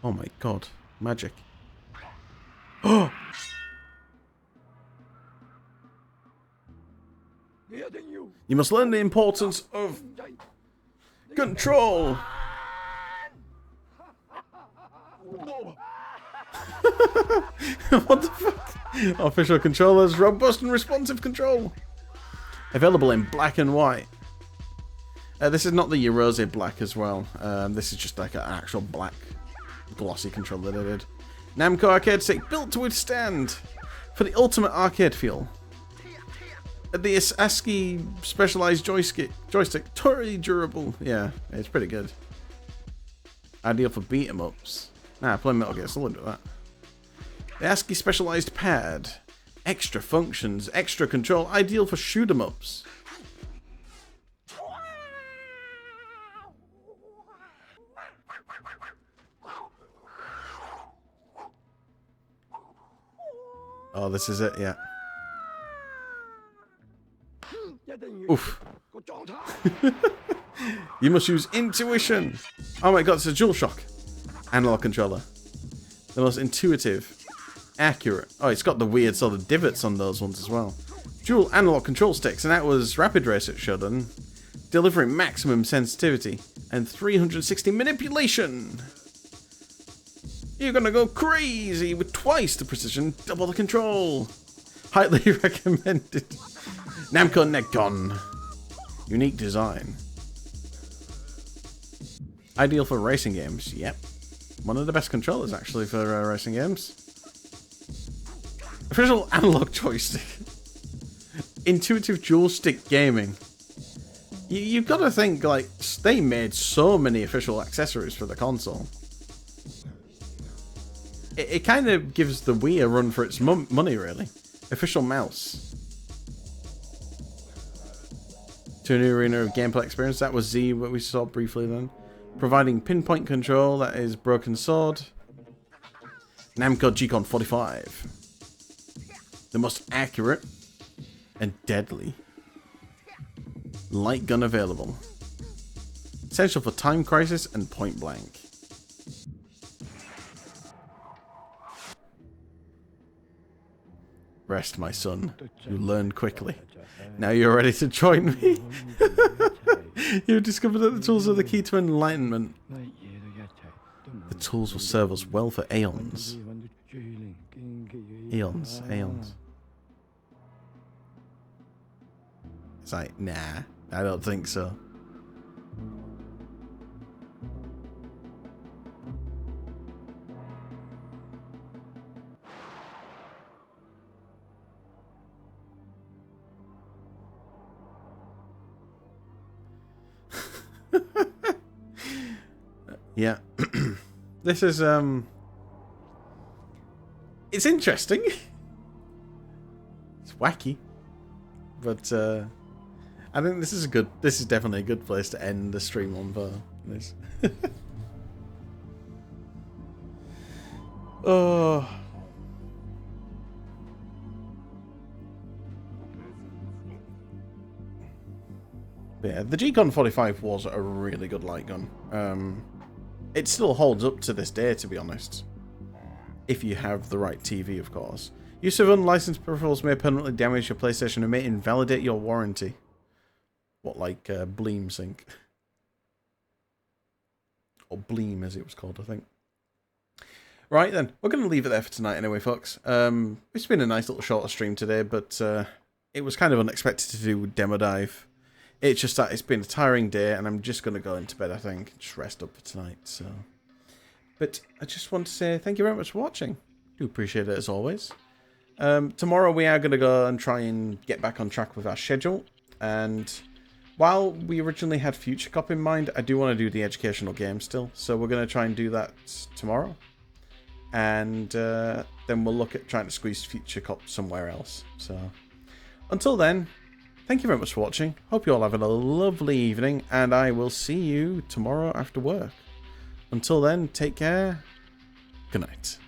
Oh my god, magic. Oh! You must learn the importance of control. What the fuck? Official controllers, robust and responsive control. Available in black and white. This is not the Eurose black as well. This is just like an actual black glossy controller they did. Namco arcade stick built to withstand for the ultimate arcade feel. The ASCII specialized joystick totally durable. Yeah, it's pretty good. Ideal for beat 'em ups. Nah, play Metal Gear Solid with that. The ASCII specialized pad, extra functions, extra control, ideal for shoot 'em ups. Oh, this is it, yeah. Oof. You must use intuition. Oh my god, it's a DualShock analog controller. The most intuitive, accurate. Oh, it's got the weird sort of divots on those ones as well. Dual analog control sticks, and that was Rapid Race it showed on. Delivering maximum sensitivity and 360 manipulation. You're gonna go crazy with twice the precision, double the control. Highly recommended. Namco Necton. Unique design. Ideal for racing games. Yep. One of the best controllers, actually, for racing games. Official analog joystick. Intuitive dual stick gaming. You've got to think, like, they made so many official accessories for the console. It kind of gives the Wii a run for its money, really. Official mouse. To a new arena of gameplay experience. That was Z, what we saw briefly then. Providing pinpoint control, that is Broken Sword. Namco G-Con 45. The most accurate and deadly light gun available. Essential for Time Crisis and Point Blank. Rest, my son. You learned quickly. Now you're ready to join me. You've discovered that the tools are the key to enlightenment. The tools will serve us well for aeons. Aeons, aeons. It's like, nah, I don't think so. Yeah. This is, it's interesting. It's wacky. But, I think this is definitely a good place to end the stream on for this. Oh. But yeah, the G-Con 45 was a really good light gun. It still holds up to this day, to be honest. If you have the right TV, of course. Use of unlicensed peripherals may permanently damage your PlayStation and may invalidate your warranty. What, like Bleem Sync? Or Bleem, as it was called, I think. Right then, we're going to leave it there for tonight anyway, folks. It's been a nice little shorter stream today, but it was kind of unexpected to do DemoDive. It's just that it's been a tiring day, and I'm just going to go into bed, I think. Just rest up for tonight, so... But I just want to say thank you very much for watching. Do appreciate it, as always. Tomorrow we are going to go and try and get back on track with our schedule. And while we originally had Future Cop in mind, I do want to do the educational game still. So we're going to try and do that tomorrow. And then we'll look at trying to squeeze Future Cop somewhere else. So until then, thank you very much for watching. Hope you all have a lovely evening. And I will see you tomorrow after work. Until then, take care. Good night.